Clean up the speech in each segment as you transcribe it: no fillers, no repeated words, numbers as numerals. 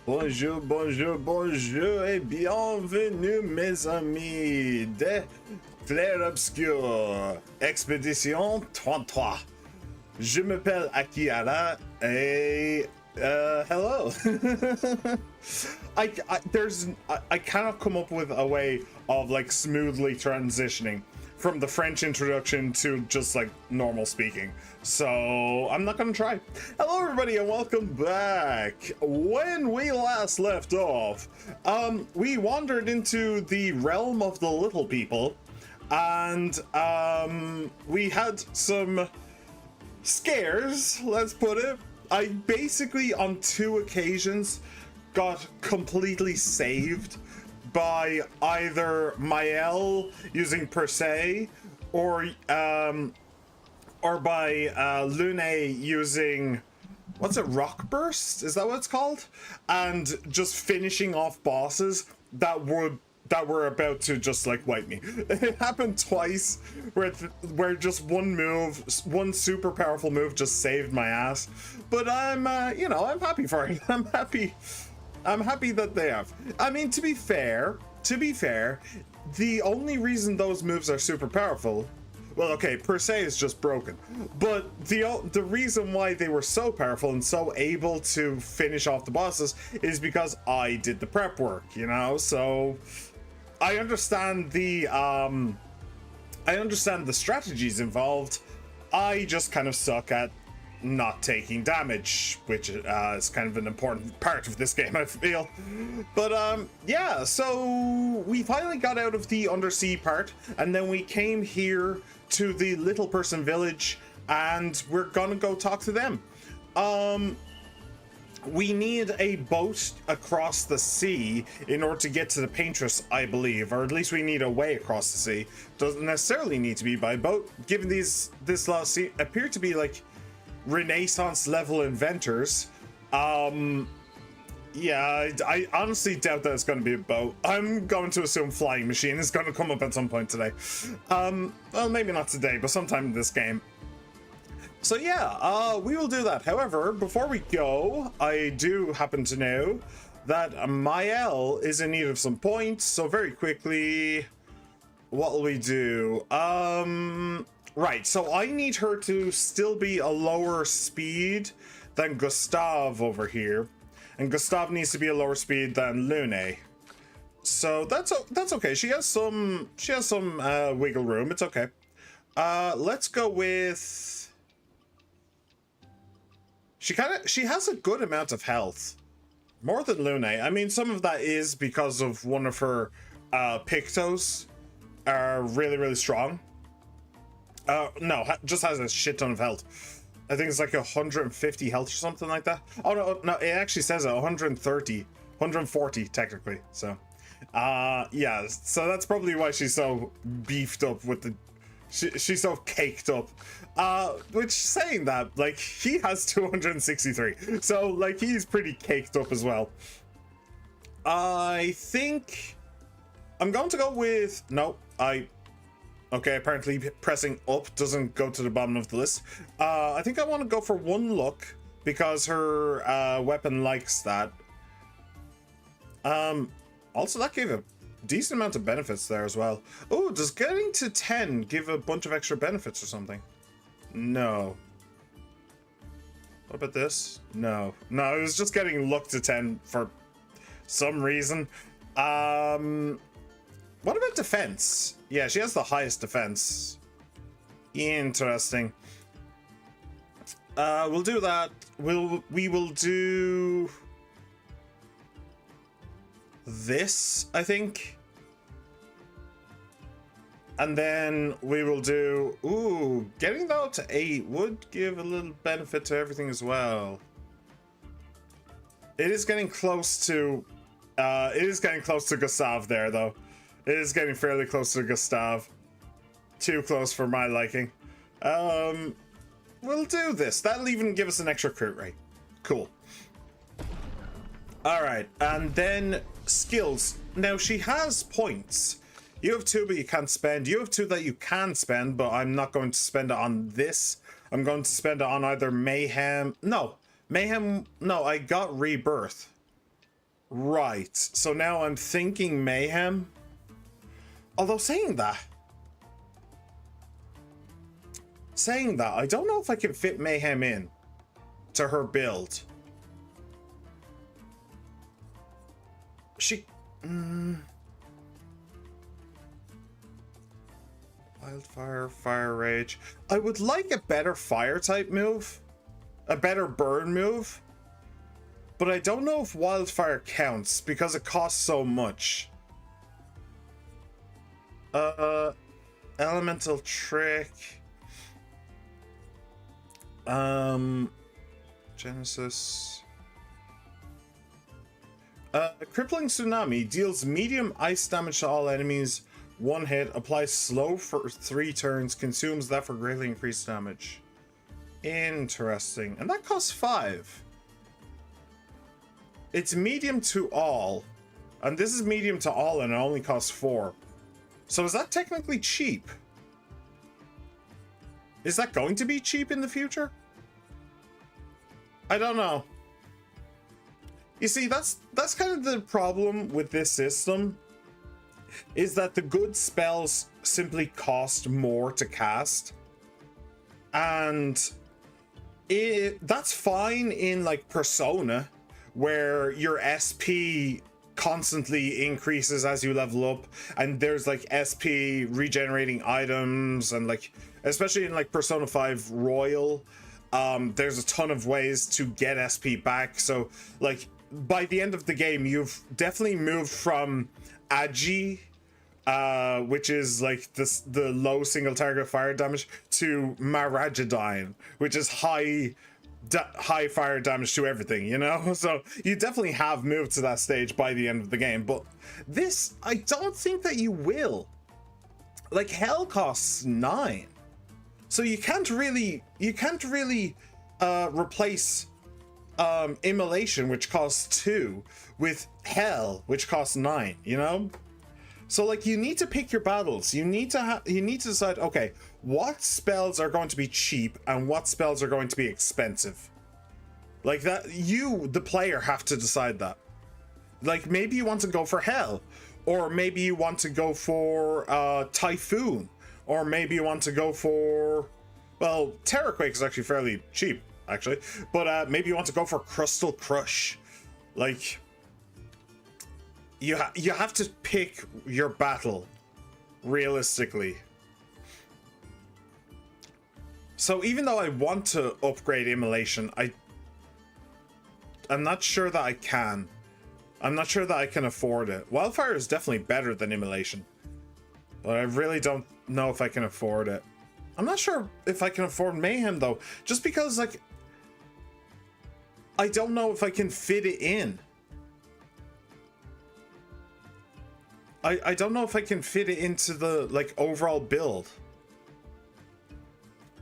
Bonjour, bonjour, bonjour et bienvenue mes amis de Clair Obscur, expédition 33. Je m'appelle Akiara et hello. I cannot come up with a way of like smoothly transitioning from the French introduction to just like normal speaking, so I'm not gonna try. Hello everybody and welcome back. When we last left off, we wandered into the realm of the little people, and we had some scares, let's put it. I basically on 2 occasions got completely saved by either Mael using per se or by Lune using, what's it, rock burst, is that what it's called, and just finishing off bosses that were about to just like wipe me. It happened twice where just one super powerful move just saved my ass. But I'm I'm happy for it. I'm happy that they have. I mean, to be fair, the only reason those moves are super powerful, well, okay, per se is just broken, but the reason why they were so powerful and so able to finish off the bosses is because I did the prep work, you know. So I understand the strategies involved. I just kind of suck at not taking damage, which is kind of an important part of this game, I feel. But yeah, so we finally got out of the undersea part, and then we came here to the little person village, and we're gonna go talk to them. We need a boat across the sea in order to get to the paintress, I believe, or at least we need a way across the sea. Doesn't necessarily need to be by boat, given this last sea appear to be like Renaissance level inventors. Yeah, I honestly doubt that it's going to be a boat. I'm going to assume flying machine is going to come up at some point today. Well, maybe not today, but sometime in this game. So yeah, we will do that. However, before we go, I do happen to know that Mael is in need of some points. So very quickly, what will we do? Right, so I need her to still be a lower speed than Gustav over here, and Gustav needs to be a lower speed than Lune. So that's okay. She has some wiggle room. It's okay. Let's go with. She has a good amount of health, more than Lune. I mean, some of that is because of one of her Pictos are really strong. No, just has a shit ton of health. I think it's like 150 health or something like that. Oh no, it actually says 140 technically. So yeah, so that's probably why she's so beefed up with the she's so caked up. Which, saying that, like, he has 263, so like he's pretty caked up as well. I think I'm going to go with okay, apparently pressing up doesn't go to the bottom of the list. I think I want to go for one look because her weapon likes that. Also, that gave a decent amount of benefits there as well. Oh, does getting to 10 give a bunch of extra benefits or something? No. What about this? No, it was just getting luck to 10 for some reason. What about defense? Yeah, she has the highest defense. Interesting. We'll do that. We will do this, I think. And then we will do, ooh, getting that to 8 would give a little benefit to everything as well. It is getting close to Gustav there, though. It is getting fairly close to Gustav. Too close for my liking. We'll do this. That'll even give us an extra crit rate. Cool. Alright, and then skills. Now, she has points. You have 2, but you can't spend. You have 2 that you can spend, but I'm not going to spend it on this. I'm going to spend it on either Mayhem. No, I got Rebirth. Right, so now I'm thinking Mayhem. Although saying that, I don't know if I can fit Mayhem in to her build. She... Wildfire, Fire Rage. I would like a better fire type move. A better burn move. But I don't know if Wildfire counts because it costs so much. Elemental Trick. Genesis. Crippling Tsunami deals medium ice damage to all enemies. One hit, applies slow for 3 turns, consumes that for greatly increased damage. Interesting. And that costs 5. It's medium to all. And this is medium to all and it only costs 4. So is that technically cheap? Is that going to be cheap in the future? I don't know. You see, that's kind of the problem with this system, is that the good spells simply cost more to cast. And that's fine in like Persona, where your SP constantly increases as you level up, and there's like SP regenerating items, and like especially in like Persona 5 Royal, there's a ton of ways to get SP back. So like by the end of the game, you've definitely moved from Agi, which is like the low single target fire damage, to Maragedine, which is high fire damage to everything, you know? So you definitely have moved to that stage by the end of the game. But this, I don't think that you will. Like, Hell costs 9, so you can't really replace Immolation, which costs 2, with Hell, which costs 9, you know? So like, you need to pick your battles. You need to decide, okay, what spells are going to be cheap and what spells are going to be expensive. Like that, you, the player, have to decide that. Like, maybe you want to go for Hell, or maybe you want to go for Typhoon, or maybe you want to go for, well, Terraquake is actually fairly cheap, actually, but maybe you want to go for Crystal Crush. Like, you have to pick your battle realistically. So even though I want to upgrade Immolation, I'm not sure that I can. I'm not sure that I can afford it. Wildfire is definitely better than Immolation, but I really don't know if I can afford it. I'm not sure if I can afford Mayhem though, just because like I don't know if I can fit it in. I don't know if I can fit it into the like overall build.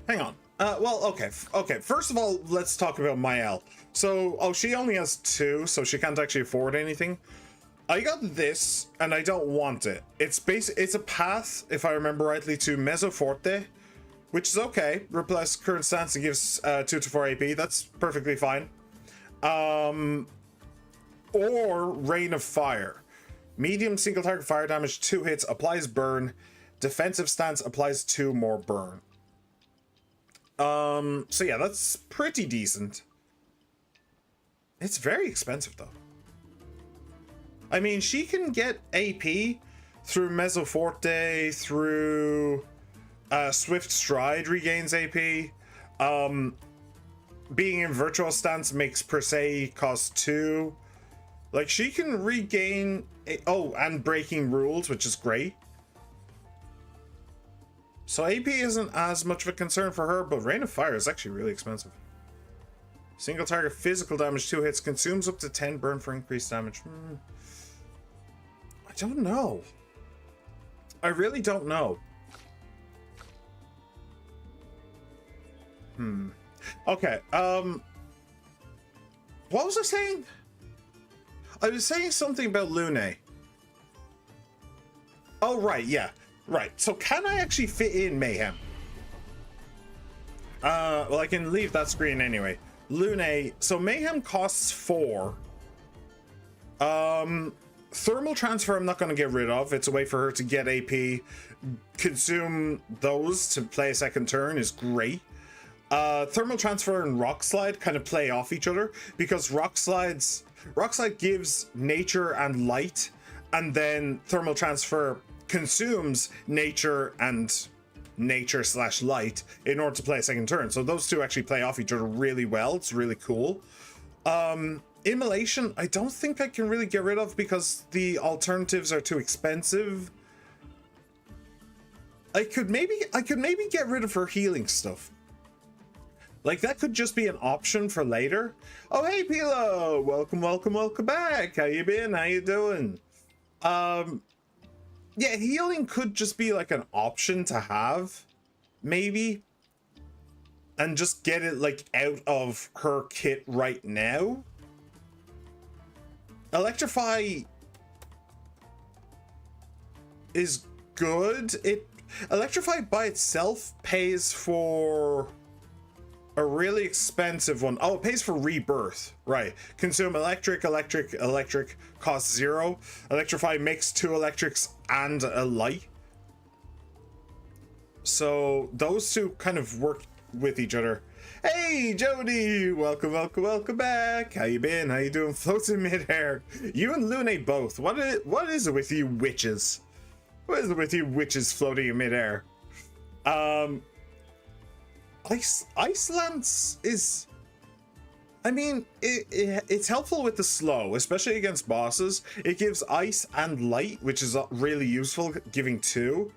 Hang on. Well, okay. First of all, let's talk about Mael. So, she only has 2, so she can't actually afford anything. I got this, and I don't want it. It's a path, if I remember rightly, to Mezzoforte, which is okay. Replace current stance and gives 2 to 4 AP. That's perfectly fine. Or Rain of Fire. Medium single target fire damage, 2 hits, applies burn. Defensive stance applies 2 more burn. So yeah, that's pretty decent. It's very expensive though. I mean, she can get AP through Mezzoforte, through Swift Stride regains AP. Being in Virtual Stance makes per se cost 2. Like, she can regain... and Breaking Rules, which is great. So AP isn't as much of a concern for her, but Rain of Fire is actually really expensive. Single target physical damage, 2 hits, consumes up to 10 burn for increased damage. I don't know. I really don't know. Okay, what was I saying? I was saying something about Lune. Oh, right, yeah. Right, so can I actually fit in Mayhem? Well, I can leave that screen anyway. Lune, so Mayhem costs 4. Thermal transfer I'm not going to get rid of. It's a way for her to get AP. Consume those to play a second turn is great. Thermal transfer and rock slide kind of play off each other because rock slide gives nature and light, and then thermal transfer consumes nature and nature / light in order to play a second turn. So those two actually play off each other really well. It's really cool. Immolation I don't think I can really get rid of because the alternatives are too expensive. I could maybe get rid of her healing stuff. Like, that could just be an option for later. Oh, hey, Pilo! Welcome back. How you been? How you doing? Yeah, healing could just be like an option to have, maybe. And just get it, like, out of her kit right now. Electrify is good. Electrify by itself pays for a really expensive one. Oh, it pays for rebirth. Right. Consume electric, costs 0. Electrify makes 2 electrics and a light. So those two kind of work with each other. Hey, Jody! Welcome back. How you been? How you doing? Floating midair. You and Lune both. What is it with you witches? What is it with you witches floating in midair? Ice Lance is, I mean, it's helpful with the slow, especially against bosses. It gives ice and light, which is really useful, giving 2.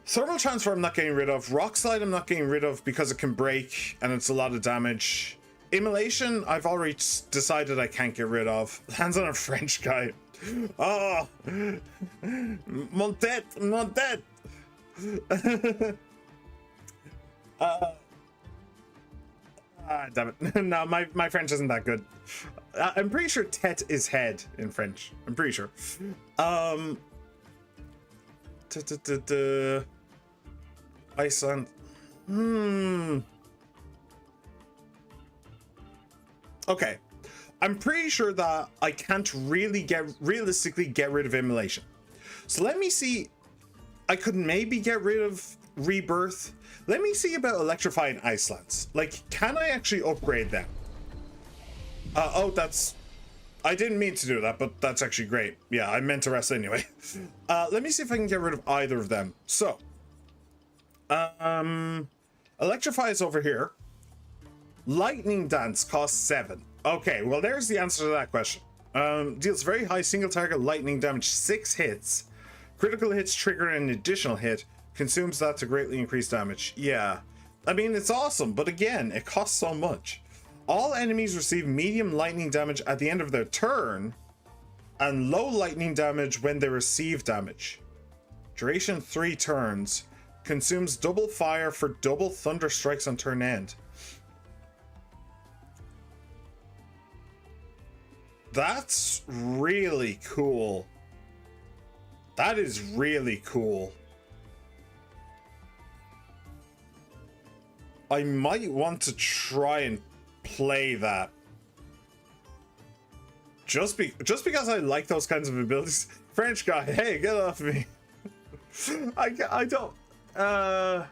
Thermal transfer I'm not getting rid of. Rock slide I'm not getting rid of because it can break and it's a lot of damage. Immolation I've already decided I can't get rid of. Lands on a French guy. Oh, mon tête. Damn it. No, my French isn't that good. I'm pretty sure tête is head in French. I'm pretty sure. Iceland. Okay. I'm pretty sure that I can't really realistically get rid of immolation. So let me see. I could maybe get rid of rebirth. Let me see about electrifying ice lance. Like, can I actually upgrade them? Oh, I didn't mean to do that, but that's actually great. Yeah, I meant to rest anyway. Let me see if I can get rid of either of them. So, electrify is over here. Lightning dance costs 7. Okay, well, there's the answer to that question. Deals very high single target lightning damage, 6 hits. Critical hits trigger an additional hit. Consumes that to greatly increase damage. Yeah, I mean, it's awesome, but again, it costs so much. All enemies receive medium lightning damage at the end of their turn, and low lightning damage when they receive damage. Duration 3 turns. Consumes double fire for double thunder strikes on turn end. That's really cool. That is really cool. I might want to try and play that. Just because I like those kinds of abilities. French guy, hey, get off me. I don't no,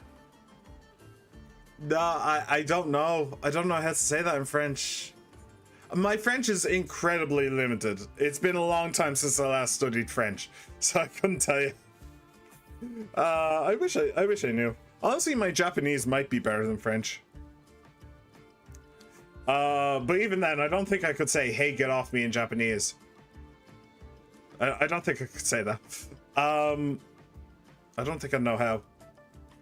I don't know. I don't know how to say that in French. My French is incredibly limited. It's been a long time since I last studied French, so I couldn't tell you. I wish I knew. Honestly, my Japanese might be better than French. But even then, I don't think I could say, hey, get off me in Japanese. I don't think I could say that. I don't think I know how.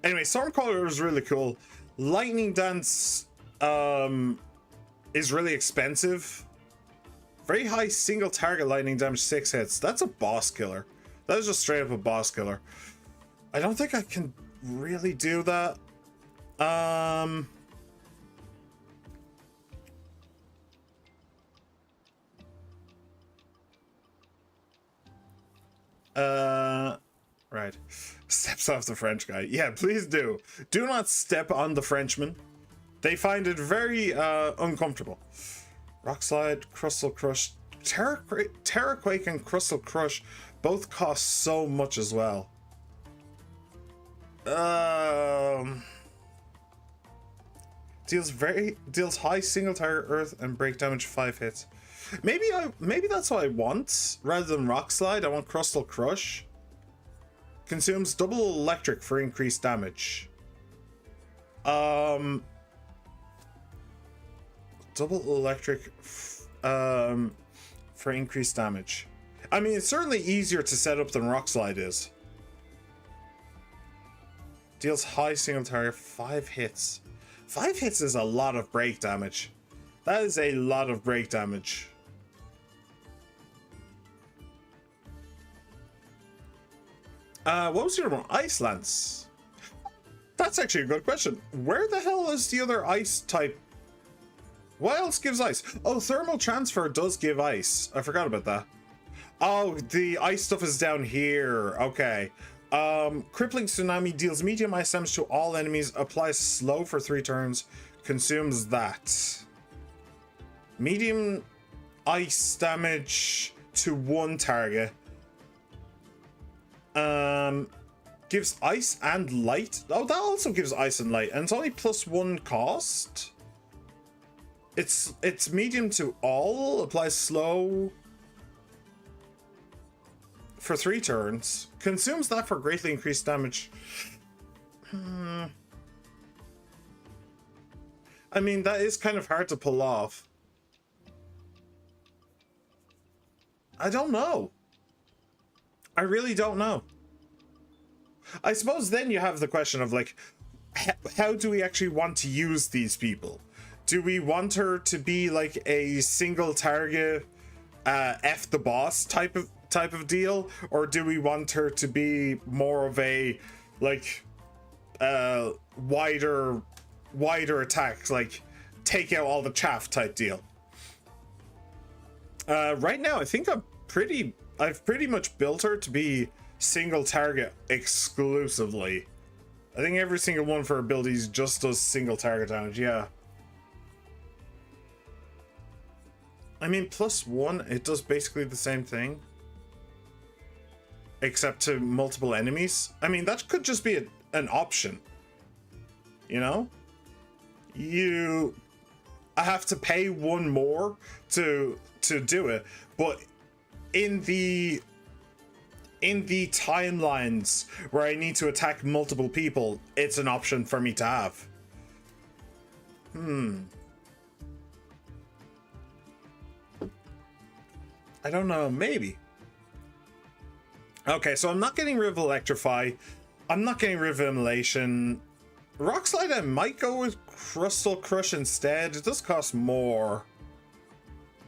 Anyway, Stormcaller is really cool. Lightning Dance is really expensive. Very high single target lightning damage, 6 hits. That's a boss killer. That is just straight up a boss killer. I don't think I can really do that. Right. Steps off the French guy. Yeah, please do. Do not step on the Frenchman. They find it very uncomfortable. Rock Slide, Crystal Crush. Terra Quake and Crystal Crush both cost so much as well. Deals high single target earth and break damage 5 hits. Maybe that's what I want. Rather than Rock Slide, I want Crystal Crush. Consumes double electric for increased damage. Double electric for increased damage. I mean, it's certainly easier to set up than Rock Slide is. Deals high single target 5 hits. 5 hits is a lot of break damage. That is a lot of break damage. What was your one? Ice Lance. That's actually a good question. Where the hell is the other ice type? What else gives ice? Oh, Thermal Transfer does give ice. I forgot about that. Oh, the ice stuff is down here. Okay. Crippling Tsunami deals medium ice damage to all enemies. Applies slow for 3 turns. Consumes that. Medium ice damage to 1 target. Gives ice and light. Oh, that also gives ice and light, and it's only +1 cost. It's medium to all. Applies slow for 3 turns. Consumes that for greatly increased damage. I mean, that is kind of hard to pull off. I don't know. I really don't know. I suppose then you have the question of like, how do we actually want to use these people? Do we want her to be like a single target, F the boss type of deal, or do we want her to be more of a like wider attacks, like take out all the chaff type deal? Right now, I think I've pretty much built her to be single target exclusively. I think every single one of her abilities just does single target damage. Yeah. I mean, +1, it does basically the same thing, except to multiple enemies. I mean, that could just be an option. You know? I have to pay 1 more to do it, but in the timelines where I need to attack multiple people, it's an option for me to have. I don't know, maybe. Okay, so I'm not getting rid of Electrify. I'm not getting rid of Immolation. Rock Slide, I might go with Crystal Crush instead. It does cost more,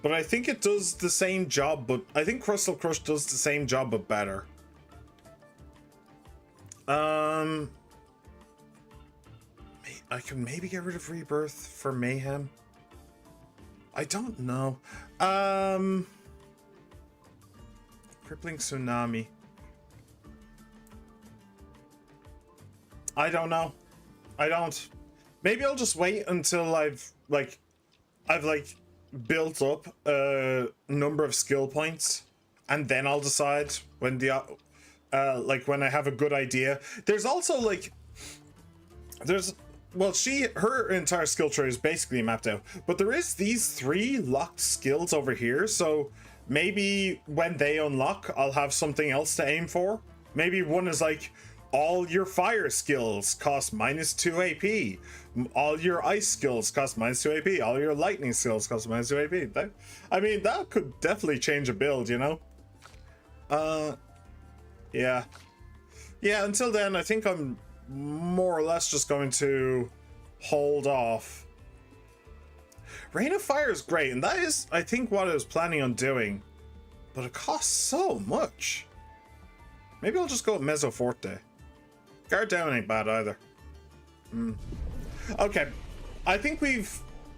but I think it does the same job, but I think Crystal Crush does the same job, but better. I can maybe get rid of Rebirth for Mayhem. I don't know. Crippling Tsunami. I don't know. I don't. Maybe I'll just wait until I've built up a number of skill points, and then I'll decide when when I have a good idea. There's also her entire skill tree is basically mapped out, but there is these 3 locked skills over here, so maybe when they unlock, I'll have something else to aim for. Maybe one is like, all your fire skills cost -2 AP. All your ice skills cost -2 AP. All your lightning skills cost -2 AP. That could definitely change a build, you know? Yeah. Yeah, until then, I think I'm more or less just going to hold off. Rain of Fire is great, and that is, I think, what I was planning on doing. But it costs so much. Maybe I'll just go with Mezzo Forte. Guard Down ain't bad either. Okay, I think we've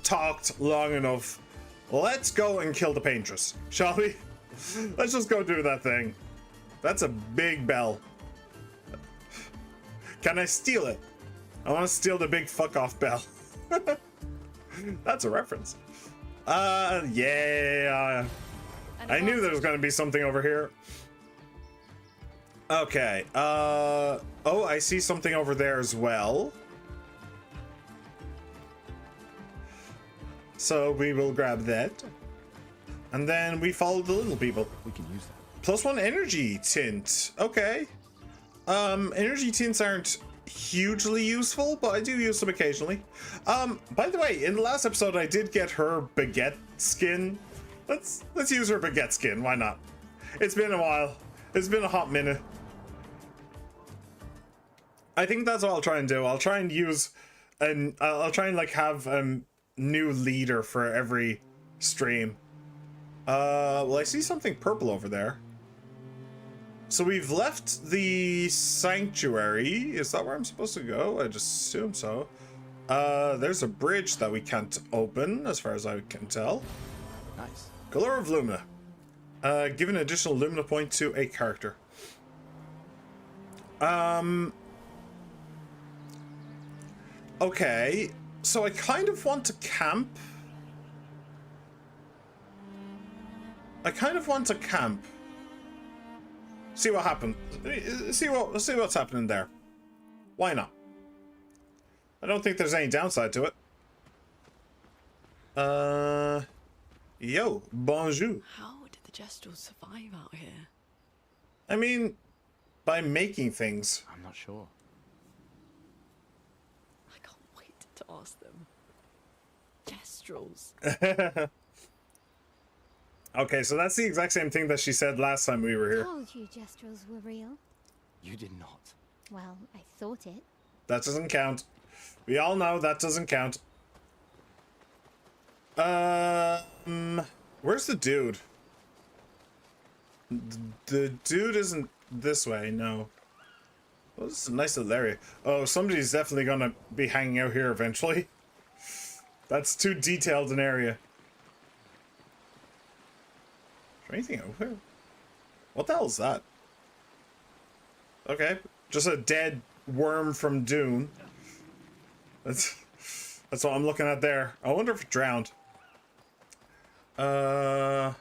talked long enough. Let's go and kill the Paintress, shall we? Let's just go do that thing. That's a big bell. Can I steal it? I want to steal the big fuck off bell. That's a reference. Yeah. I knew there was going to be something over here. Okay. Oh, I see something over there as well. So we will grab that. And then we follow the little people. We can use that. +1 energy tint. Okay. Energy tints aren't hugely useful, but I do use them occasionally. By the way, in the last episode, I did get her baguette skin. Let's use her baguette skin. Why not? It's been a while. It's been a hot minute. I think that's what I'll try and do. I'll try and use, and I'll try and like have a new leader for every stream. Well, I see something purple over there. So we've left the sanctuary. Is that where I'm supposed to go? I just assume so. There's a bridge that we can't open, as far as I can tell. Nice. Color of Lumina. Give an additional Lumina point to a character. Okay. So I kind of want to camp. See what happens. See what's happening there. Why not? I don't think there's any downside to it. Yo, bonjour. How did the Jestrels survive out here? I mean, by making things. I'm not sure. I can't wait to ask them. Jestrels. Okay, so that's the exact same thing that she said last time we were here. Told you Jestrels were real. You did not. Well, I thought it. That doesn't count. We all know that doesn't count. Where's the dude? The dude isn't this way, no. Oh, this is a nice little area. Oh, somebody's definitely gonna be hanging out here eventually. That's too detailed an area. Is there anything over here? What the hell is that? Okay, just a dead worm from Dune. That's what I'm looking at there. I wonder if it drowned. I'm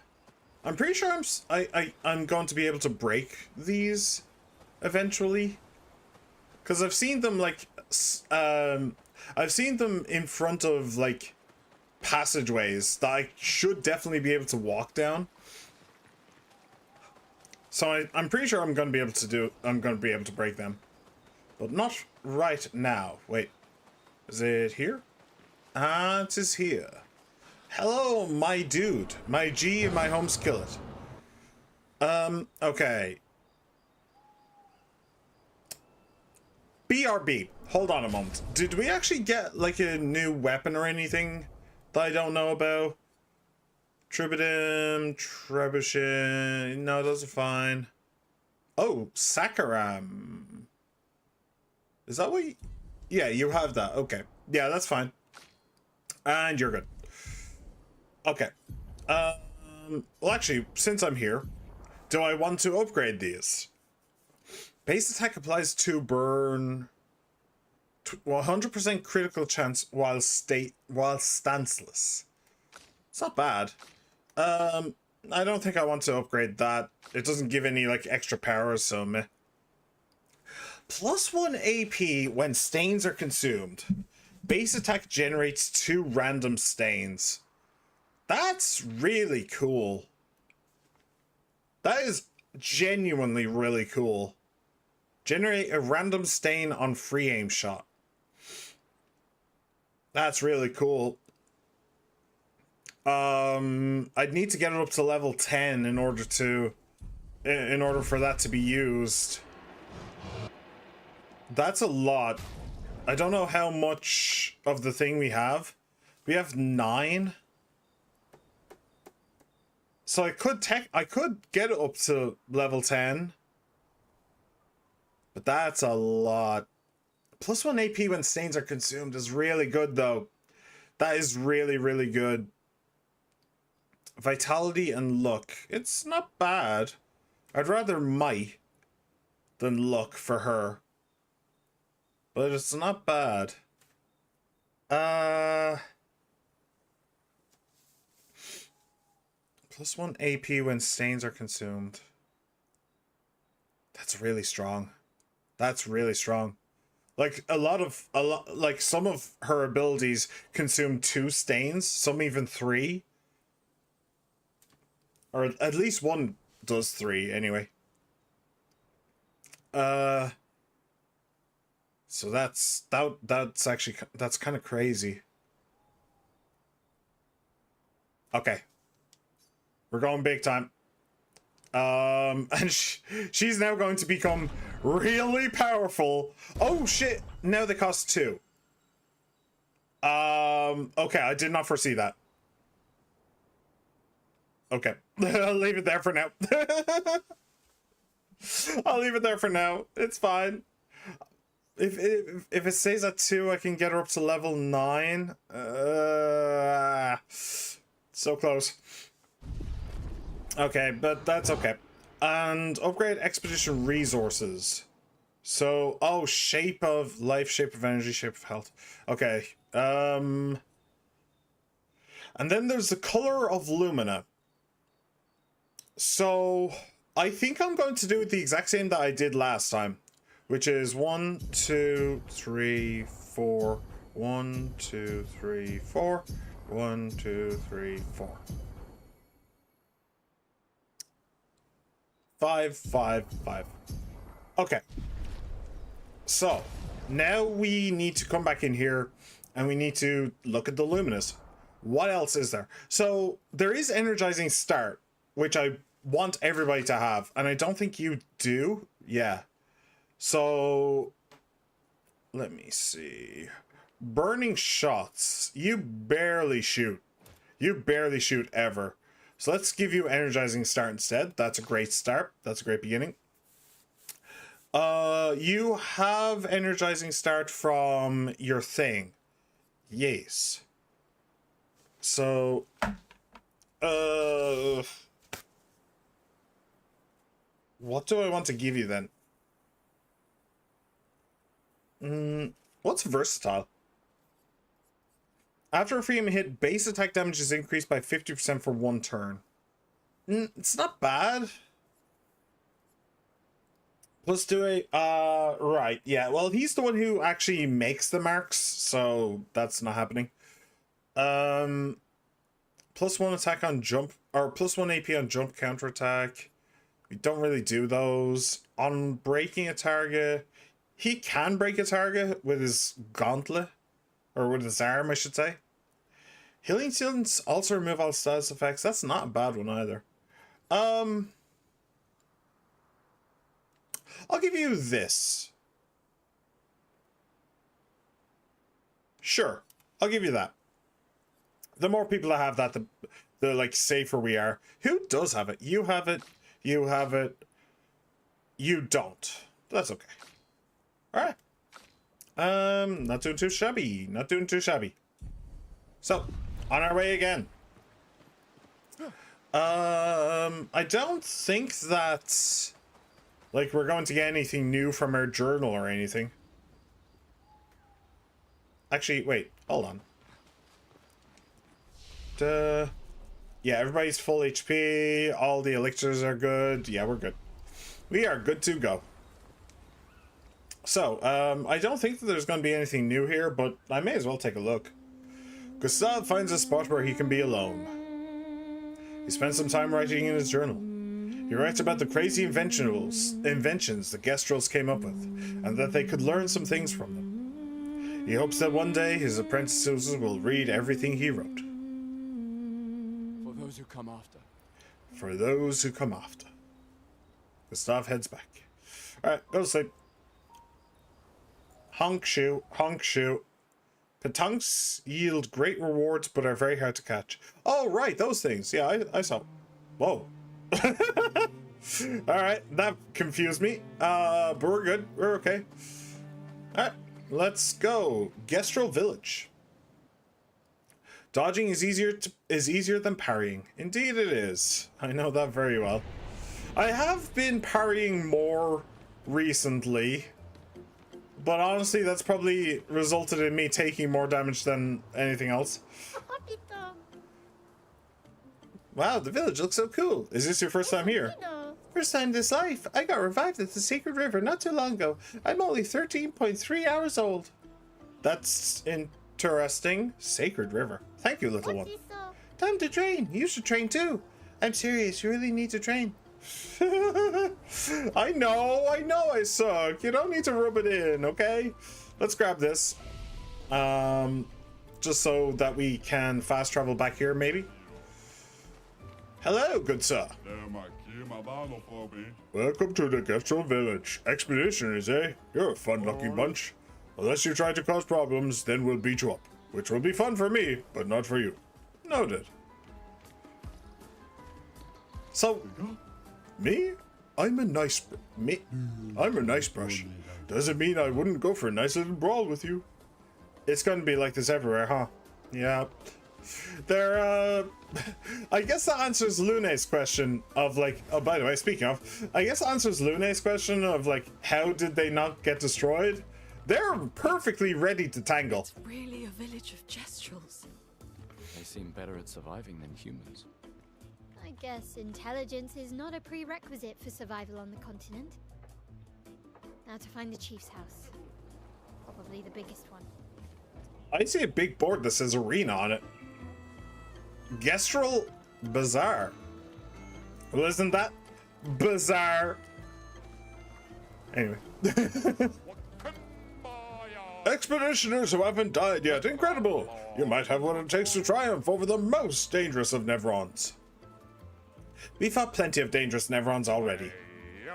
pretty sure I'm going to be able to break these eventually, because I've seen them like I've seen them in front of like passageways that I should definitely be able to walk down. So I'm pretty sure I'm going to be able to break them, but not right now. Wait, is it here? Ah, it is here. Hello, my dude, my G and my home skillet. Okay. BRB, hold on a moment. Did we actually get like a new weapon or anything that I don't know about? Tribidum, Trebuchet, no, those are fine. Oh, Sakaram. Is that what you... Yeah, you have that, okay. Yeah, that's fine. And you're good. Okay. Well, actually, since I'm here, do I want to upgrade these? Base attack applies to burn 100% critical chance while stanceless. It's not bad. I don't think I want to upgrade that. It doesn't give any like extra powers, so meh. +1 AP when stains are consumed. Base attack generates 2 random stains. That's really cool. That is genuinely really cool. Generate a random stain on free aim shot. That's really cool. I'd need to get it up to level 10 in order for that to be used. That's a lot. I don't know how much of the thing we have. We have 9. So I could get it up to level 10. But that's a lot. +1 AP when stains are consumed is really good though. That is really, really good. Vitality and luck. It's not bad. I'd rather might than luck for her. But it's not bad. +1 AP when stains are consumed. That's really strong. That's really strong. Like like some of her abilities consume 2 stains, some even 3. Or at least one does 3 anyway. So that's actually that's kind of crazy. Okay. We're going big time. And she's now going to become really powerful. Oh shit, now they cost 2. Okay, I did not foresee that. Okay, I'll leave it there for now. I'll leave it there for now. It's fine. If it stays at 2, I can get her up to level 9. So close. Okay, but that's okay. And upgrade expedition resources. So, oh, shape of life, shape of energy, shape of health. Okay. And then there's the color of lumina. So, I think I'm going to do it the exact same that I did last time, which is 1, 2, 3, 4. 1, 2, 3, 4. 1, 2, 3, 4. 5, 5, 5. Okay. So, now we need to come back in here and we need to look at the luminous. What else is there? So, there is energizing start, which I want everybody to have, and I don't think you do. Yeah. So, let me see. Burning shots. You barely shoot. You barely shoot ever. So let's give you energizing start instead. That's a great start. That's a great beginning. You have energizing start from your thing. Yes. So, what do I want to give you then? What's versatile? After a freedom hit, base attack damage is increased by 50% for 1 turn. It's not bad. Let's do a, right, yeah, well, he's the one who actually makes the marks, so that's not happening. +1 attack on jump, or +1 AP on jump counterattack. We don't really do those. On breaking a target, he can break a target with his gauntlet, or with his arm, I should say. Healing students also remove all status effects. That's not a bad one either. I'll give you this. Sure, I'll give you that. The more people that have that, the like safer we are. Who does have it? You have it. You have it. You don't. That's okay. All right. Not doing too shabby. Not doing too shabby. So, on our way again. I don't think that, like, we're going to get anything new from our journal or anything. Actually, wait, hold on. Yeah, everybody's full HP. All the elixirs are good. Yeah, we're good. We are good to go. So, I don't think that there's going to be anything new here, but I may as well take a look. Gustav finds a spot where he can be alone. He spends some time writing in his journal. He writes about the crazy inventions the Gestrels came up with, and that they could learn some things from them. He hopes that one day his apprentices will read everything he wrote. For those who come after. For those who come after. Gustav heads back. Alright, go to sleep. Honk shoe, honk shoe. Petunks yield great rewards, but are very hard to catch. Oh, right, those things. Yeah, I saw. Whoa. Alright, that confused me. But we're good. We're okay. Alright, let's go. Gestrel Village. Dodging is easier than parrying. Indeed it is. I know that very well. I have been parrying more recently. But honestly, that's probably resulted in me taking more damage than anything else. Wow, the village looks so cool. Is this your first time here? No. First time this life. I got revived at the Sacred River not too long ago. I'm only 13.3 hours old. That's interesting. Sacred River. Thank you, little one. Time to train. You should train too. I'm serious. You really need to train. I know I suck. You don't need to rub it in, okay? Let's grab this. Just so that we can fast travel back here, maybe. Hello, good sir. Welcome to the Kestrel Village. Expeditioners, eh? You're a fun-looking bunch. Unless you try to cause problems, then we'll beat you up. Which will be fun for me, but not for you. Noted. So, I'm a nice brush. Doesn't mean I wouldn't go for a nice little brawl with you. It's gonna be like this everywhere, huh? Yeah. I guess that answers Lune's question of like, oh, by the way, speaking of, I guess that answers Lune's question of like, how did they not get destroyed? They're perfectly ready to tangle. It's really a village of Jestrels. They seem better at surviving than humans. I guess intelligence is not a prerequisite for survival on the continent. Now to find the chief's house. Probably the biggest one. I see a big board that says arena on it. Kestrel Bazaar. Well, isn't that bizarre? Anyway. Expeditioners who haven't died yet. Incredible. You might have what it takes to triumph over the most dangerous of Nevrons. We fought plenty of dangerous Nevrons already.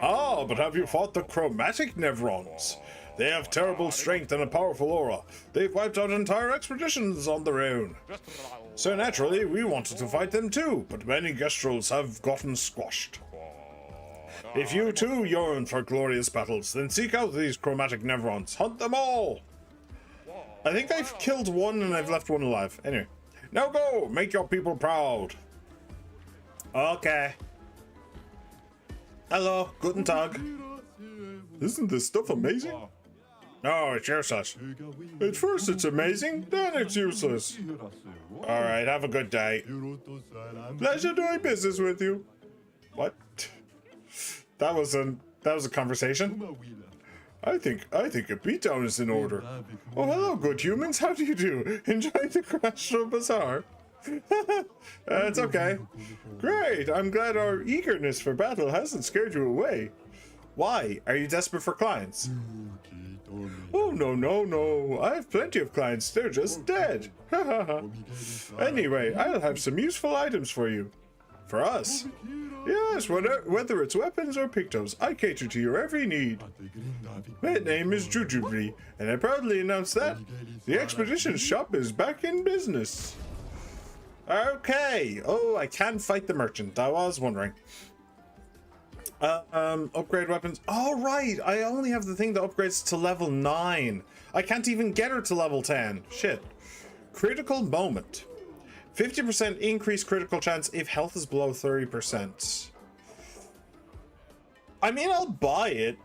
Ah, but have you fought the chromatic Nevrons? They have terrible strength and a powerful aura. They've wiped out entire expeditions on their own. So naturally, we wanted to fight them too, but many Kestrels have gotten squashed. If you too yearn for glorious battles, then seek out these chromatic Nevrons. Hunt them all! I think I've killed one and I've left one alive. Anyway. Now go! Make your people proud! Okay. Hello, guten Tag. Isn't this stuff amazing? No, it's useless. At first it's amazing, then it's useless. Alright, have a good day. Pleasure doing business with you. What? That was a conversation. I think a beatdown is in order. Oh, hello, good humans. How do you do? Enjoying the Kestrel Bazaar? It's okay. Great. I'm glad our eagerness for battle hasn't scared you away. Why? Are you desperate for clients? Oh, no. I have plenty of clients. They're just dead. Anyway, I'll have some useful items for you. For us? Yes, whether it's weapons or pictos, I cater to your every need. My name is Jujubri, and I proudly announce that the expedition shop is back in business. Okay. Oh, I can fight the merchant. I was wondering. Upgrade weapons. Oh, right. I only have the thing that upgrades to level 9. I can't even get her to level 10. Shit. Critical moment. 50% increased critical chance if health is below 30%. I mean, I'll buy it.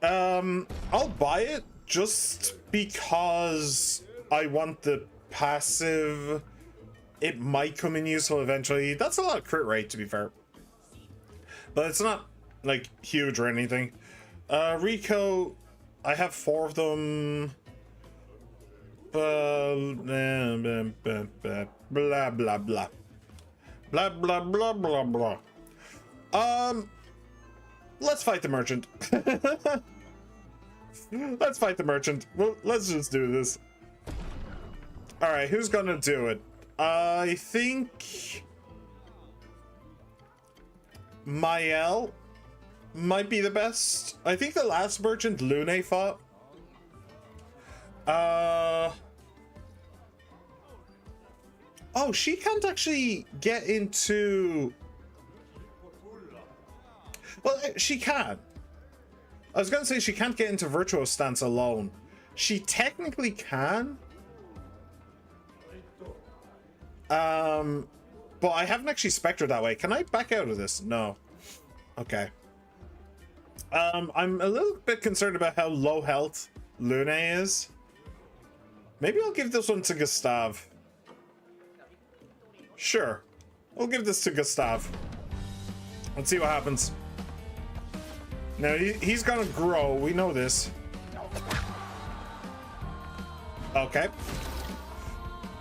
I'll buy it just because I want the passive. It might come in useful eventually. That's a lot of crit rate, to be fair. But it's not, like, huge or anything. Rico, I have 4 of them. Blah, blah, blah, blah. Blah, blah, blah, blah, blah. Let's fight the merchant. Let's fight the merchant. Well, let's just do this. Alright, who's gonna do it? I think Mael might be the best. I think the last merchant Lune fought. Oh, she can't actually get into... Well, she can. I was gonna say she can't get into Virtuo Stance alone. She technically can. But I haven't actually spectred that way. Can I back out of this? No. Okay. I'm a little bit concerned about how low health Lune is. Maybe I'll give this one to Gustav. Sure. We'll give this to Gustav. Let's see what happens. Now, he's gonna grow. We know this. Okay.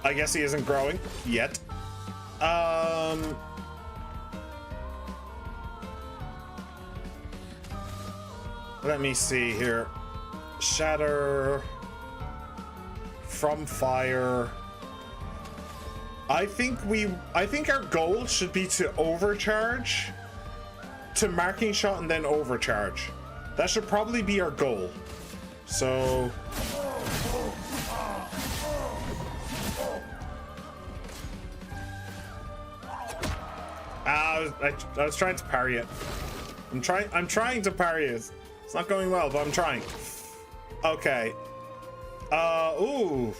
I guess he isn't growing yet. Let me see here. Shatter. From fire. I think our goal should be to overcharge to marking shot and then overcharge. That should probably be our goal. So I was trying to parry it. I'm trying to parry it. It's not going well, but I'm trying. Okay. Ooh.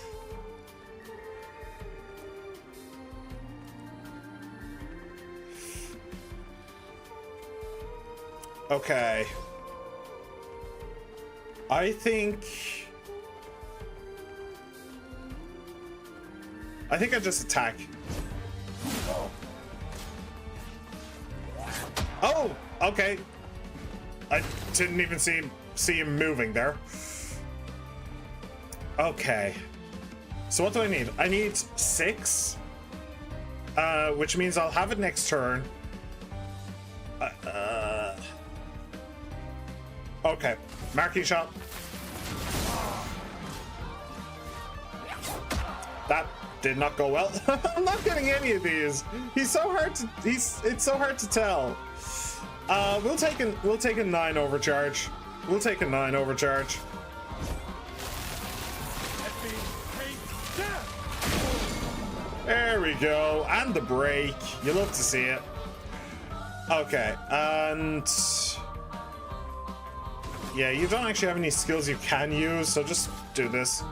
Okay. I think I just attack. Oh, okay. I didn't even see him moving there. Okay. So what do I need? I need 6. Which means I'll have it next turn. Okay. Marking shot. That did not go well. I'm not getting any of these. It's so hard to tell. We'll take a 9 overcharge. We'll take a 9 overcharge. There we go. And the break. You love to see it. Okay, and yeah, you don't actually have any skills you can use, so just do this.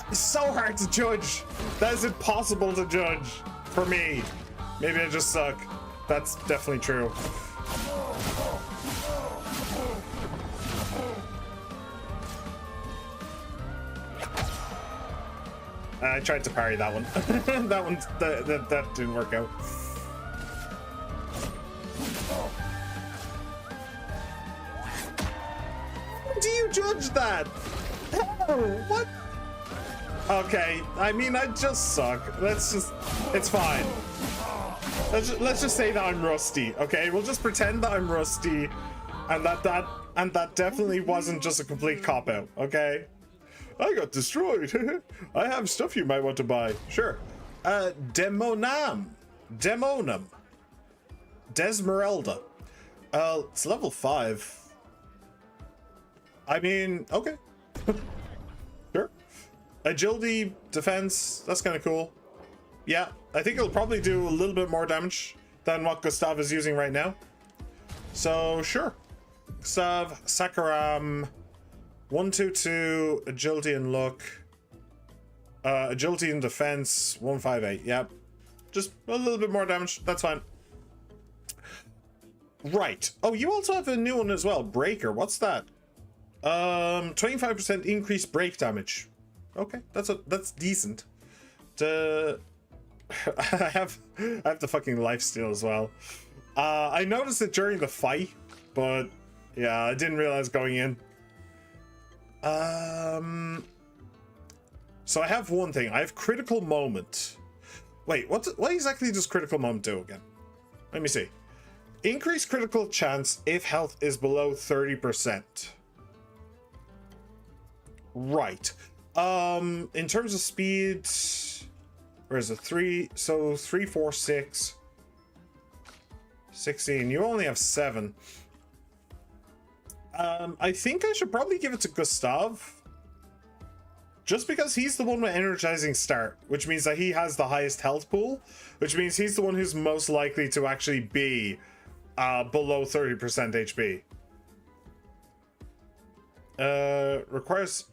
It's so hard to judge. That is impossible to judge for me. Maybe I just suck. That's definitely true. I tried to parry that one. that didn't work out. How do you judge that? Oh, what? Okay, I mean, I just suck. It's fine. Let's just say that I'm rusty, okay? We'll just pretend that I'm rusty, and that definitely wasn't just a complete cop-out, okay? I got destroyed. I have stuff you might want to buy. Sure. Demonum. Desmeralda. It's level 5. I mean, okay. Sure. Agility, defense, that's kind of cool. Yeah, I think it'll probably do a little bit more damage than what Gustav is using right now. So, sure. Gustav, Sakaram, 122, agility and luck. Agility and defense, 158. Yep. Just a little bit more damage. That's fine. Right. Oh, you also have a new one as well. Breaker. What's that? 25% increased break damage. Okay, that's decent. I have the fucking lifesteal as well. I noticed it during the fight, but yeah, I didn't realize going in. So I have one thing. I have critical moment. Wait, what exactly does critical moment do again? Let me see. Increase critical chance if health is below 30%. Right. In terms of speed, where is it? 3, so 3, 4, 6, 16. You only have 7. I think I should probably give it to Gustav. Just because he's the one with energizing start, which means that he has the highest health pool, which means he's the one who's most likely to actually be below 30% HP. Requires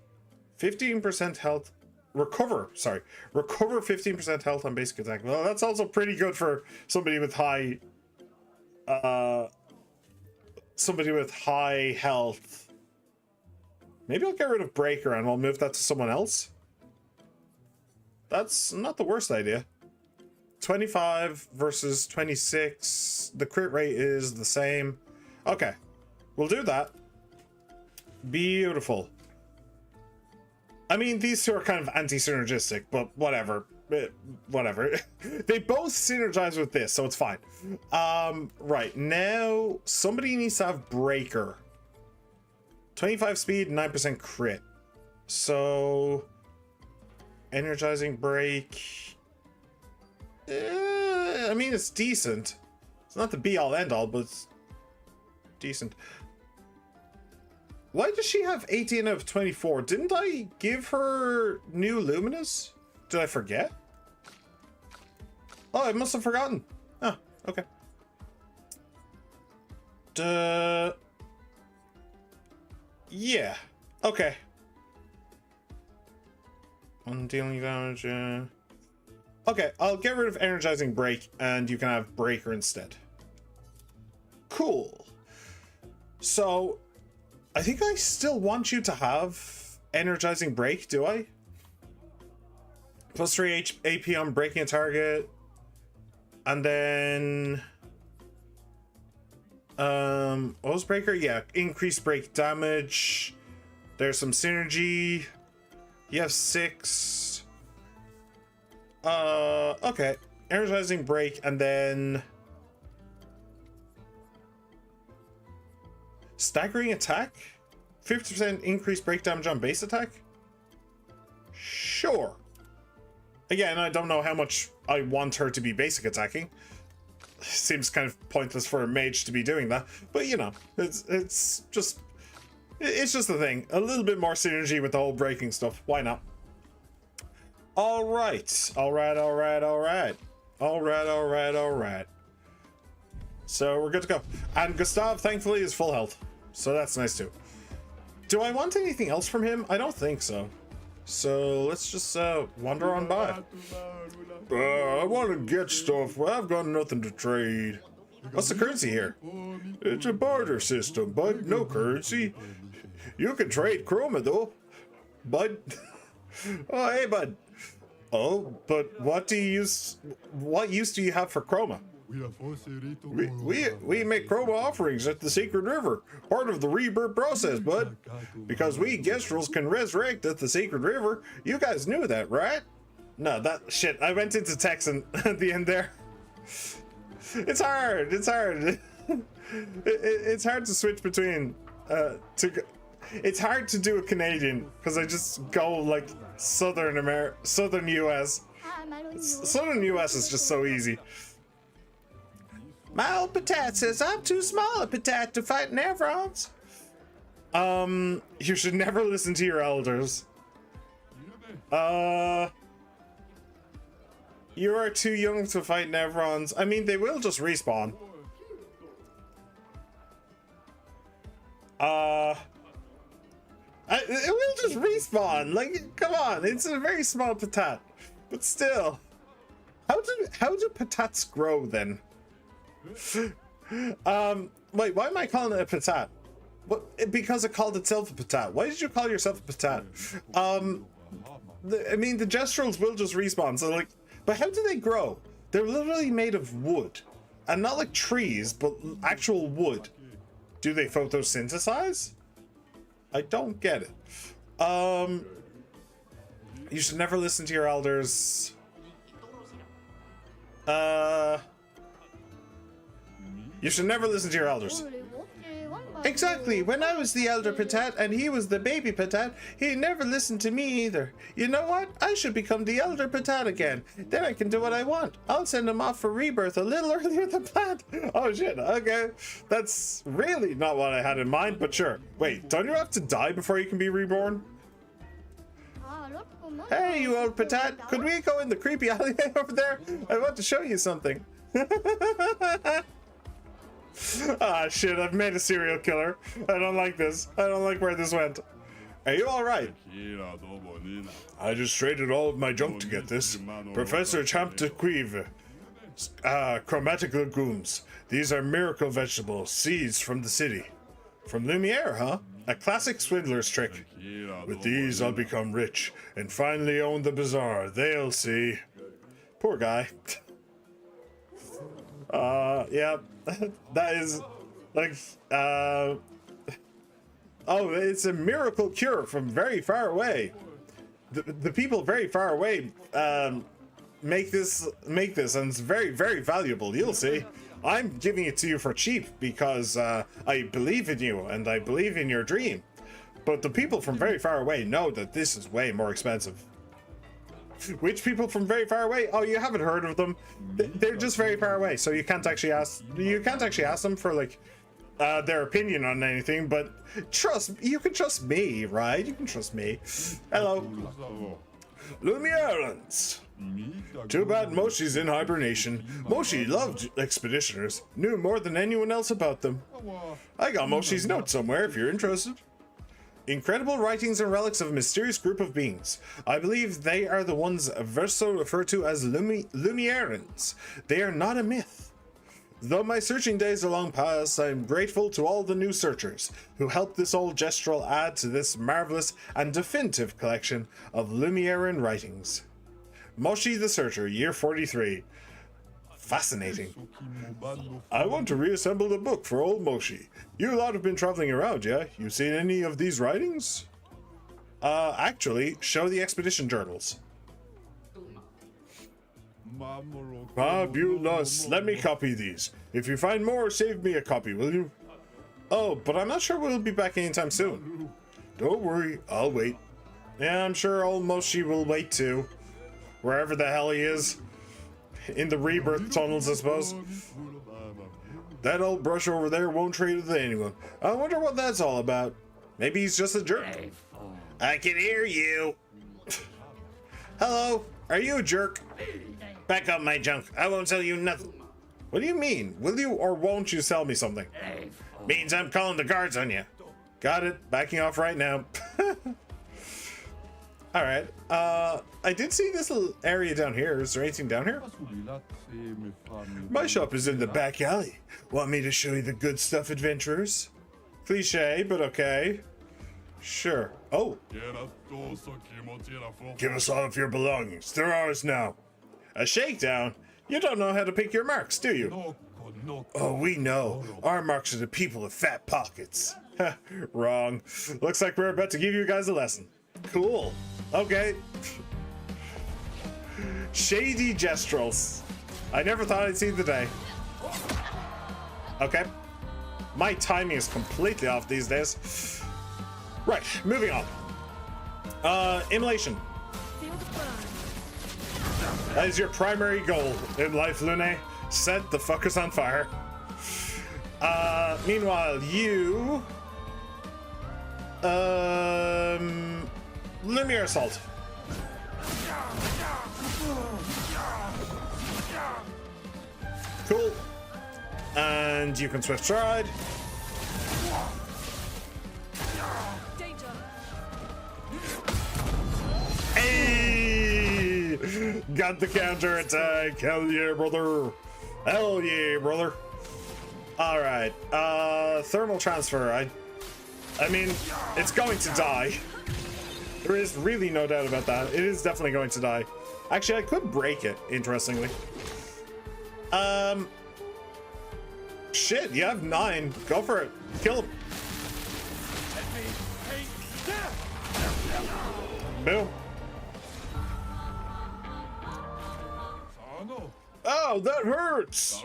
15% health. Recover 15% health on basic attack. Well, that's also pretty good for somebody with high health. Maybe I'll get rid of Breaker and we'll move that to someone else. That's not the worst idea. 25 versus 26. The crit rate is the same. Okay, we'll do that. Beautiful. I mean, these two are kind of anti-synergistic, but whatever. Whatever. They both synergize with this, so it's fine. Right, now somebody needs to have Breaker. 25 speed, 9% crit. So energizing break. I mean, it's decent. It's not the be-all end-all, but it's decent. Why does she have 18 out of 24? Didn't I give her new Luminous? Did I forget? Oh, I must have forgotten. Oh, okay. Yeah. Okay. One dealing damage. Okay, I'll get rid of Energizing Break, and you can have Breaker instead. Cool. So, I think I still want you to have Energizing Break, do I? Plus 3 AP on breaking a target. And then... what was Breaker? Yeah, increased break damage. There's some synergy. You have 6. Okay. Energizing break, and then... staggering attack? 50% increased break damage on base attack? Sure. Again, I don't know how much I want her to be basic attacking. Seems kind of pointless for a mage to be doing that, but you know, it's just a thing. A little bit more synergy with the whole breaking stuff. Why not? All right. So we're good to go. And Gustav, thankfully, is full health, so that's nice too. Do I want anything else from him? I don't think so. So let's just wander on by. I want to get stuff. Well, I've got nothing to trade. What's the currency here? It's a barter system, bud. No currency. You can trade chroma though, bud. Oh, hey, bud. Oh, but what do you use? What use do you have for chroma? We make chroma offerings at the Sacred River, part of the rebirth process, bud. Because we Gestrels can resurrect at the Sacred River. You guys knew that, right? No, that shit. I went into Texan at the end there. It's hard. It's hard. It's hard to switch between. It's hard to do a Canadian because I just go like Southern US. Southern US is just so easy. My old Petite says I'm too small a Petite to fight Nevrons. You should never listen to your elders. You are too young to fight Nevrons. I mean, they will just respawn. It will just respawn. Like, come on, it's a very small Petite, but still. How do Petites grow then? Wait, why am I calling it a Petite? What? Because it called itself a Petite. Why did you call yourself a Petite? I mean, the Gestrels will just respawn, so like, but how do they grow? They're literally made of wood, and not like trees, but actual wood. Do they photosynthesize? I don't get it. You should never listen to your elders. You should never listen to your elders. Exactly. When I was the elder Petite and he was the baby Petite, he never listened to me either. You know what? I should become the elder Petite again. Then I can do what I want. I'll send him off for rebirth a little earlier than planned. Oh shit. Okay. That's really not what I had in mind, but sure. Wait, don't you have to die before you can be reborn? Hey, you old Petite. Could we go in the creepy alleyway over there? I want to show you something. Ah, shit, I've made a serial killer. I don't like this. I don't like where this went. Are you alright? I just traded all of my junk to get this. Professor Champ de Cuivre. Chromatic legumes. These are miracle vegetables, seeds from the city. From Lumiere, huh? A classic swindler's trick. With these, I'll become rich and finally own the bazaar. They'll see. Poor guy. Yeah, that is like, oh, it's a miracle cure from very far away. The people very far away make this, and it's very, very valuable. You'll see. I'm giving it to you for cheap because I believe in you and I believe in your dream. But the people from very far away know that this is way more expensive. Which people from very far away? Oh, you haven't heard of them. They're just very far away, so you can't actually ask. You can't actually ask them for like their opinion on anything. But you can trust me, right? You can trust me. Hello, Lumierans. Too bad Moshi's in hibernation. Moshi loved expeditioners, knew more than anyone else about them. I got Moshi's note somewhere if you're interested. Incredible writings and relics of a mysterious group of beings. I believe they are the ones Verso referred to as Lumierans. They are not a myth. Though my searching days are long past, I am grateful to all the new searchers who helped this old gestural add to this marvelous and definitive collection of Lumieran writings. Moshi the Searcher, year 43. Fascinating. I want to reassemble the book for old Moshi. You lot have been traveling around, yeah? You seen any of these writings? Actually, show the expedition journals. Fabulous. Let me copy these. If you find more, save me a copy, will you? Oh, but I'm not sure we'll be back anytime soon. Don't worry, I'll wait. Yeah, I'm sure old Moshi will wait too. Wherever the hell he is. In the rebirth tunnels, I suppose. That old brush over there won't trade with anyone. I wonder what that's all about. Maybe he's just a jerk. I can hear you. Hello, are you a jerk? Back up my junk. I won't sell you nothing. What do you mean? Will you or won't you sell me something? Means I'm calling the guards on you. Got it. Backing off right now. Alright, I did see this little area down here. Is there anything down here? My shop is in the back alley. Want me to show you the good stuff, adventurers? Cliche, but okay. Sure. Oh. Give us all of your belongings. They're ours now. A shakedown? You don't know how to pick your marks, do you? Oh, we know. Our marks are the people with fat pockets. Wrong. Looks like we're about to give you guys a lesson. Cool. Okay. Shady gestrels. I never thought I'd see the day. Okay. My timing is completely off these days. Right, moving on. Immolation. That is your primary goal in life, Lune. Set the fuckers on fire. Meanwhile, you... Lumiere Assault. Cool. And you can Swift Stride. Hey! Got the counter attack. Hell yeah, brother. Hell yeah, brother. Alright. Thermal transfer. I mean, it's going to die. There is really no doubt about that. It is definitely going to die. Actually, I could break it, interestingly. Shit, you have 9. Go for it. Kill him. Boom. Oh, that hurts.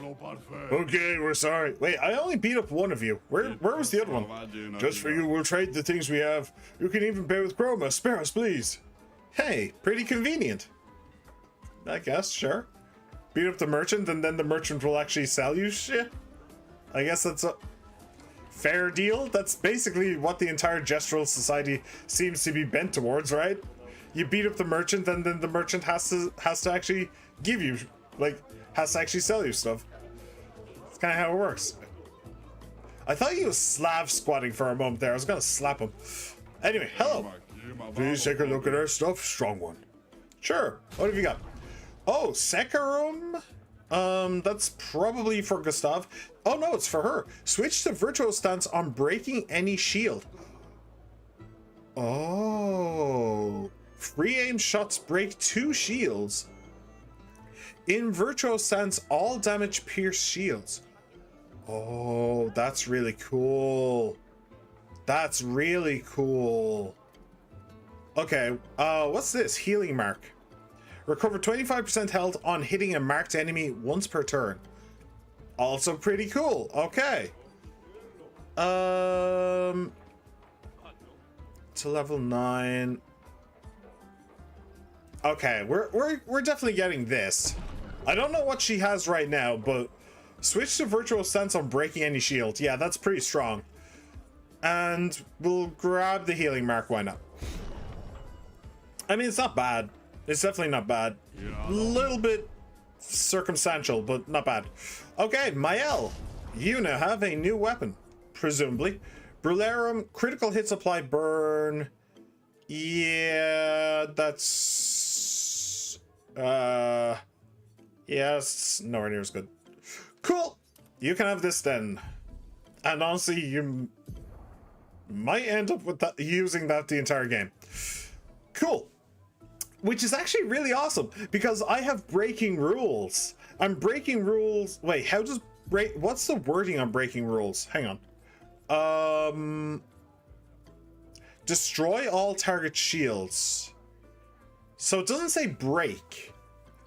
Okay, we're sorry. Wait, I only beat up one of you. Where was the other one? Just for you, we'll trade the things we have. You can even pay with chroma. Spare us, please. Hey, pretty convenient. I guess, sure. Beat up the merchant, and then the merchant will actually sell you shit. I guess that's a fair deal. That's basically what the entire gestural society seems to be bent towards, right? You beat up the merchant, and then the merchant has to actually give you, like, has to actually sell you stuff. That's kind of how it works. I thought he was Slav squatting for a moment there. I was gonna slap him. Anyway, hello. Please take a look at our stuff, strong one. Sure. What have you got? Oh, Sekarum? That's probably for Gustav. Oh no, it's for her. Switch to virtual stance on breaking any shield. Oh. Free aim shots break 2 shields. In virtual sense, all damage pierce shields. Oh, that's really cool. That's really cool. Okay, what's this? Healing mark. Recover 25% health on hitting a marked enemy once per turn. Also pretty cool. Okay. To level 9. Okay, we're definitely getting this. I don't know what she has right now, but switch to virtual sense on breaking any shield. Yeah, that's pretty strong. And we'll grab the healing mark. Why not? I mean, it's not bad. It's definitely not bad. A little bit circumstantial, but not bad. Okay, Mael, you now have a new weapon, presumably. Brularum, critical hits apply burn. Yeah, that's... yes, nowhere near as good. Cool! You can have this then. And honestly, you might end up with that, using that the entire game. Cool. Which is actually really awesome, because I have breaking rules. I'm breaking rules... Wait, how does break... What's the wording on breaking rules? Hang on. Destroy all target shields. So it doesn't say break.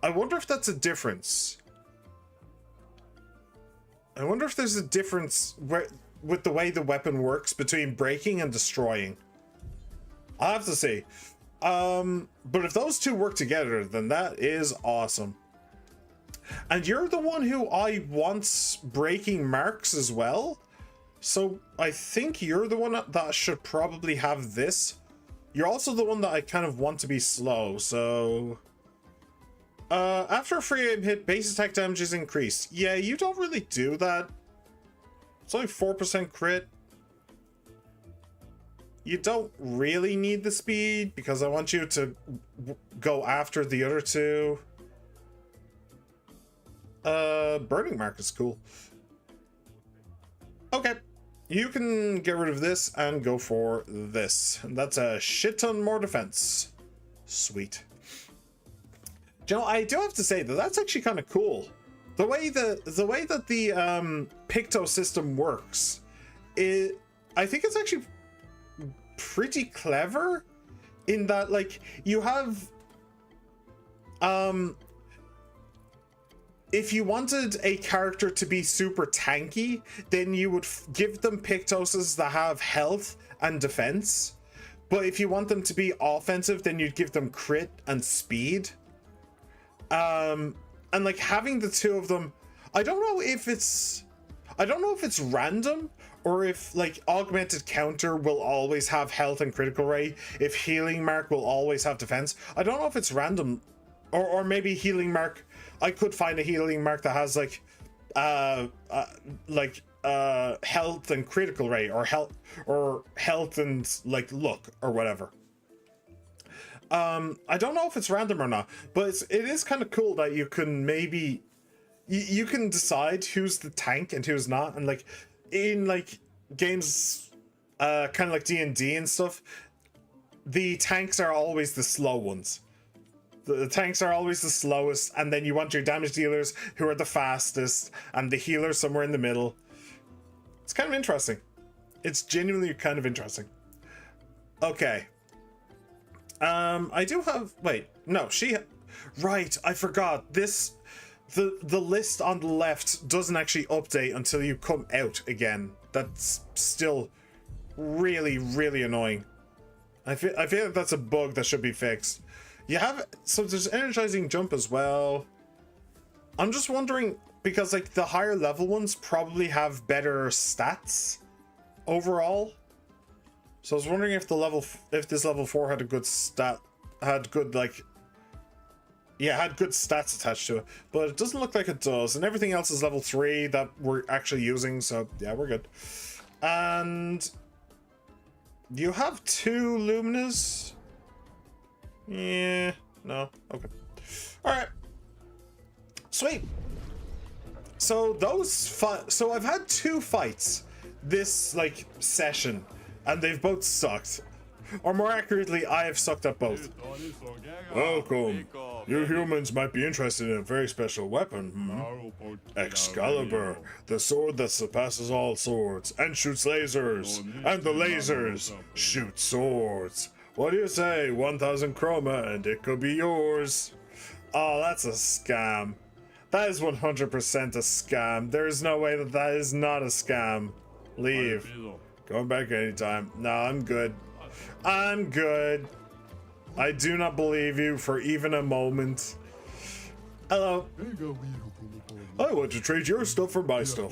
I wonder if that's a difference. I wonder if there's a difference with the way the weapon works between breaking and destroying. I'll have to see. But if those two work together, then that is awesome. And you're the one who I want breaking marks as well. So I think you're the one that should probably have this. You're also the one that I kind of want to be slow, so... after a free aim hit, base attack damage is increased. Yeah, you don't really do that. It's only 4% crit. You don't really need the speed, because I want you to go after the other two. Burning mark is cool. Okay. You can get rid of this and go for this. And that's a shit ton more defense. Sweet. You know, I do have to say that that's actually kind of cool. The way that the Picto system works, I think it's actually pretty clever in that, like, you have if you wanted a character to be super tanky, then you would give them Pictoses that have health and defense. But if you want them to be offensive, then you'd give them crit and speed. And like having the two of them, I don't know if it's random, or if like augmented counter will always have health and critical rate, if healing mark will always have defense. I don't know if it's random, or maybe healing mark, I could find a healing mark that has like health and critical rate, or health and like luck or whatever. I don't know if it's random or not, but it is kind of cool that you can maybe you can decide who's the tank and who's not, and like in like games kind of like D&D and stuff, the tanks are always the slow ones. The tanks are always the slowest, and then you want your damage dealers who are the fastest, and the healers somewhere in the middle. It's kind of interesting. It's genuinely kind of interesting. Okay. I do have... Wait, no, right, I forgot. The list on the left doesn't actually update until you come out again. That's still really, really annoying. I feel like that's a bug that should be fixed. You have... So there's energizing jump as well. I'm just wondering, because like the higher level ones probably have better stats overall. So I was wondering if this level 4 had a good had good stats attached to it, but it doesn't look like it does, and everything else is level 3 that we're actually using, so yeah, we're good. And you have 2 Luminas. Yeah, no, okay, all right, sweet. So so I've had 2 fights this like session, and they've both sucked. Or more accurately, I have sucked at both. Welcome. You humans might be interested in a very special weapon. Excalibur, the sword that surpasses all swords and shoots lasers. And the lasers shoot swords. What do you say? 1,000 chroma and it could be yours. Oh, that's a scam. That is 100% a scam. There is no way that that is not a scam. Leave. Going back anytime. No, I'm good. I'm good. I do not believe you for even a moment. Hello. I want to trade your stuff for my stuff.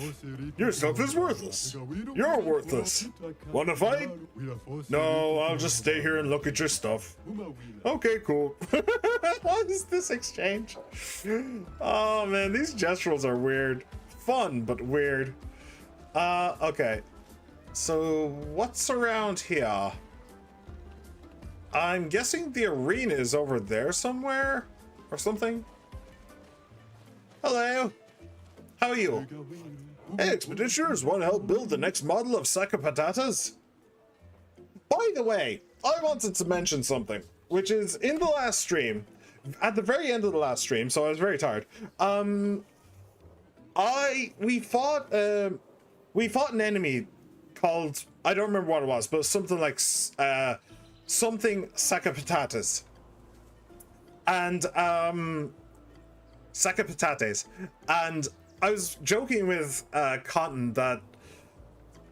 Your stuff is worthless. You're worthless. Want to fight? No, I'll just stay here and look at your stuff. Okay, cool. What is this exchange? Oh man, these gestuals are weird. Fun, but weird. Okay. So, what's around here? I'm guessing the arena is over there somewhere? Or something? Hello. How are you? Hey, expeditioners, want to help build the next model of sack of patatas? By the way, I wanted to mention something, which is in the last stream, at the very end of the last stream, so I was very tired. We fought an enemy called, I don't remember what it was, but something like something sack of patatas. And sack of patates. And I was joking with Cotton that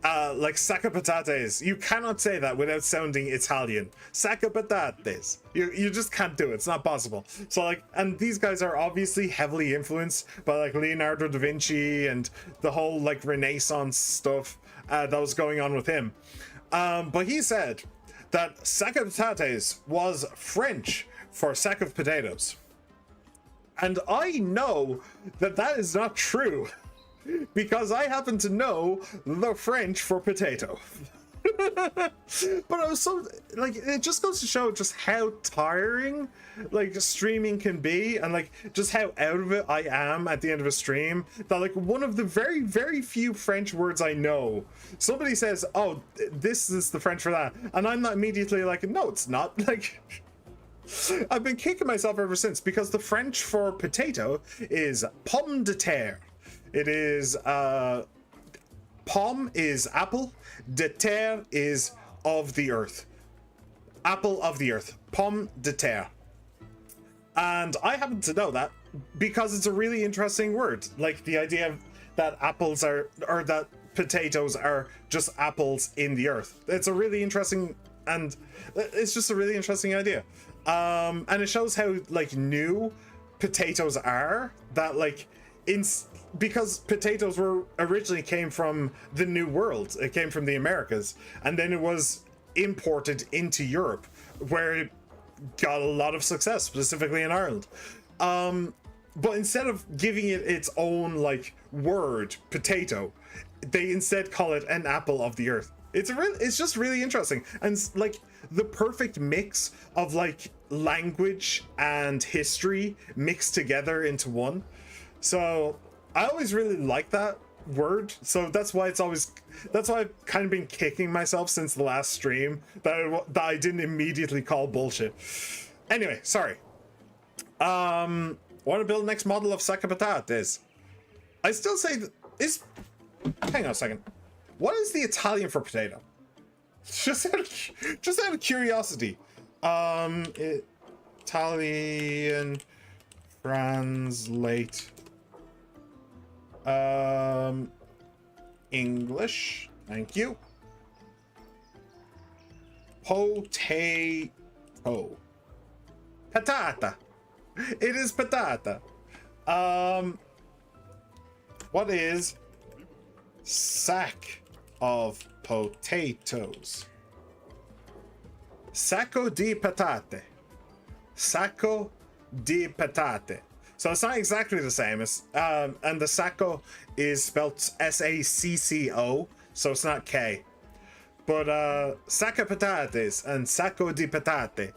like sack of patates, you cannot say that without sounding Italian. Sack of patates. You just can't do it. It's not possible. So like, and these guys are obviously heavily influenced by like Leonardo da Vinci and the whole like Renaissance stuff that was going on with him. But he said that sack of patates was French for sack of potatoes. And I know that that is not true because I happen to know the French for potato. But I was so, like, it just goes to show just how tiring like streaming can be, and like just how out of it I am at the end of a stream, that like one of the very, very few French words I know, somebody says, oh, this is the French for that, and I'm not immediately like, no, it's not. Like, I've been kicking myself ever since, because the French for potato is pomme de terre. It is pomme is apple, de terre is of the earth. Apple of the earth. Pomme de terre. And I happen to know that because it's a really interesting word. Like the idea that apples are, or that potatoes are just apples in the earth. It's a really interesting, and it's just a really interesting idea. And it shows how like new potatoes are, that like because potatoes were originally came from the New World. It came from the Americas, and then it was imported into Europe, where it got a lot of success, specifically in Ireland. But instead of giving it its own like word, potato, they instead call it an apple of the earth. It's just really interesting, and like the perfect mix of like language and history mixed together into one. So I always really like that word, so that's why I've kind of been kicking myself since the last stream that I didn't immediately call bullshit. Anyway, sorry. Want to build next model of sack of patatas? I still say hang on a second. What is the Italian for potato? Just out of curiosity. Italian translate. English. Thank you. Potato. Patata. It is patata. What is sack of potatoes? Sacco di patate. Sacco di patate. So it's not exactly the same as, and the sacco is spelt S-A-C-C-O, so it's not K. But sack of patates and sacco di patate,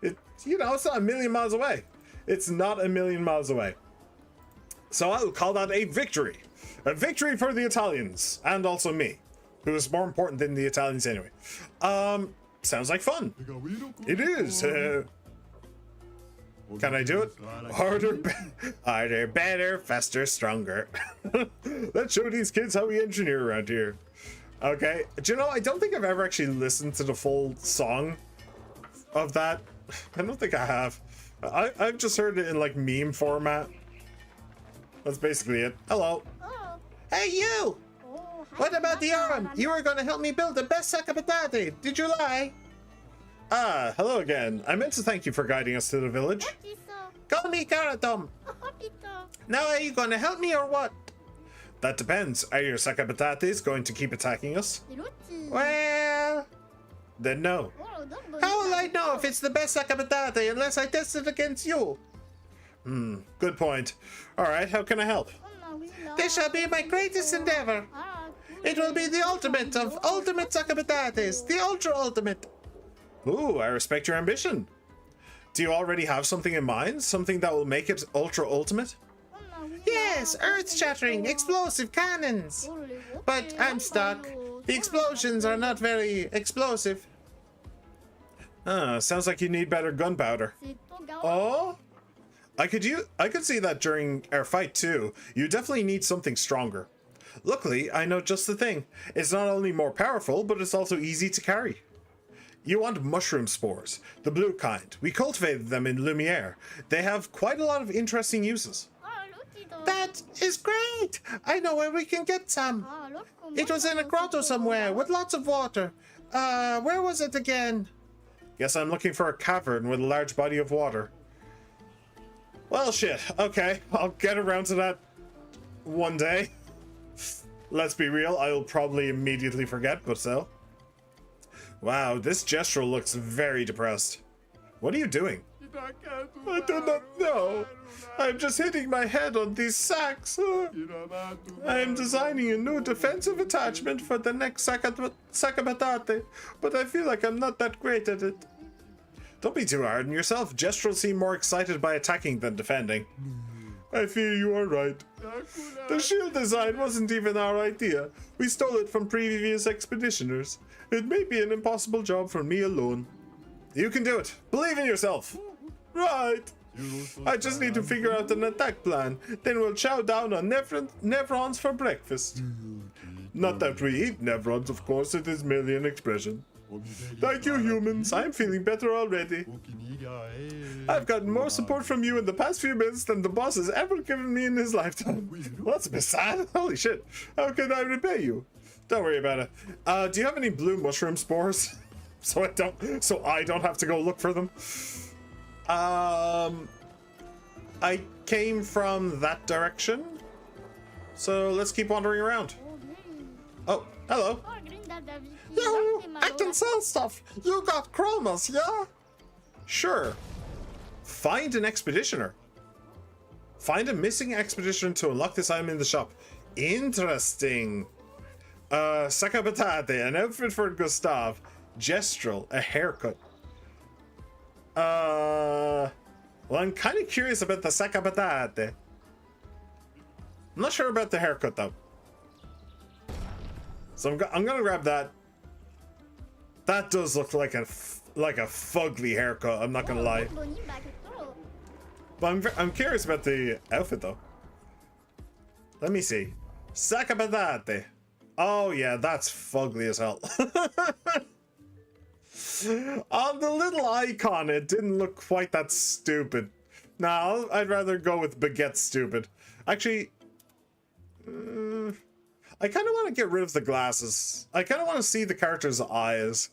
it's not a million miles away. It's not a million miles away. So I'll call that a victory. A victory for the Italians, and also me, who is more important than the Italians anyway. Sounds like fun. It is. Can I do it? Harder, better, faster, stronger. Let's show these kids how we engineer around here. Okay. Do you know, I don't think I've ever actually listened to the full song of that. I don't think I have. I've just heard it in like meme format. That's basically it. Hello. Oh. Hey, you! Oh, What about the arm? You were going to help me build the best sack of potato. Did you lie? Ah, hello again. I meant to thank you for guiding us to the village. Call me Karatom. Now are you going to help me or what? That depends. Are your sack of potatoes going to keep attacking us? Well, then no. How will I know if it's the best sack of potato unless I test it against you? Good point. Alright, how can I help? This shall be my greatest endeavor. It will be the ultimate of ultimate sack of potatoes. The ultra ultimate. Ooh, I respect your ambition. Do you already have something in mind? Something that will make it ultra ultimate? Yes, earth-shattering, explosive cannons. But I'm stuck. The explosions are not very explosive. Sounds like you need better gunpowder. Oh? I could see that during our fight too. You definitely need something stronger. Luckily, I know just the thing. It's not only more powerful, but it's also easy to carry. You want mushroom spores, the blue kind. We cultivated them in Lumiere. They have quite a lot of interesting uses. That is great! I know where we can get some. It was in a grotto somewhere with lots of water. Where was it again? Guess I'm looking for a cavern with a large body of water. Well, shit. Okay, I'll get around to that one day. Let's be real, I'll probably immediately forget, but still. Wow, this gestural looks very depressed. What are you doing? I do not know. I'm just hitting my head on these sacks. I am designing a new defensive attachment for the next sakabatate, but I feel like I'm not that great at it. Don't be too hard on yourself. Gestural seem more excited by attacking than defending. I fear you are right. The shield design wasn't even our idea. We stole it from previous expeditioners. It may be an impossible job for me alone. You can do it. Believe in yourself. Right. I just need to figure out an attack plan. Then we'll chow down on nevrons for breakfast. Not that we eat nevrons, of course. It is merely an expression. Thank you, humans. I'm feeling better already. I've gotten more support from you in the past few minutes than the boss has ever given me in his lifetime. Well, that's a bit sad. Holy shit. How can I repay you? Don't worry about it. Do you have any blue mushroom spores? so I don't have to go look for them. I came from that direction. So let's keep wandering around. Oh, hello. Yo, I can sell stuff. You got chromas, yeah? Sure. Find an expeditioner. Find a missing expeditioner to unlock this item in the shop. Interesting. Sakabatate, an outfit for Gustav. Gestural, a haircut. Well, I'm kind of curious about the Sakabatate. I'm not sure about the haircut, though. So I'm gonna grab that. That does look like a fugly haircut. I'm not gonna lie. But I'm curious about the outfit though. Let me see. Sakabatate. Oh yeah, that's fugly as hell. On the little icon, it didn't look quite that stupid. Nah, I'd rather go with Baguette stupid. Actually, I kind of want to get rid of the glasses. I kind of want to see the character's eyes.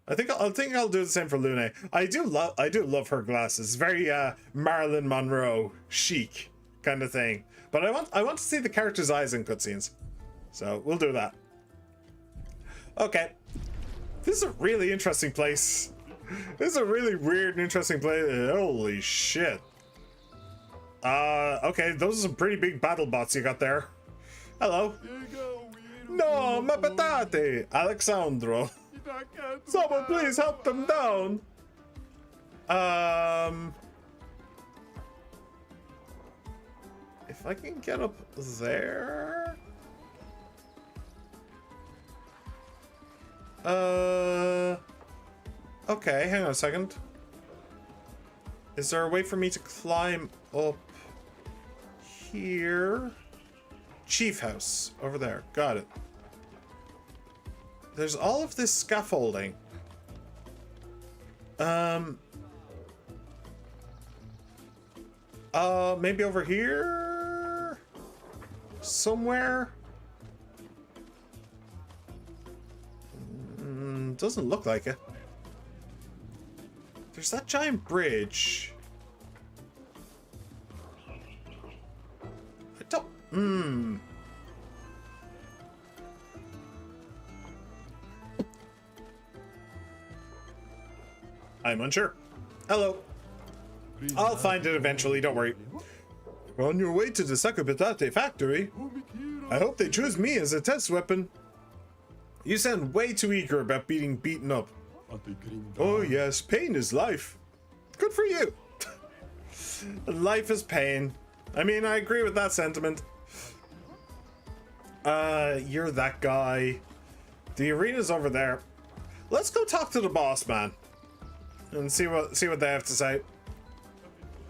I think I'll do the same for Lune. I do love her glasses. Very Marilyn Monroe chic kind of thing. But I want to see the character's eyes in cutscenes. So we'll do that. Okay. This is a really interesting place. This is a really weird and interesting place. Holy shit. Okay, those are some pretty big battle bots you got there. Hello. No, ma patate, Alexandro. Someone please help them down. If I can get up there. Okay, hang on a second. Is there a way for me to climb up here? Chief house over there. Got it. There's all of this scaffolding. Maybe over here? Somewhere? Doesn't look like it. There's that giant bridge. I don't... I'm unsure. Hello. I'll find it eventually, don't worry. On your way to the Petite factory, I hope they choose me as a test weapon. You sound way too eager about being beaten up. Oh yes, pain is life. Good for you. Life is pain. I mean, I agree with that sentiment. You're that guy. The arena's over there. Let's go talk to the boss man and see what they have to say.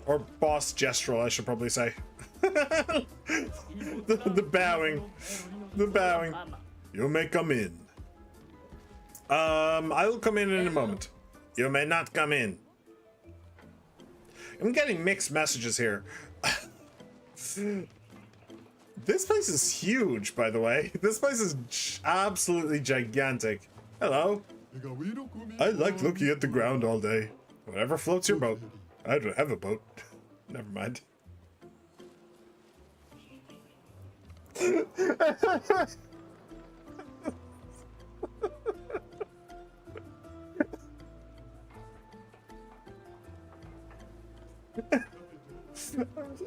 Or boss gestural, I should probably say. the bowing. The bowing. You may come in. I will come in a moment. You may not come in. I'm getting mixed messages here. This place is huge, by the way. This place is absolutely gigantic. Hello. I like looking at the ground all day. Whatever floats your boat. I don't have a boat. Never mind.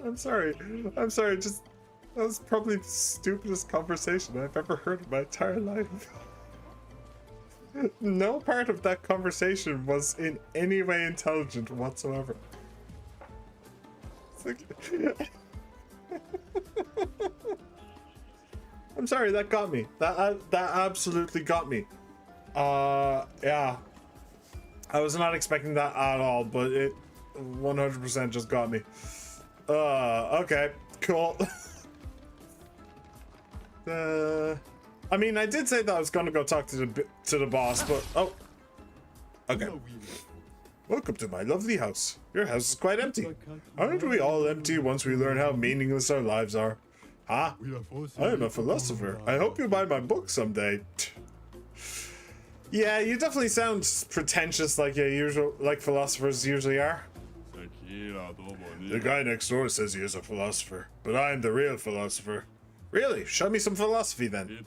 I'm sorry. I'm sorry. Just that was probably the stupidest conversation I've ever heard in my entire life. No part of that conversation was in any way intelligent whatsoever. It's like... I'm sorry, that got me. That absolutely got me. Yeah. I was not expecting that at all, but it 100% just got me. Okay, cool. I mean, I did say that I was gonna go talk to the boss, but oh, okay. Welcome to my lovely house. Your house is quite empty. Aren't we all empty once we learn how meaningless our lives are? Huh? I am a philosopher. I hope you buy my book someday. Yeah, you definitely sound pretentious like philosophers usually are. The guy next door says he is a philosopher, but I'm the real philosopher. Really? Show me some philosophy then.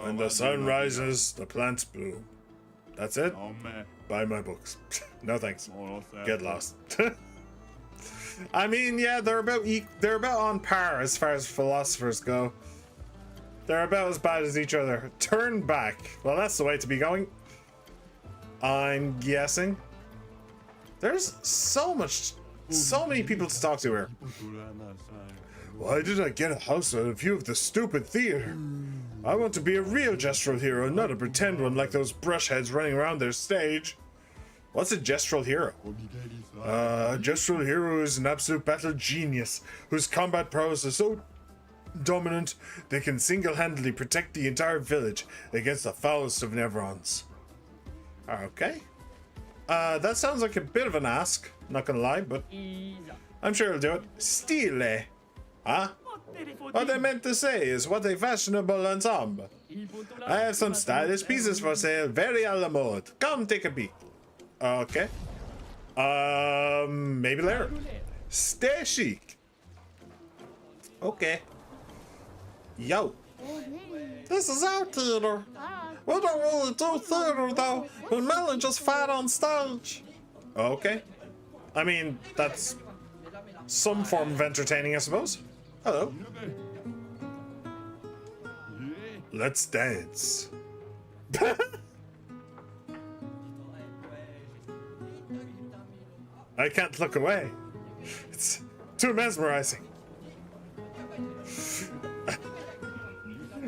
When the sun rises, the plants bloom. That's it? Buy my books. No thanks. Get lost. I mean, yeah, they're about on par as far as philosophers go. They're about as bad as each other. Turn back. Well, that's the way to be going. I'm guessing. There's so many people to talk to here. Why did I get a house out of view of the stupid theater? I want to be a real gestural hero, not a pretend one like those brushheads running around their stage. What's a gestural hero? A gestural hero is an absolute battle genius whose combat prowess is so dominant they can single-handedly protect the entire village against the foulest of Nevrons. Okay. That sounds like a bit of an ask, not gonna lie, but I'm sure he'll do it. Stile. Huh? What I meant to say is, what a fashionable ensemble. I have some stylish pieces for sale, very a la mode. Come take a peek. Okay. Maybe later. Stay chic. Okay. Yo. This is our theater. We don't really do theater though. We mainly just fight on stage. Okay. I mean, that's some form of entertaining, I suppose. Hello. Let's dance. I can't look away. It's too mesmerizing.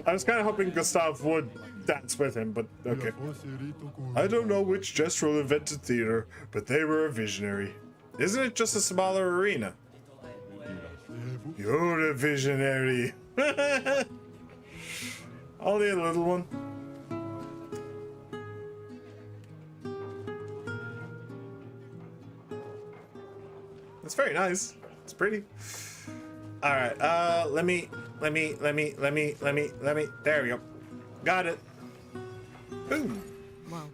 I was kind of hoping Gustav would dance with him, but okay. I don't know which gestural invented theater, but they were a visionary. Isn't it just a smaller arena? You're a visionary. Only a little one. It's very nice. It's pretty. All right. Let me. There we go. Got it. Boom. Well,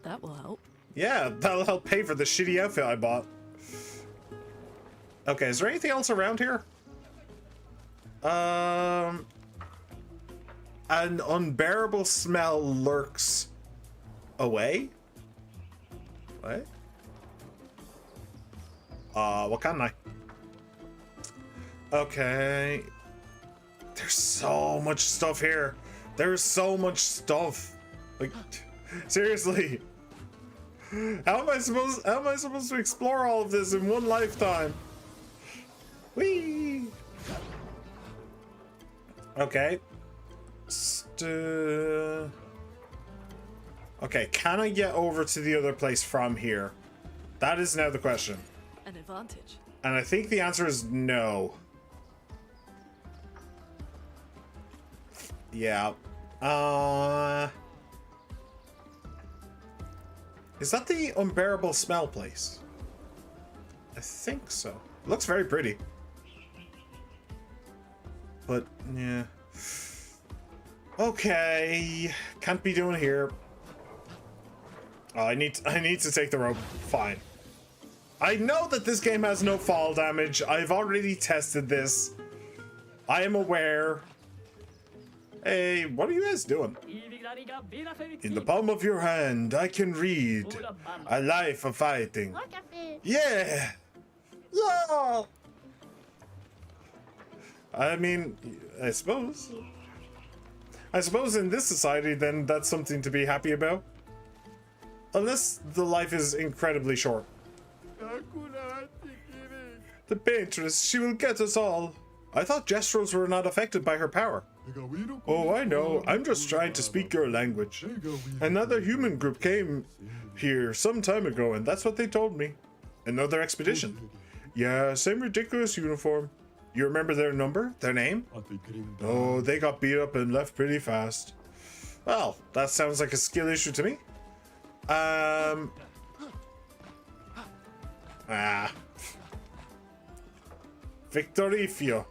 that will help. Yeah, that'll help pay for the shitty outfit I bought. Okay, is there anything else around here? An unbearable smell lurks away. What? What can I? Okay. There's so much stuff here. There's so much stuff. Like, seriously. How am I supposed to explore all of this in one lifetime? Whee! Okay. Okay, can I get over to the other place from here? That is now the question. An advantage. And I think the answer is no. Yeah. Is that the unbearable smell place? I think so. It looks very pretty. But yeah. Okay. Can't be doing here. Oh, I need to take the rope. Fine. I know that this game has no fall damage. I've already tested this. I am aware. Hey, what are you guys doing? In the palm of your hand, I can read a life of fighting. Yeah! Yeah! I mean, I suppose in this society, then that's something to be happy about. Unless the life is incredibly short. The paintress, she will get us all. I thought gestrals were not affected by her power. Oh, I know. I'm just trying to speak your language. Another human group came here some time ago, and that's what they told me. Another expedition. Yeah, same ridiculous uniform. You remember their number? Their name? Oh, they got beat up and left pretty fast. Well, that sounds like a skill issue to me. Victorifio.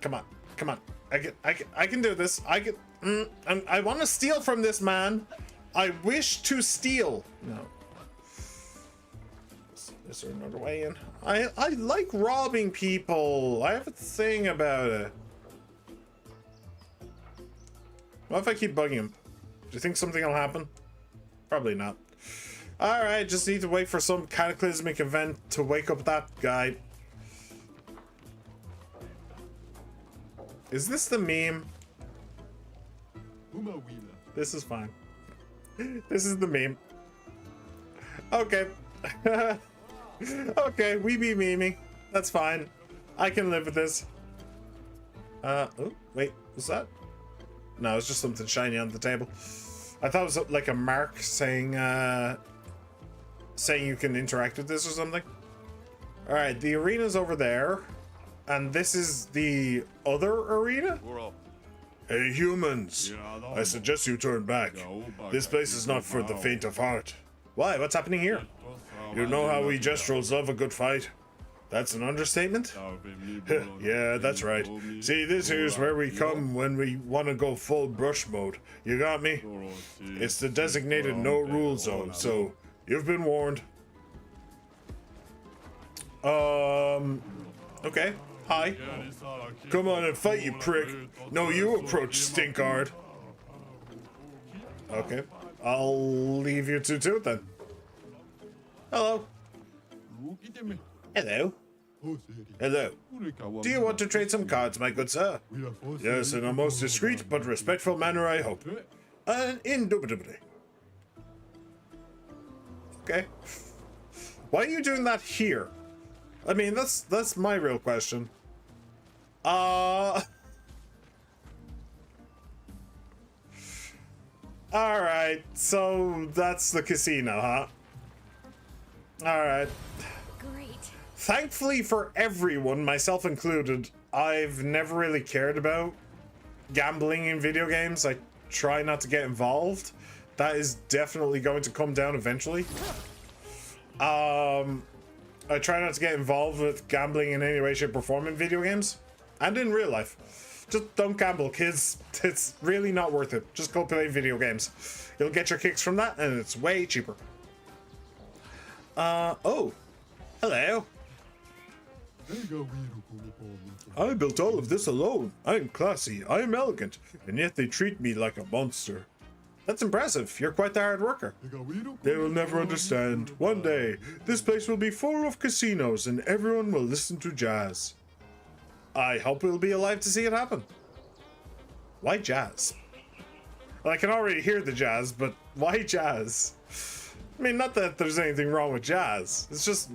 Come on, come on. I can do this. I want to steal from this man. I wish to steal. No. Is there another way in? I like robbing people. I have a thing about it. What if I keep bugging him? Do you think something will happen? Probably not. Alright, just need to wait for some cataclysmic event to wake up that guy. Is this the meme? This is fine. This is the meme. Okay. Okay, we be memeing. That's fine. I can live with this. Oh, wait, was that? No, it's just something shiny on the table. I thought it was like a mark saying saying you can interact with this or something. All right, the arena's over there, and this is the other arena. Hey humans, I suggest you turn back. This place is not for the faint of heart. Why? What's happening here? You know how we gestrals love a good fight. That's an understatement? Yeah, that's right. See, this here's where we come when we want to go full brush mode. You got me? It's the designated no-rule zone, so you've been warned. Okay. Hi. Come on and fight, you prick. No, you approach, stinkard. Okay. I'll leave you two to it then. Hello. Hello. Hello. Do you want to trade some cards, my good sir? Yes, in a most discreet but respectful manner, I hope. Indubitably. Okay. Why are you doing that here? I mean, that's my real question. Alright, so that's the casino, huh? Alright. Great. Thankfully for everyone, myself included, I've never really cared about gambling in video games. I try not to get involved. That is definitely going to come down eventually. I try not to get involved with gambling in any way, shape, or form in video games. And in real life. Just don't gamble, kids. It's really not worth it. Just go play video games. You'll get your kicks from that, and it's way cheaper. Oh. Hello. I built all of this alone. I'm classy, I'm elegant, and yet they treat me like a monster. That's impressive. You're quite the hard worker. They will never understand. One day, this place will be full of casinos and everyone will listen to jazz. I hope we'll be alive to see it happen. Why jazz? Well, I can already hear the jazz, but why jazz? I mean, not that there's anything wrong with jazz. It's just,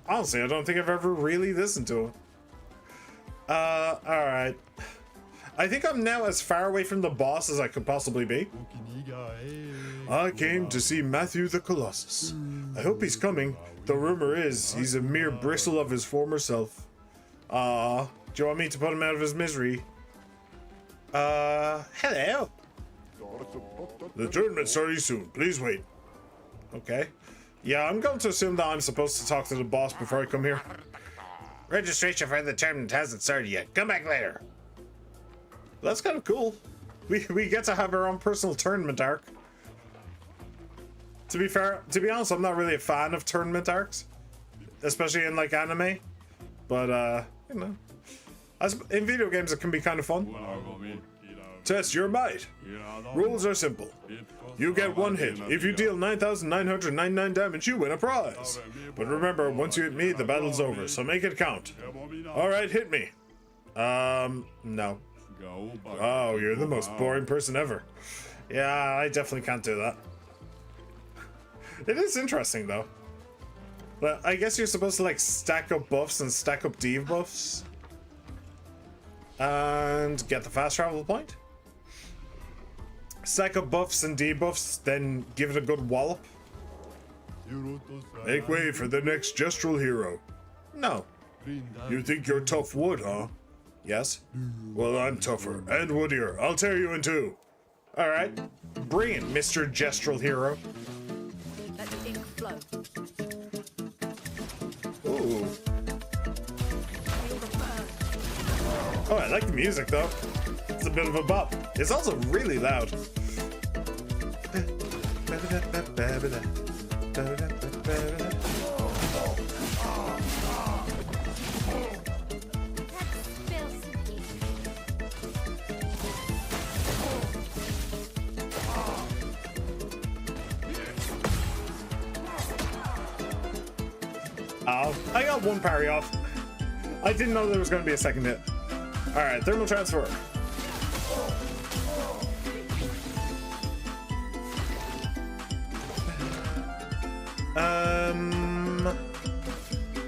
honestly, I don't think I've ever really listened to it. Alright. I think I'm now as far away from the boss as I could possibly be. I came to see Matthew the Colossus. I hope he's coming. The rumor is he's a mere bristle of his former self. Do you want me to put him out of his misery? Hello. The tournament's starting soon. Please wait. Okay. Yeah, I'm going to assume that I'm supposed to talk to the boss before I come here. Registration for the tournament hasn't started yet. Come back later. That's kind of cool. We get to have our own personal tournament arc. To be honest, I'm not really a fan of tournament arcs, especially in like anime. But you know, in video games it can be kind of fun. Test your might. Rules are simple. You get one hit. If you deal 9,999 damage, you win a prize. But remember, once you hit me, the battle's over, so make it count. Alright, hit me. No. Oh, you're the most boring person ever. Yeah, I definitely can't do that. It is interesting, though. But I guess you're supposed to, like, stack up buffs and stack up debuffs. And get the fast travel point. Stack up buffs and debuffs, then give it a good wallop. Make way for the next gestural hero. No. You think you're tough wood, huh? Yes. Well, I'm tougher and woodier. I'll tear you in two. Alright. Bring it, Mr. Gestural Hero. Let the ink flow. Ooh. Oh, I like the music, though. It's a bit of a bop. It's also really loud. Oh, I got one parry off. I didn't know there was going to be a second hit. Alright, thermal transfer.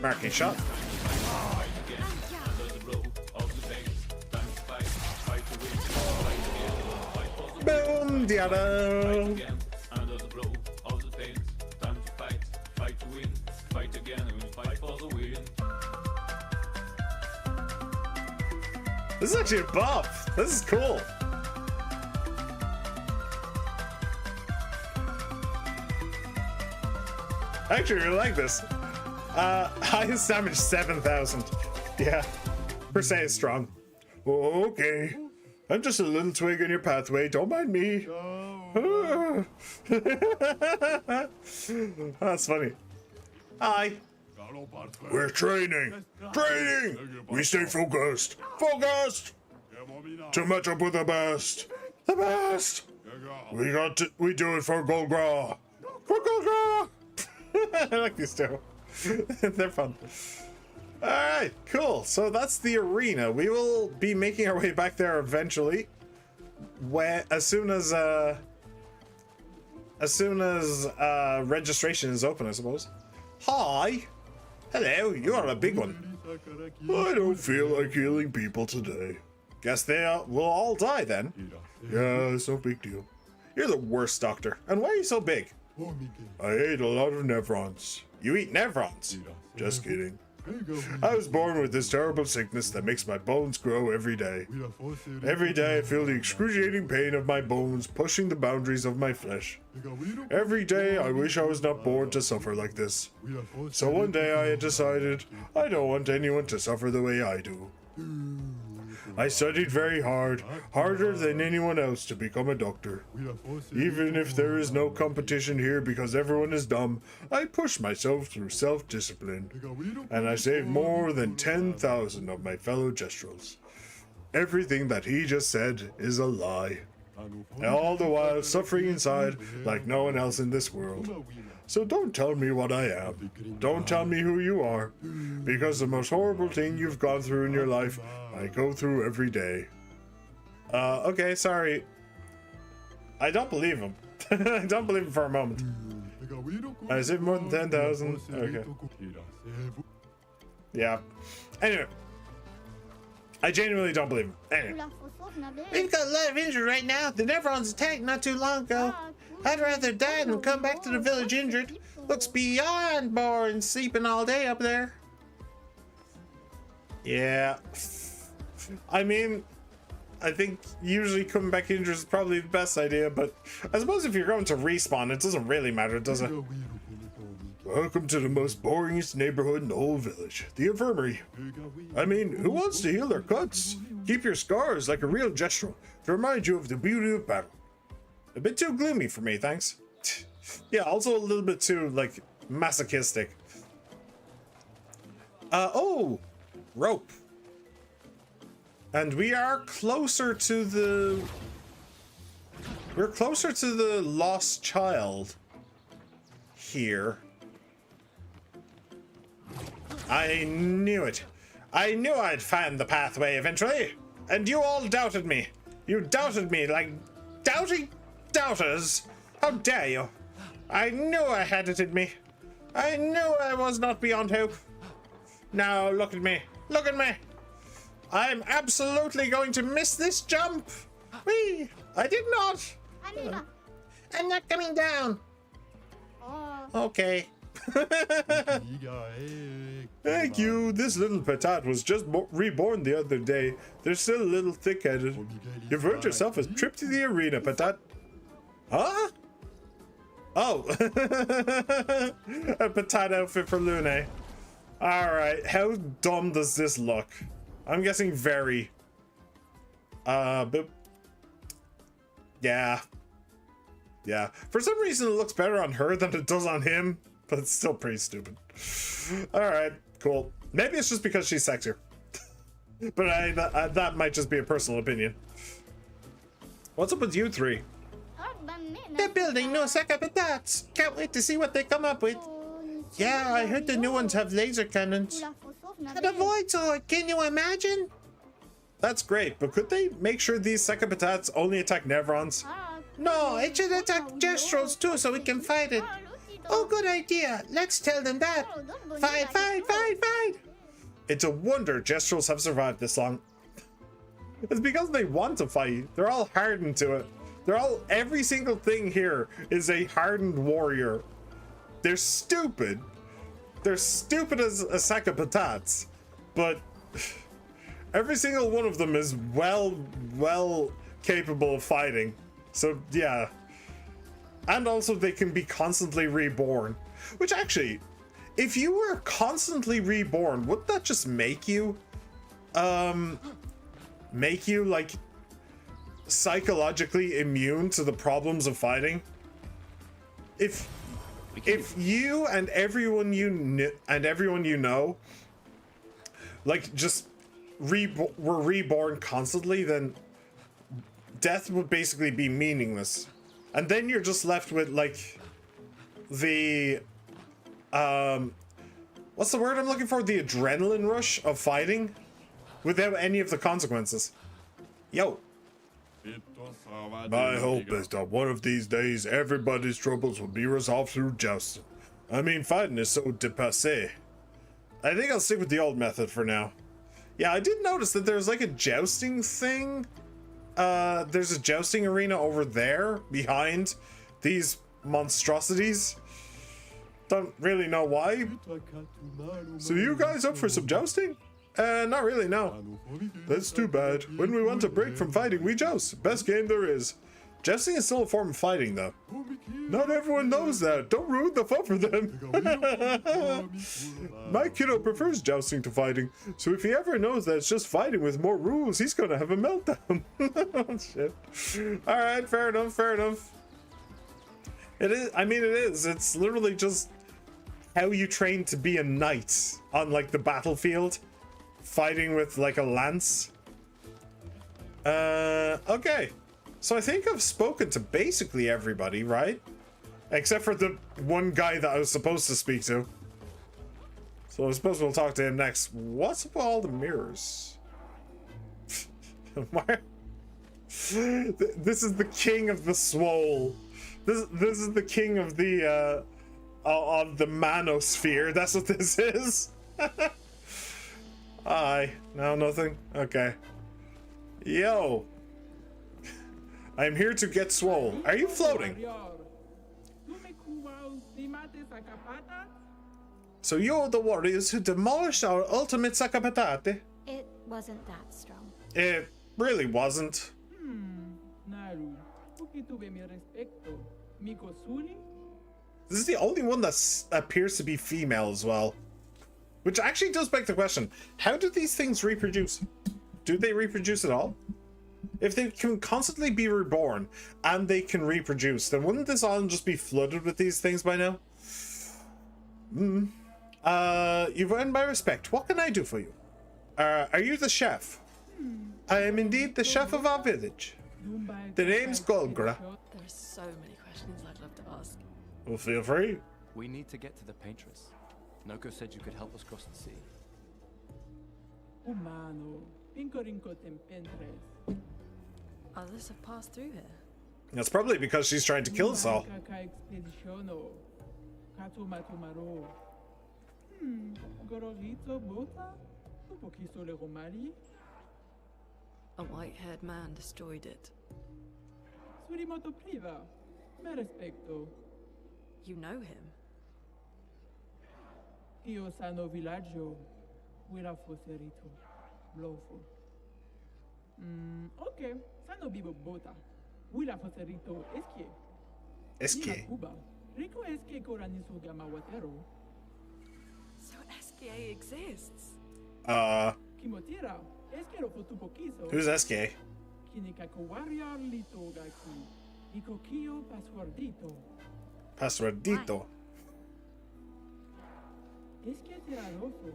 Marking shot. Boom, Diado. This is actually a buff. This is cool. I actually really like this. Highest damage 7,000. Yeah, per se is strong. Okay, I'm just a little twig in your pathway. Don't mind me. That's funny. Hi. We're training. Training. We stay focused. Focused. To match up with the best. The best. We do it for Golgra. For Golgra. I like these two. They're fun. Alright, cool. So that's the arena. We will be making our way back there eventually. As soon as registration is open, I suppose. Hi. Hello, you are a big one. I don't feel like healing people today. Guess they will all die then. Yeah, it's no big deal. You're the worst doctor. And why are you so big? I ate a lot of nevrons. You eat nevrons? Just kidding. I was born with this terrible sickness that makes my bones grow every day. Every day I feel the excruciating pain of my bones pushing the boundaries of my flesh. Every day I wish I was not born to suffer like this. So one day I had decided I don't want anyone to suffer the way I do. I studied very hard, harder than anyone else to become a doctor. Even if there is no competition here because everyone is dumb, I pushed myself through self-discipline, and I saved more than 10,000 of my fellow Gestrels. Everything that he just said is a lie. And all the while suffering inside like no one else in this world. So don't tell me what I am. Don't tell me who you are. Because the most horrible thing you've gone through in your life, I go through every day. Okay, sorry. I don't believe him. I don't believe him for a moment. I saved more than 10,000. Okay. Yeah. Anyway. I genuinely don't believe him. Anyway. We've got a lot of injured right now. The Nevrons attacked not too long ago. I'd rather die than come back to the village injured. Looks beyond boring sleeping all day up there. Yeah. I mean, I think usually coming back injured is probably the best idea, but I suppose if you're going to respawn, it doesn't really matter, does it? Welcome to the most boringest neighborhood in the whole village, the infirmary. I mean, who wants to heal their cuts? Keep your scars like a real gestural to remind you of the beauty of battle. A bit too gloomy for me, thanks. Yeah, also a little bit too, like, masochistic. Oh! Rope. And we are closer to the... We're closer to the lost child. Here. I knew it. I knew I'd find the pathway eventually. And you all doubted me. You doubted me like doubting doubters. How dare you? I knew I had it in me. I knew I was not beyond hope. Now look at me. Look at me. I'm absolutely going to miss this jump. Whee! I did not. I'm not coming down. Okay. Thank you. This little Petite was just reborn the other day. They're still a little thick-headed. You've earned yourself a trip to the arena, Petite. Huh? Oh. A Petite outfit for Lune. Alright, how dumb does this look? I'm guessing very. But... Yeah. Yeah. For some reason it looks better on her than it does on him. But it's still pretty stupid. Alright, cool. Maybe it's just because she's sexier. But that might just be a personal opinion. What's up with you three? They're building new Petits. Can't wait to see what they come up with. Yeah, I heard the new ones have laser cannons. And a void sword, can you imagine? That's great, but could they make sure these Petits only attack Nevrons? No, it should attack Gestrels too so we can fight it. Oh, good idea. Let's tell them that. Fight, fight, fight, fight. It's a wonder Gestrels have survived this long. It's because they want to fight. They're all hardened to it. Every single thing here is a hardened warrior. They're stupid. They're stupid as a sack of patates. But every single one of them is well capable of fighting. So, yeah. And also they can be constantly reborn. Which actually, if you were constantly reborn, wouldn't that just make you like psychologically immune to the problems of fighting? If you and everyone you know like just were reborn constantly, then death would basically be meaningless. And then you're just left with, like, the, what's the word I'm looking for? The adrenaline rush of fighting without any of the consequences. Yo. My hope is that one of these days everybody's troubles will be resolved through jousting. I mean, fighting is so dépassé. I think I'll stick with the old method for now. Yeah, I did notice that there's like a jousting thing there's a jousting arena over there behind these monstrosities. Don't really know why. So you guys up for some jousting? Not really, no. That's too bad. When we want a break from fighting, we joust. Best game there is. Jousting is still a form of fighting, though. Not everyone knows that. Don't ruin the fun for them. My kiddo prefers jousting to fighting, so if he ever knows that it's just fighting with more rules, he's gonna have a meltdown. Shit. Alright, fair enough, fair enough. It is, I mean, it is. It's literally just how you train to be a knight on, like, the battlefield. Fighting with, like, a lance. Okay. So I think I've spoken to basically everybody, right? Except for the one guy that I was supposed to speak to. So I suppose we'll talk to him next. What's up with all the mirrors? Why? This is the king of the swole. This is the king of the manosphere. That's what this is. Aye. No, nothing. Okay. Yo. I'm here to get swole. Are you floating? So you're the warriors who demolished our ultimate saccapatate? It wasn't that strong. It really wasn't. This is the only one that appears to be female as well. Which actually does beg the question, how do these things reproduce? Do they reproduce at all? If they can constantly be reborn and they can reproduce, then wouldn't this island just be flooded with these things by now? You've earned my respect. What can I do for you? Are you the chef? I am indeed the chef of our village. The name's Golgra. There are so many questions I'd love to ask. Well, feel free. We need to get to the paintress. Noko said you could help us cross the sea. Others have passed through here. That's probably because she's trying to kill us all. A white-haired man destroyed it. You know him? Okay, sano bibo bota. Wila foserito eskie. Eskie. Cuba. Rico eskie koraniso gamawatero. So SKA exists? Kimotira. Eskero fotupokiso. Who's SK? Kinikakowaria lito gaki. Ikokio passwordito. Passwordito. Eskie tiraroso.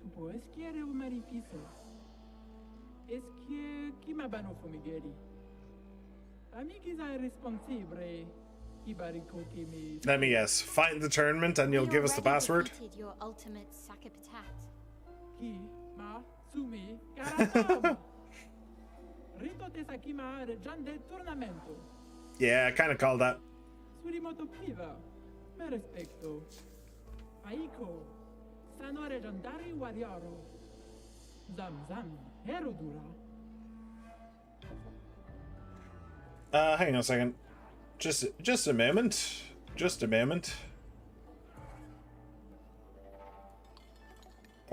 Tupo esquiere un marifiso. Eskie kimabano fumigeri. Amigis are responsible. Let me guess. Find the tournament and you'll give us the password? Your ultimate saccapatat. Ki ma sumi karatom. Rito te sakima reggiante tournamento. Yeah, I kind of called that. Surimoto priva. Me respecto. Aiko. Sano reggiantari wariaro. Zam zam. Herodura. Hang on a second. Just a moment. Just a moment.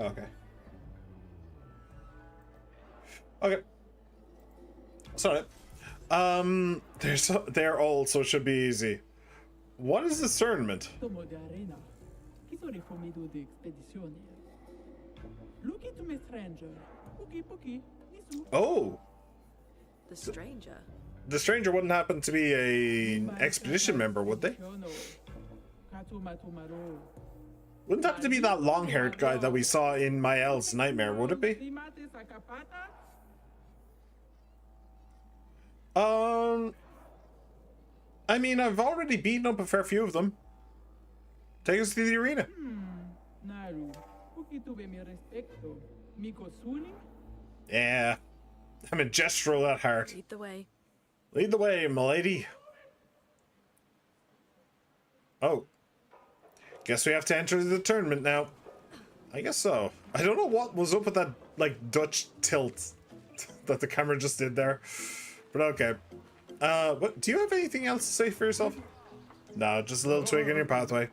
Okay. Okay. Sorry. They're old, so it should be easy. What is this tournament? Tomo de arena. Kisori fomido de expedizione. Luki to me stranger. Puki puki. Nisu. Oh, The stranger? the stranger wouldn't happen to be an expedition member, would they? Wouldn't happen to be that long-haired guy that we saw in Mael's nightmare, would it be? I mean, I've already beaten up a fair few of them. Take us to the arena. Yeah, I'm a gestural at heart. Lead the way. Lead the way, milady. Oh. Guess we have to enter the tournament now. I guess so. I don't know what was up with that, like, Dutch tilt that the camera just did there. But okay. What do you have anything else to say for yourself? No, just a little twig in your pathway.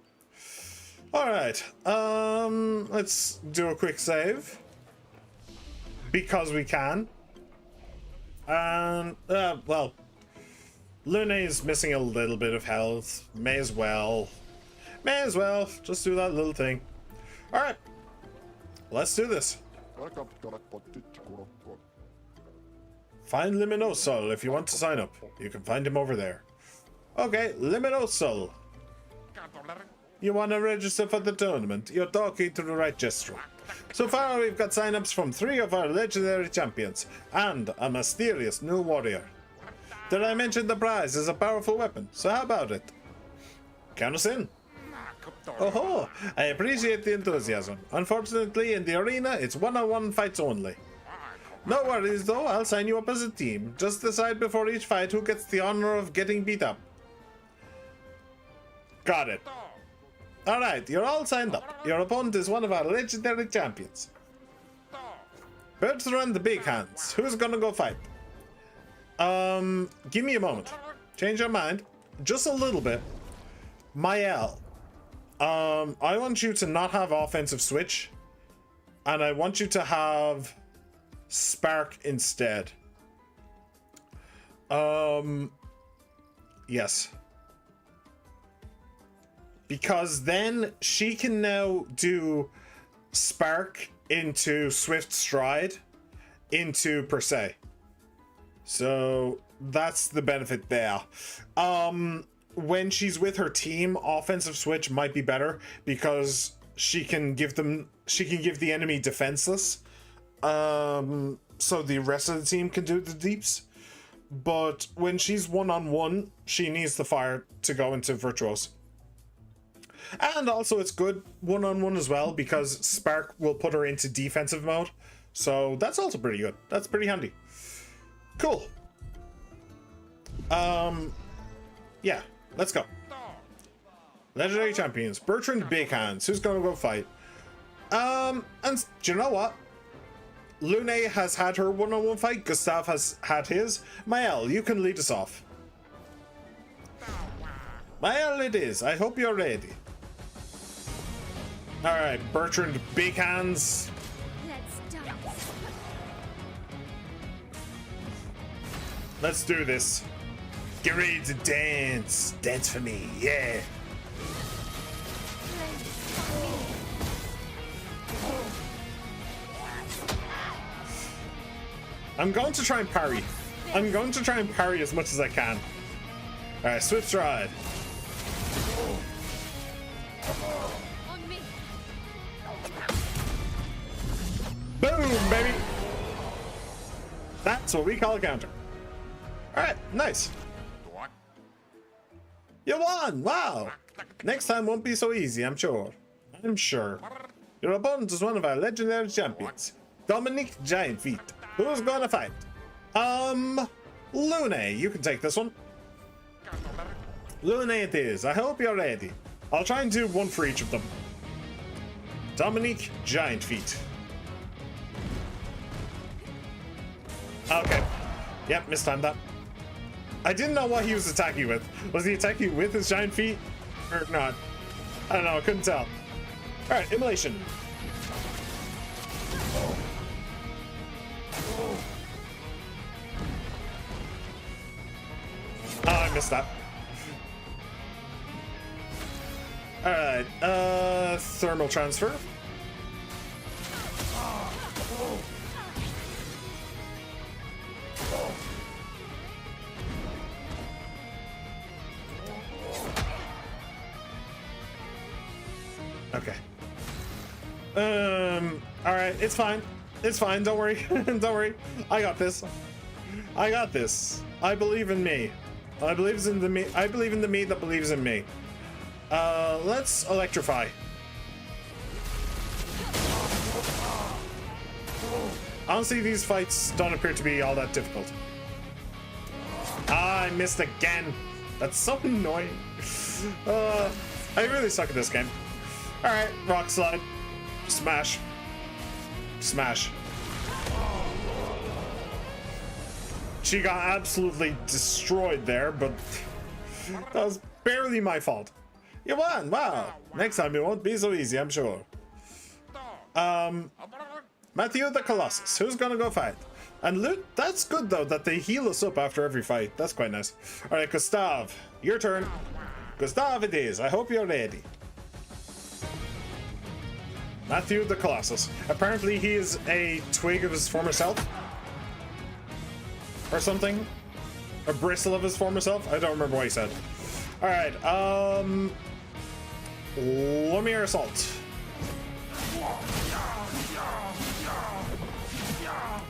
Alright. Let's do a quick save. Because we can. And well, Lune is missing a little bit of health. May as well just do that little thing. Alright. Let's do this. Find Liminosol if you want to sign up. You can find him over there. Okay, Liminosol. You want to register for the tournament? You're talking to the right gesture. So far, we've got sign-ups from 3 of our legendary champions and a mysterious new warrior. Did I mention the prize is a powerful weapon? So how about it? Count us in. Oh, I appreciate the enthusiasm. Unfortunately, in the arena, it's one-on-one fights only. No worries though, I'll sign you up as a team. Just decide before each fight who gets the honor of getting beat up. Got it. Alright, you're all signed up. Your opponent is one of our legendary champions. Bertrand the Big Hands. Who's gonna go fight? Give me a moment. Change your mind. Just a little bit. Mael. I want you to not have offensive switch. And I want you to have Spark instead. Yes. Because then she can now do Spark into Swift Stride into Per se. So that's the benefit there. When she's with her team, offensive switch might be better because she can give the enemy defenseless. So the rest of the team can do the deeps. But when she's one-on-one, she needs the fire to go into Virtuose. And also it's good one-on-one as well because Spark will put her into defensive mode. So that's also pretty good. That's pretty handy. Cool. Yeah, let's go. Legendary champions. Bertrand Big Hands. Who's gonna go fight? And do you know what? Lune has had her one-on-one fight. Gustav has had his. Mael, you can lead us off. Mael it is. I hope you're ready. Alright, Bertrand Big Hands. Let's dance. Let's do this. Get ready to dance. Dance for me, yeah. I'm going to try and parry. I'm going to try and parry as much as I can. Alright, Swift Stride. On me. Boom, baby. That's what we call a counter. Alright, nice. You won! Wow! Next time won't be so easy, I'm sure. I'm sure. Your opponent is one of our legendary champions, Dominic Giant Feet. Who's gonna fight? Lune, you can take this one. Lune it is. I hope you're ready. I'll try and do one for each of them. Dominic Giant Feet. Okay. Yep, mistimed that. I didn't know what he was attacking with. Was he attacking with his giant feet? Or not? I don't know, I couldn't tell. Alright, Immolation. Oh, I missed that. Alright, Thermal Transfer. Okay. Alright, it's fine. It's fine, don't worry. Don't worry. I got this. I got this. I believe in me. I believe in the me that believes in me. Let's electrify. Honestly, these fights don't appear to be all that difficult. Ah, I missed again. That's so annoying. I really suck at this game. Alright, Rock Slide. Smash. Smash. She got absolutely destroyed there, but that was barely my fault. You won! Wow! Next time it won't be so easy, I'm sure. Matthew the Colossus, who's gonna go fight? And loot, that's good though, that they heal us up after every fight. That's quite nice. Alright, Gustav, your turn. Gustav it is, I hope you're ready. Matthew the Colossus. Apparently he is a twig of his former self. Or something. A bristle of his former self. I don't remember what he said. Alright, Lumiere Assault.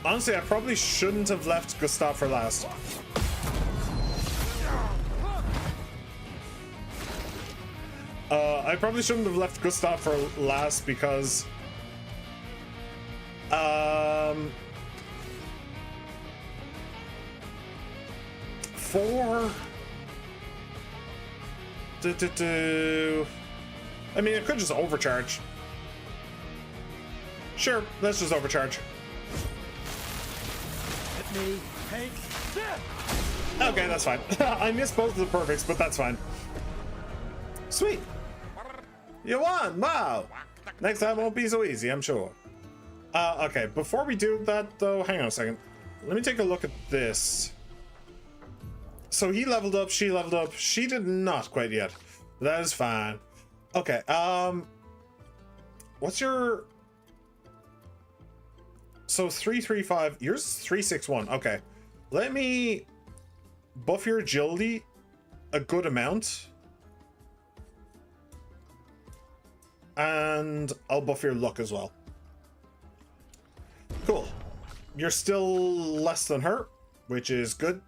Honestly, I probably shouldn't have left Gustav for last. I probably shouldn't have left Gustav for last because I mean, I could just overcharge. Sure, let's just overcharge. Let me take this. Okay, that's fine. I missed both of the perfects, but that's fine. Sweet. You won! Wow! Next time won't be so easy, I'm sure. Okay, before we do that, though, hang on a second. Let me take a look at this. So he leveled up, she leveled up. She did not quite yet. That is fine. Okay, what's your... So 335, yours is 361. Okay, let me buff your agility a good amount. And I'll buff your luck as well. Cool. You're still less than her, which is good.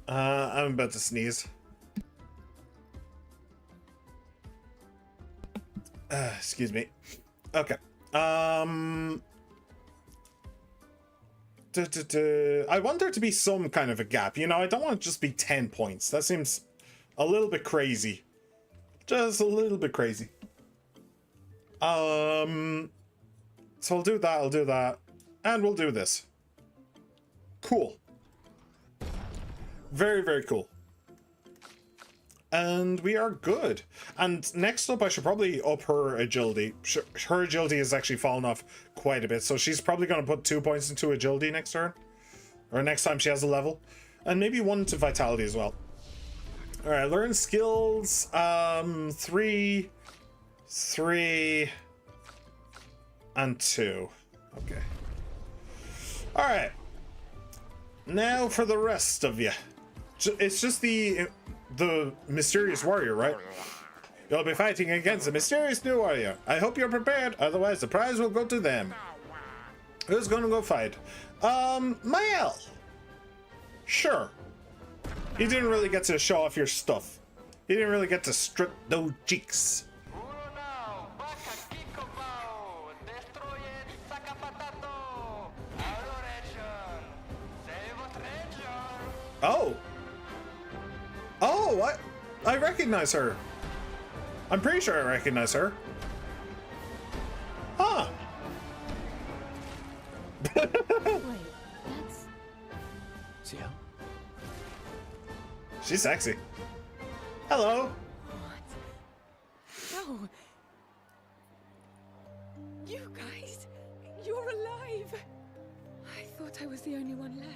I'm about to sneeze. Excuse me. Okay. I want there to be some kind of a gap. You know, I don't want it to just be 10 points. That seems a little bit crazy. Just a little bit crazy. So I'll do that, and we'll do this. Cool. Very, very cool. And we are good. And next up, I should probably up her agility. Her agility has actually fallen off quite a bit, so she's probably going to put 2 points into agility next turn. Or next time she has a level. And maybe 1 to vitality as well. Alright, learn skills. 3, and 2. Okay. Alright. Now for the rest of you. It's just the mysterious warrior, right? You'll be fighting against a mysterious new warrior. I hope you're prepared, otherwise the prize will go to them. Who's gonna go fight? Mael. Sure. You didn't really get to show off your stuff. You didn't really get to strip those cheeks. Oh. Oh, I recognize her. I'm pretty sure I recognize her. Huh. Wait, that's... See how? She's sexy. Hello. What? No. You guys, you're alive. I thought I was the only one left.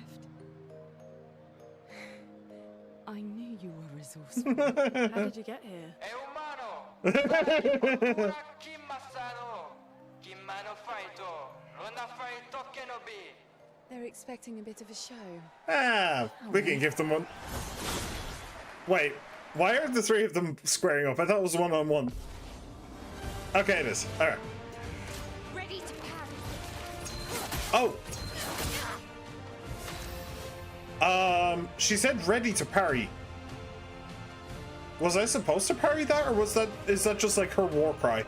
I knew you were resourceful. How did you get here? They're expecting a bit of a show. Ah, we can give them one. Wait, why are the 3 of them squaring up? I thought it was one-on-one. Okay, it is. All right. Ready to parry. Oh. She said ready to parry. Was I supposed to parry that, or is that just like her war cry?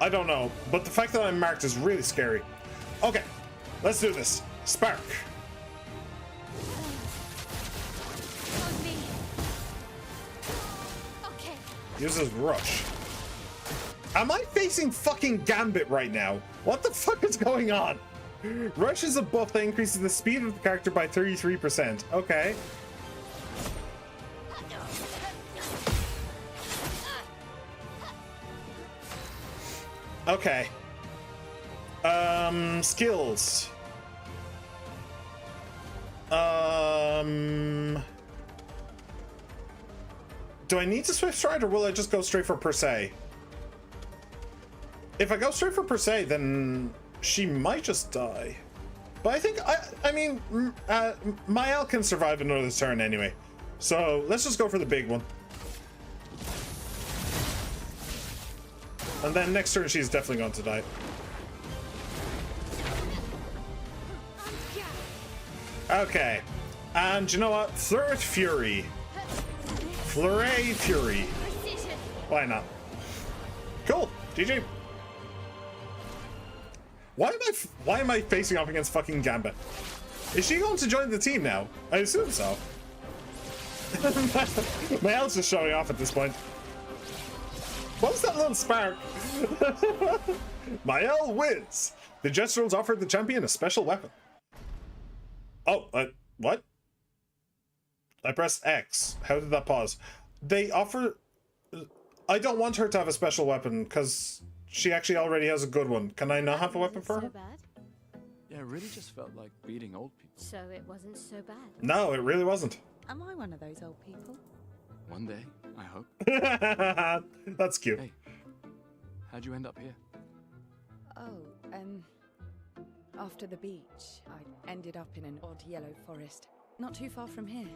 I don't know, but the fact that I'm marked is really scary. Okay, let's do this. Spark. On me. Okay. Uses rush. Am I facing fucking Gambit right now? What the fuck is going on? Rush is a buff that increases the speed of the character by 33%. Okay. Okay. Skills. Do I need to Swift Stride or will I just go straight for Per Se? If I go straight for Per Se, then she might just die. But I think, I mean, Mael can survive another turn anyway. So let's just go for the big one. And then next turn she's definitely going to die. Okay. And you know what? Third Fury. Flurry Fury. Why not? Cool. GG. Why am I facing off against fucking Gambit? Is she going to join the team now? I assume so. Mael's just showing off at this point. What was that little spark? Mael wins. The Jesterals offered the champion a special weapon. Oh, what? I pressed X. How did that pause? They offer... I don't want her to have a special weapon because she actually already has a good one. Can I not have a weapon for her? So bad? Yeah, it really just felt like beating old people. So it wasn't so bad. No, it really wasn't. Am I one of those old people? One day, I hope. That's cute. Hey, how'd you end up here? Oh, after the beach, I ended up in an odd yellow forest, not too far from here.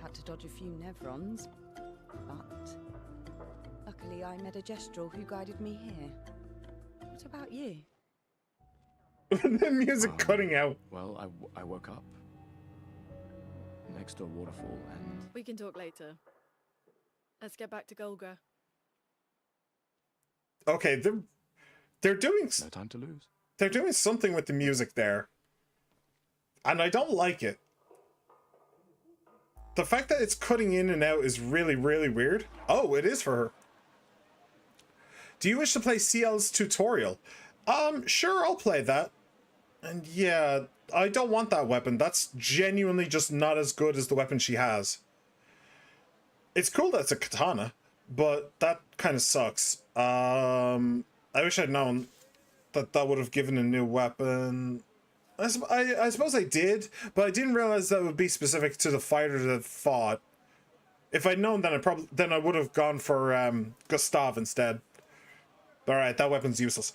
Had to dodge a few Nevrons, but luckily I met a Gestral who guided me here. What about you? The music cutting out. Well, I woke up next to a waterfall and... We can talk later. Let's get back to Golga. Okay, they're doing... No time to lose. They're doing something with the music there. And I don't like it. The fact that it's cutting in and out is really, really weird. Oh, it is for her. Do you wish to play CL's tutorial? Sure, I'll play that. And yeah, I don't want that weapon. That's genuinely just not as good as the weapon she has. It's cool that it's a katana, but that kind of sucks. I wish I'd known that would have given a new weapon. I suppose I did, but I didn't realize that would be specific to the fighter that fought. If I'd known, then I would have gone for Gustav instead. All right, that weapon's useless.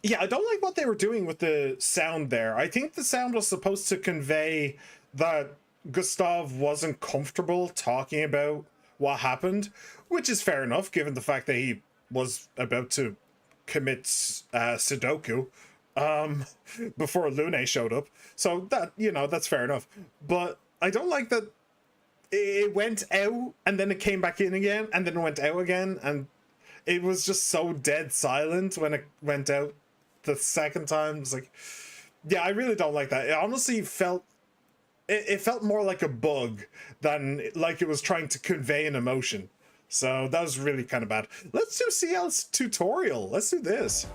Yeah, I don't like what they were doing with the sound there. I think the sound was supposed to convey that Gustav wasn't comfortable talking about what happened, which is fair enough given the fact that he was about to commit Sudoku before Lune showed up. So that, you know, that's fair enough. But I don't like that it went out and then it came back in again and then it went out again, and it was just so dead silent when it went out the second time. It's like, yeah, I really don't like that. It honestly felt it felt more like a bug than like it was trying to convey an emotion. So that was really kind of bad. Let's do CL's tutorial. Let's do this.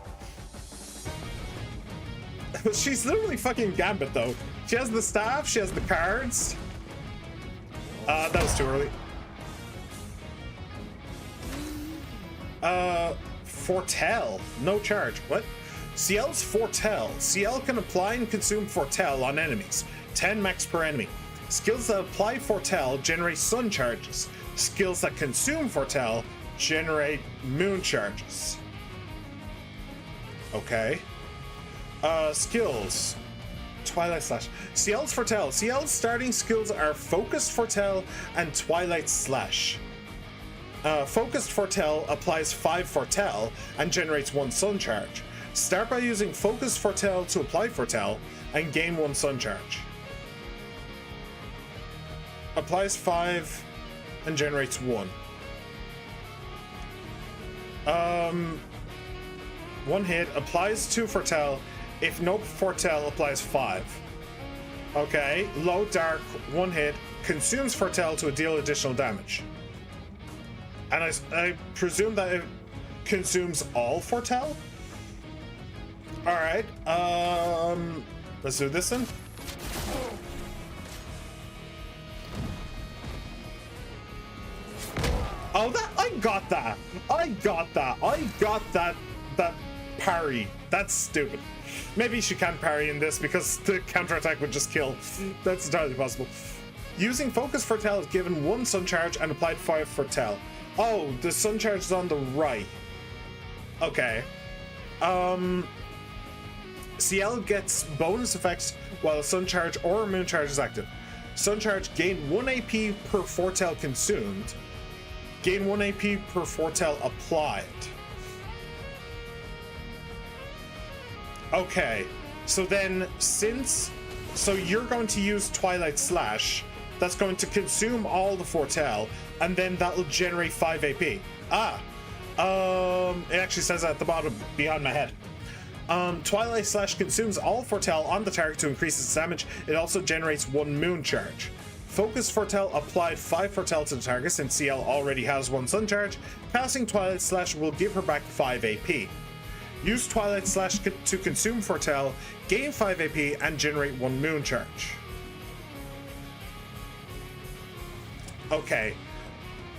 She's literally fucking Gambit though. She has the staff, she has the cards. That was too early. Foretell. No charge. What? CL's Foretell. CL can apply and consume Foretell on enemies. 10 max per enemy. Skills that apply Foretell generate sun charges. Skills that consume Foretell generate moon charges. Okay. Skills. Twilight Slash. CL's Foretell. CL's starting skills are Focused Foretell and Twilight Slash. Focused Foretell applies 5 Foretell and generates 1 sun charge. Start by using Focused Foretell to apply Foretell and gain 1 sun charge. Applies 5 and generates 1. 1 hit, applies 2 Foretell. If no Foretell, applies 5. Okay, low dark, 1 hit, consumes Foretell to deal additional damage. And I presume that it consumes all Foretell? All right. Let's do this then. Oh, I got that. I got that parry. That's stupid. Maybe she can parry in this because the counterattack would just kill. That's entirely possible. Using Focus Foretell is given 1 sun charge and applied 5 Foretell. Oh, the sun charge is on the right. Okay. CL gets bonus effects while a sun charge or a moon charge is active. Sun charge, gain 1 AP per Foretell consumed. Gain 1 AP per Foretell applied. Okay, so then so you're going to use Twilight Slash, that's going to consume all the Foretell, and then that'll generate 5 AP. It actually says that at the bottom, behind my head. Twilight Slash consumes all Foretell on the target to increase its damage. It also generates 1 moon charge. Focus Foretell applied 5 Foretell to the target since CL already has 1 sun charge. Casting Twilight Slash will give her back 5 AP. Use Twilight Slash to consume Foretell, gain 5 AP, and generate 1 moon charge. Okay.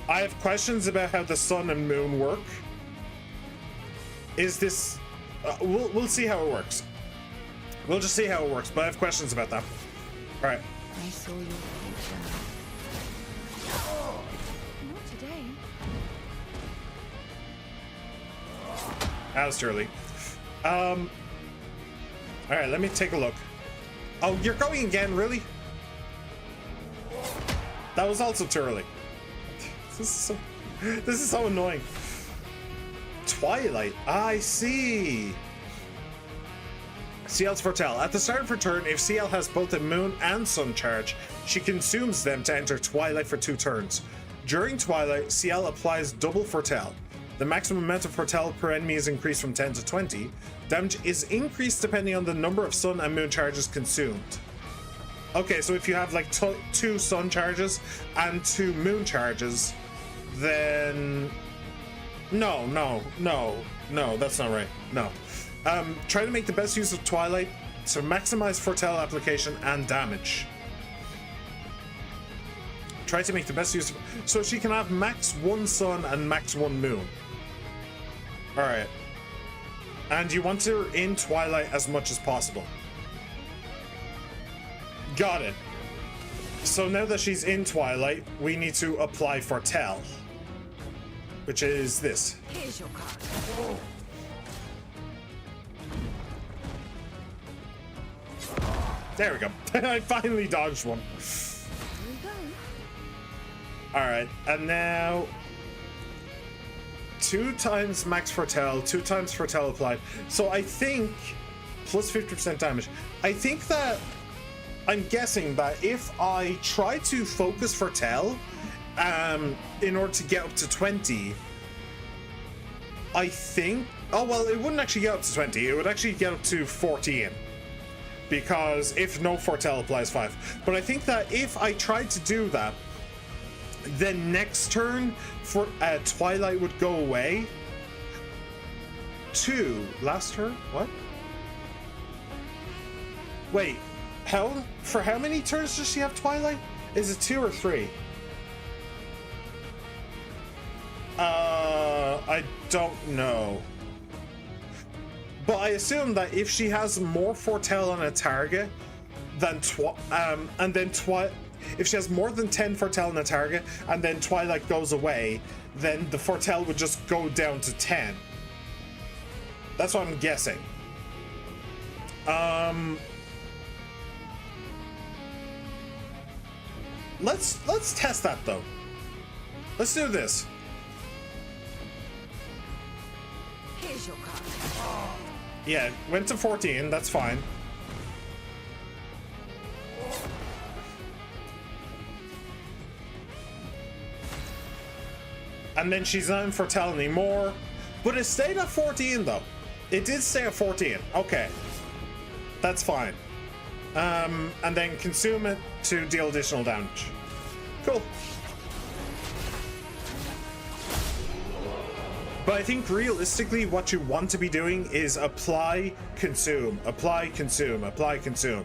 I have questions about how the sun and moon work. Is this... we'll see how it works. We'll just see how it works, but I have questions about that. Alright. I saw your future. Not today. That was too early. Alright, let me take a look. Oh, you're going again, really? That was also too early. This is so annoying. Twilight, I see. CL's Foretell. At the start of her turn, if CL has both a moon and sun charge, she consumes them to enter Twilight for 2 turns. During Twilight, CL applies double Foretell. The maximum amount of Foretell per enemy is increased from 10 to 20. Damage is increased depending on the number of sun and moon charges consumed. Okay, so if you have like 2 sun charges and 2 moon charges, then... No, that's not right. No. Try to make the best use of Twilight to maximize Foretell application and damage. Try to make the best use of... So she can have max 1 sun and max 1 moon. Alright. And you want her in Twilight as much as possible. Got it. So now that she's in Twilight, we need to apply Foretell. Which is this. Here's your card. There we go. I finally dodged one. Here we go. Alright, and now 2 times max Foretell, 2 times Foretell applied. So I think plus 50% damage. I think that I'm guessing that if I try to focus Foretell in order to get up to 20, I think... Oh, well, it wouldn't actually get up to 20. It would actually get up to 14. Because if no Foretell applies 5. But I think that if I tried to do that, then next turn for Twilight would go away. 2. Last turn? What? Wait. For how many turns does she have Twilight? Is it 2 or 3? I don't know. But I assume that if she has more Foretell on a target than if she has more than 10 Foretell on a target and then Twilight goes away, then the Foretell would just go down to 10. That's what I'm guessing. Let's test that though. Let's do this. Here's your card. Yeah, went to 14, that's fine. And then she's not in Foretell anymore. But it stayed at 14 though. It did stay at 14. Okay. That's fine. And then consume it to deal additional damage. Cool. But I think realistically what you want to be doing is apply, consume, apply, consume, apply, consume.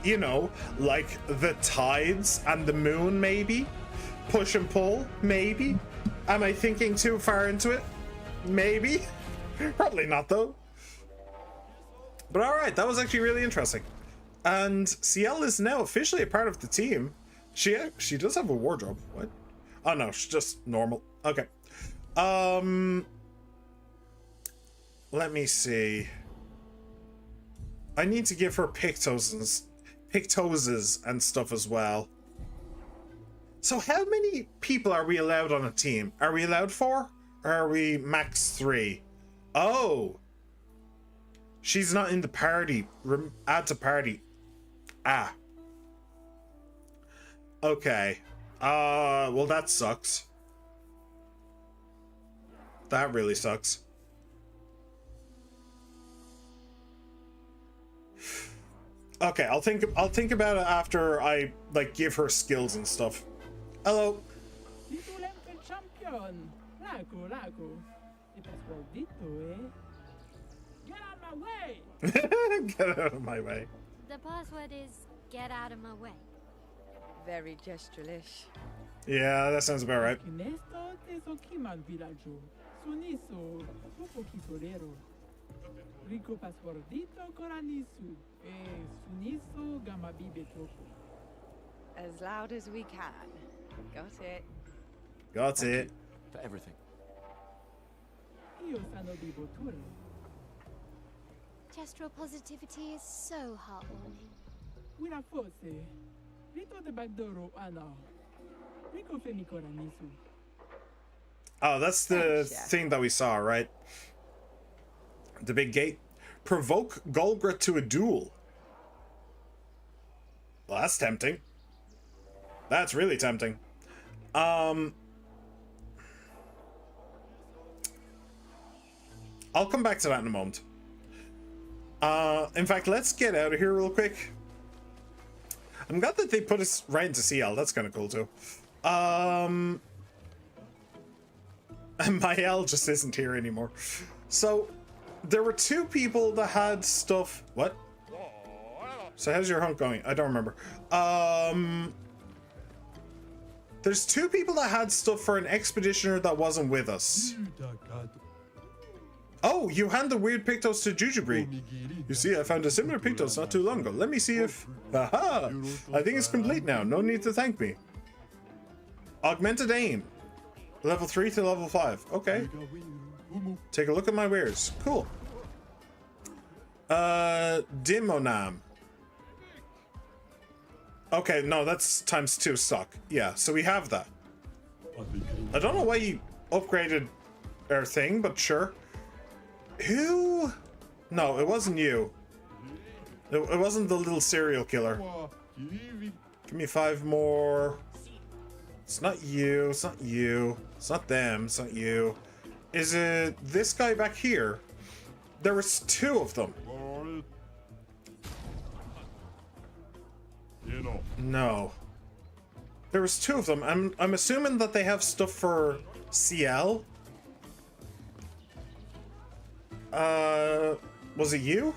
You know, like the tides and the moon, maybe? Push and pull, maybe? Am I thinking too far into it? Maybe? Probably not, though. But alright, that was actually really interesting. And Ciel is now officially a part of the team. She does have a wardrobe. What? Oh no, she's just normal. Okay. Let me see. I need to give her pictoses and stuff as well. So how many people are we allowed on a team? Are we allowed 4? Or are we max 3? Oh! She's not in the party. Add to party. Ah. Okay. Well that sucks. That really sucks. Okay, I'll think about it after I like give her skills and stuff. Hello. Champion. Lago. It was well dito, eh? Get out of my way! Get out of my way. The password is get out of my way. Very gesturelish. Yeah, that sounds about right. Kinesto teso kiman villaggio. Suniso poco kitorero. Rico passwordito coranisu. Suniso gamabibe toko. As loud as we can. Got it. Got it. For everything. Io sano di botture. Gestural positivity is so heartwarming. Una forse. Rito de bagdoro ano. Rico femi coranisu. Oh, that's the thing that we saw, right? The big gate. Provoke Golgra to a duel. Well, that's tempting. That's really tempting. I'll come back to that in a moment. In fact, let's get out of here real quick. I'm glad that they put us right into CL. That's kind of cool too. And Mael just isn't here anymore. So there were 2 people that had stuff. What? So how's your hunt going? I don't remember. There's 2 people that had stuff for an expeditioner that wasn't with us. Oh, you hand the weird Pictos to Jujubri. You see, I found a similar Pictos not too long ago. Let me see if... Aha! I think it's complete now. No need to thank me. Augmented aim. Level 3 to level 5. Okay. Take a look at my wares. Cool. Dimonam. Okay, no, that's ×2 stock. Yeah, so we have that. I don't know why you upgraded our thing, but sure. Who? No, it wasn't you. It wasn't the little serial killer. Give me 5 more. It's not you. It's not you. It's not them. It's not you. Is it this guy back here? There was 2 of them. No. There was 2 of them. I'm assuming that they have stuff for CL. Was it you?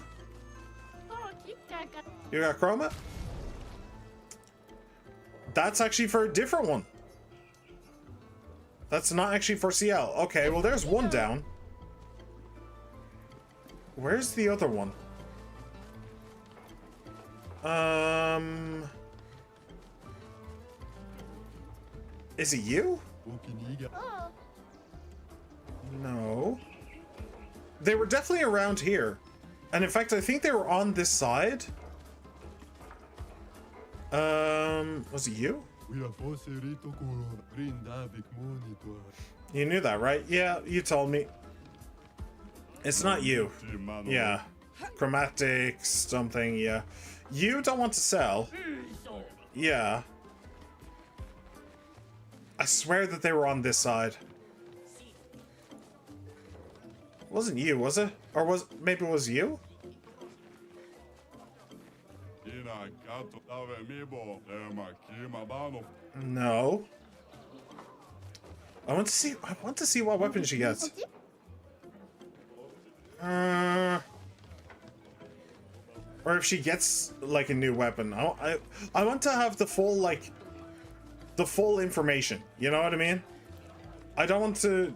You got Chroma? That's actually for a different one. That's not actually for CL. Okay, well there's one down. Where's the other one? Is it you? No. They were definitely around here. And in fact, I think they were on this side. Was it you? You knew that, right? Yeah, you told me. It's not you. Yeah. Chromatic something, yeah. You don't want to sell. Yeah. I swear that they were on this side. It wasn't you, was it? Or maybe it was you? No. I want to see what weapon she gets. Or if she gets like a new weapon. I want to have the full like the full information. You know what I mean? I don't want to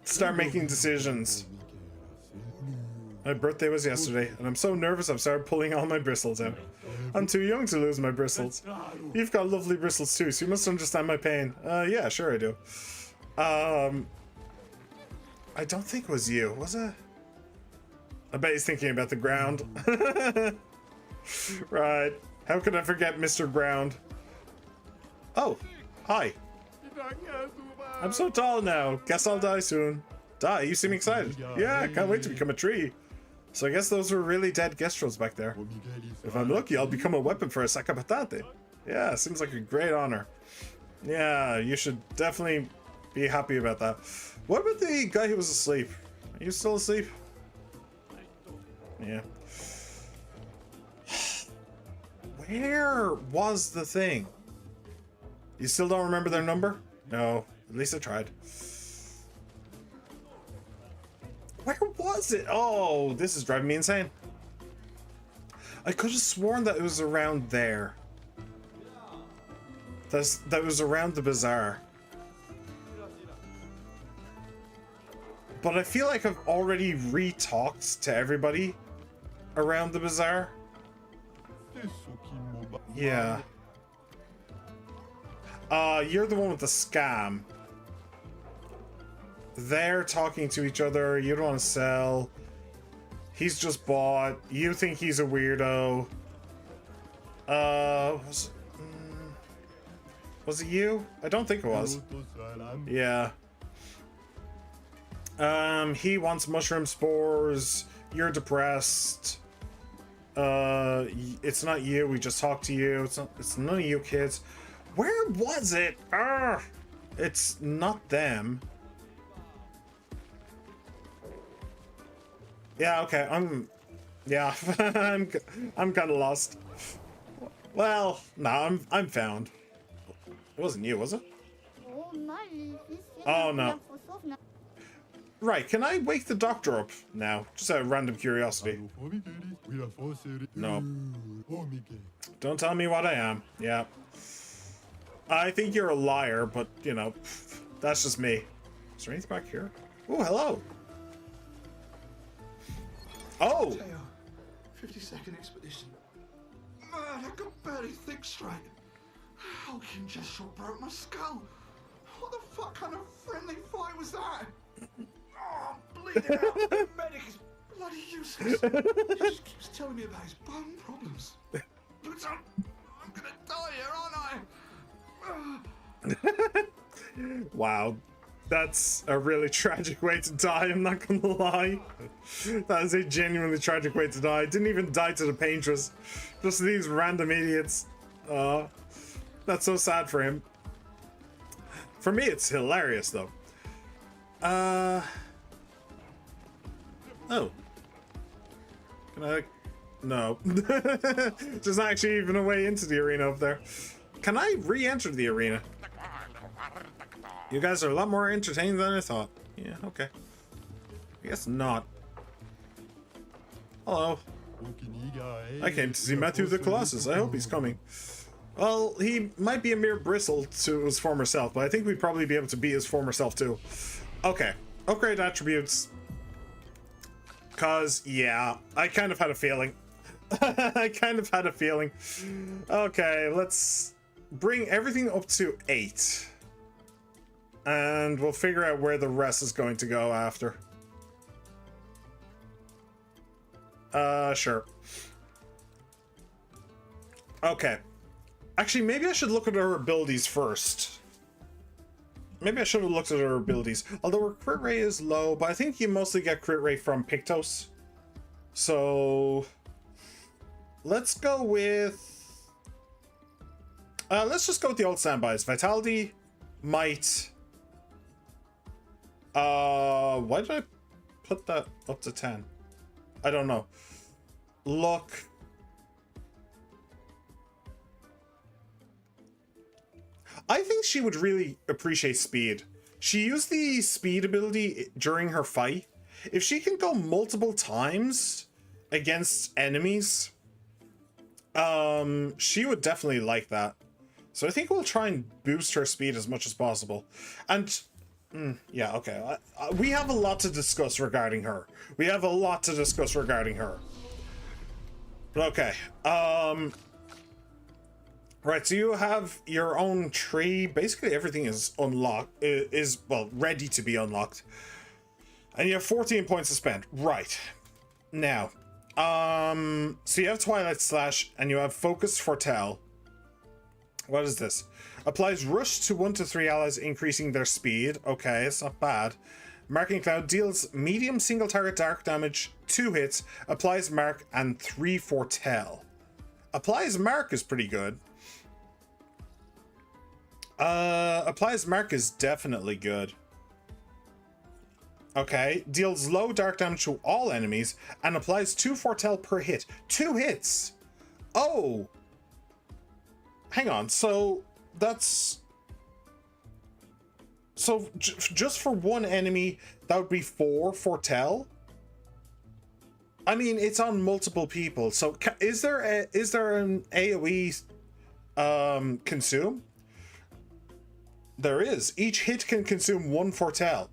start making decisions. My birthday was yesterday, and I'm so nervous I've started pulling all my bristles out. I'm too young to lose my bristles. You've got lovely bristles too, so you must understand my pain. Yeah, sure I do. I don't think it was you, was it? I bet he's thinking about the ground. Right. How could I forget Mr. Ground? Oh, hi. I'm so tall now. Guess I'll die soon. Die? You seem excited. Yeah, I can't wait to become a tree. So I guess those were really dead Gestrels back there. If I'm lucky, I'll become a weapon for a Sacapatate. Yeah, seems like a great honor. Yeah, you should definitely be happy about that. What about the guy who was asleep? Are you still asleep? Yeah. Where was the thing? You still don't remember their number? No, at least I tried. Where was it? Oh, this is driving me insane. I could have sworn that it was around there. That was around the bazaar. But I feel like I've already re-talked to everybody around the bazaar. Yeah. You're the one with the scam. They're talking to each other. You don't want to sell. He's just bought. You think he's a weirdo. Was it you? I don't think it was. Yeah. He wants mushroom spores. You're depressed. It's not you. We just talked to you. It's none of you kids. Where was it? It's not them. Yeah, okay. I'm kind of lost. Well, no, I'm found. It wasn't you, was it? Oh no. Right, can I wake the doctor up now? Just out of random curiosity. No. Don't tell me what I am. Yeah. I think you're a liar, but, you know, that's just me. Is there anything back here? Oh, hello. Oh! 52nd expedition. Man, I could barely think straight. Hawking just shot broke my skull. What the fuck kind of friendly fight was that? Oh, I'm bleeding out. The medic is bloody useless. He just keeps telling me about his bone problems. But I'm gonna die here, aren't I? Wow. That's a really tragic way to die, I'm not gonna lie. That is a genuinely tragic way to die. I didn't even die to the paintress. Just these random idiots. That's so sad for him. For me, it's hilarious, though. Oh. Can I... No. There's not actually even a way into the arena up there. Can I re-enter the arena? You guys are a lot more entertaining than I thought. Yeah, okay. I guess not. Hello. I came to see Matthew the Colossus. I hope he's coming. Well, he might be a mere bristle to his former self, but I think we'd probably be able to be his former self too. Okay. Upgrade attributes. Cause, yeah, I kind of had a feeling. I kind of had a feeling. Okay, let's bring everything up to 8. And we'll figure out where the rest is going to go after. Sure. Okay. Actually, maybe I should look at her abilities first. Maybe I should have looked at her abilities. Although her crit rate is low, but I think you mostly get crit rate from Pictos. So... let's go with... let's just go with the old standbys. Vitality, Might... why did I put that up to 10? I don't know. Look. I think she would really appreciate speed. She used the speed ability during her fight, if she can go multiple times against enemies, she would definitely like that. So I think we'll try and boost her speed as much as possible. And yeah, okay. We have a lot to discuss regarding her. Okay. Right, so you have your own tree. Basically everything is unlocked, well, ready to be unlocked. And you have 14 points to spend. Right. Now, so you have Twilight Slash and you have Focus Foretell. What is this? Applies Rush to 1 to 3 allies, increasing their speed. Okay, it's not bad. Marking Cloud deals medium single target dark damage, 2 hits, applies Mark, and 3 Foretell. Applies Mark is pretty good. Applies Mark is definitely good. Okay, deals low dark damage to all enemies and applies 2 Foretell per hit. 2 hits! Oh! Hang on, so that's... So just for one enemy, that would be 4 Foretell? I mean, it's on multiple people, so is there an AoE consume? There is. Each hit can consume 1 Foretell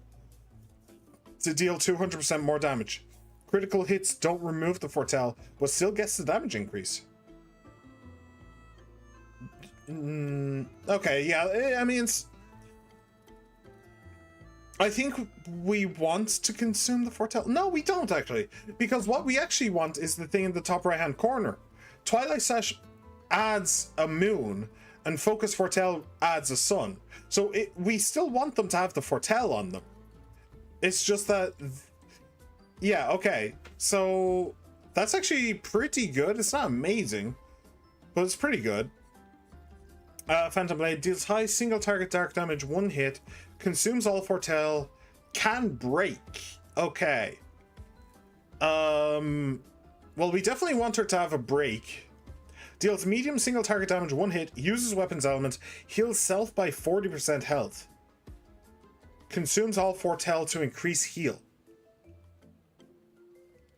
to deal 200% more damage. Critical hits don't remove the Foretell, but still gets the damage increase. Okay, yeah, I mean, I think we want to consume the Foretell. No, we don't actually, because what we actually want is the thing in the top right hand corner. Twilight Slash adds a moon and Focus Foretell adds a sun. So we still want them to have the Foretell on them. It's just that, yeah, okay. So that's actually pretty good. It's not amazing, but it's pretty good. Phantom Blade deals high single target dark damage, 1 hit, consumes all Foretell, can break. Okay. Well, we definitely want her to have a break. Deals medium single target damage, 1 hit, uses weapons element, heals self by 40% health. Consumes all Foretell to increase heal.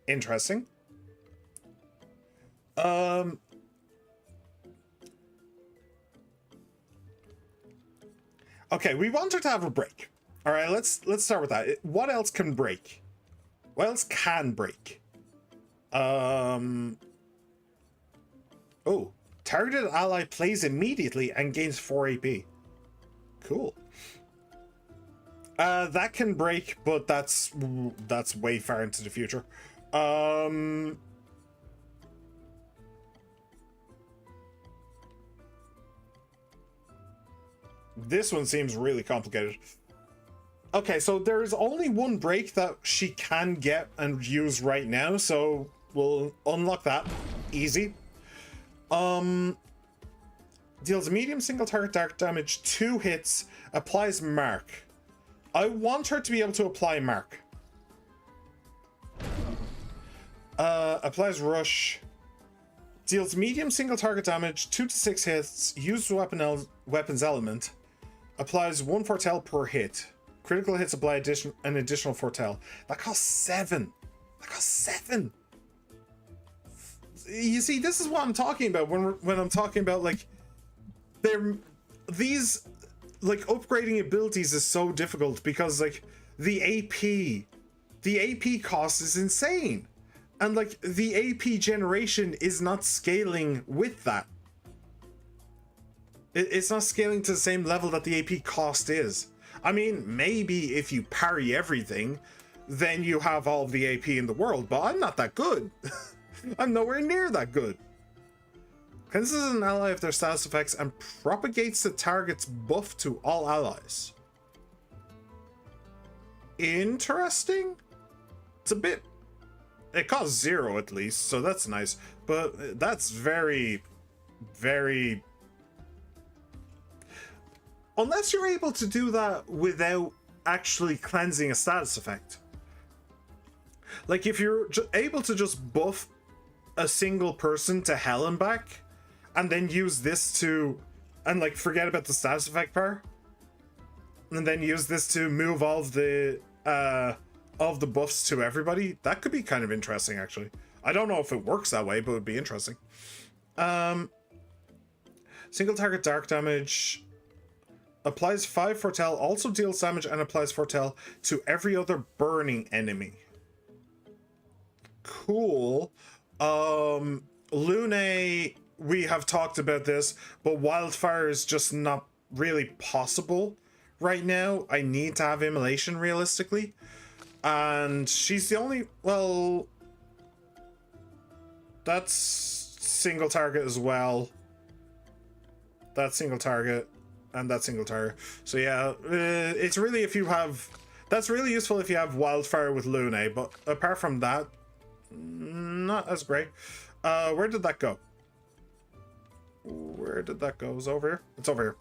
Interesting. Okay, we want her to have a break. All right, let's start with that. What else can break? What else can break? Oh, targeted ally plays immediately and gains 4 AP. Cool. That can break, but that's way far into the future. This one seems really complicated. Okay, so there's only one break that she can get and use right now, so we'll unlock that. Easy. Deals medium single target dark damage, 2 hits, applies Mark. I want her to be able to apply Mark. Applies Rush. Deals medium single target damage, 2 to 6 hits, uses weapons element. Applies 1 Foretell per hit. Critical hits apply an additional Foretell. That costs 7. That costs 7. You see, this is what I'm talking about when I'm talking about like these like upgrading abilities is so difficult because like the AP cost is insane. And like the AP generation is not scaling with that. It's not scaling to the same level that the AP cost is. I mean, maybe if you parry everything, then you have all of the AP in the world, but I'm not that good. I'm nowhere near that good. Cleanses an ally of their status effects and propagates the target's buff to all allies. Interesting. It's a bit... It costs 0 at least, so that's nice. But that's very, very... Unless you're able to do that without actually cleansing a status effect. Like if you're able to just buff a single person to hell and back, and then use this to, and like forget about the status effect part, and then use this to move all of the of the buffs to everybody. That could be kind of interesting, actually. I don't know if it works that way, but it would be interesting. Single target dark damage. Applies 5 foretell, also deals damage and applies foretell to every other burning enemy. Cool. Lune, we have talked about this, but wildfire is just not really possible right now. I need to have immolation realistically. And she's the only, well, that's single target as well. That's single target. And that single target. So yeah, it's really if you have... That's really useful if you have Wildfire with Lune, but apart from that, not as great. Where did that go? Where did that go? It was over here? It's over here.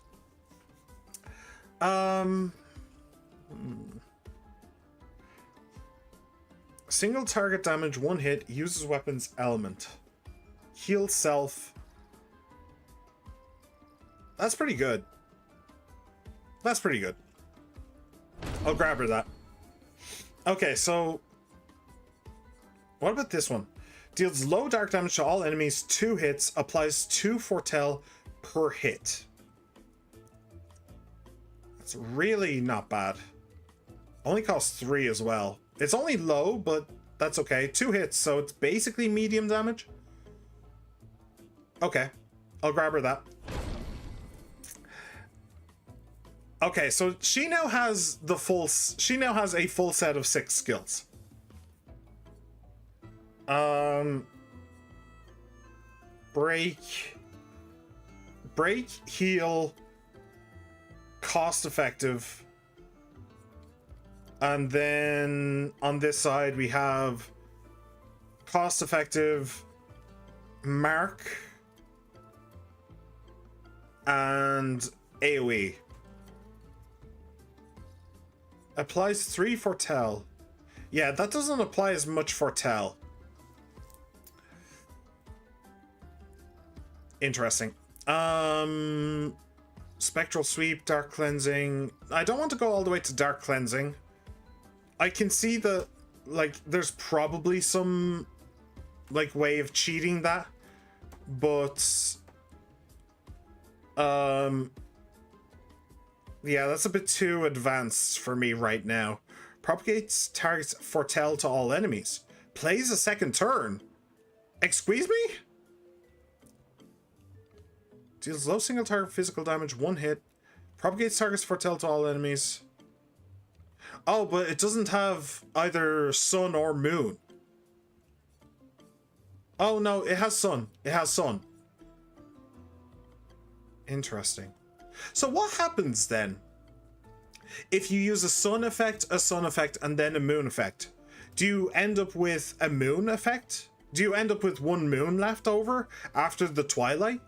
Single target damage, 1 hit, uses weapons element. Heal self. That's pretty good. That's pretty good. I'll grab her that. Okay, so... What about this one? Deals low dark damage to all enemies, 2 hits, applies 2 foretell per hit. That's really not bad. Only costs 3 as well. It's only low, but that's okay. 2 hits, so it's basically medium damage. Okay, I'll grab her that. Okay, so she now has the full... She now has a full set of 6 skills. Break, heal, cost effective. And then on this side we have cost effective, mark, and AoE. Applies 3 foretell. Yeah, that doesn't apply as much foretell. Interesting. Spectral sweep, dark cleansing. I don't want to go all the way to dark cleansing. I can see the, like, there's probably some, like, way of cheating that, but yeah, that's a bit too advanced for me right now. Propagates targets foretell to all enemies. Plays a second turn. Excuse me? Deals low single target physical damage, 1 hit. Propagates targets foretell to all enemies. Oh, but it doesn't have either sun or moon. Oh no, it has sun. It has sun. Interesting. So what happens then if you use a sun effect, and then a moon effect? Do you end up with a moon effect? Do you end up with 1 moon left over after the twilight?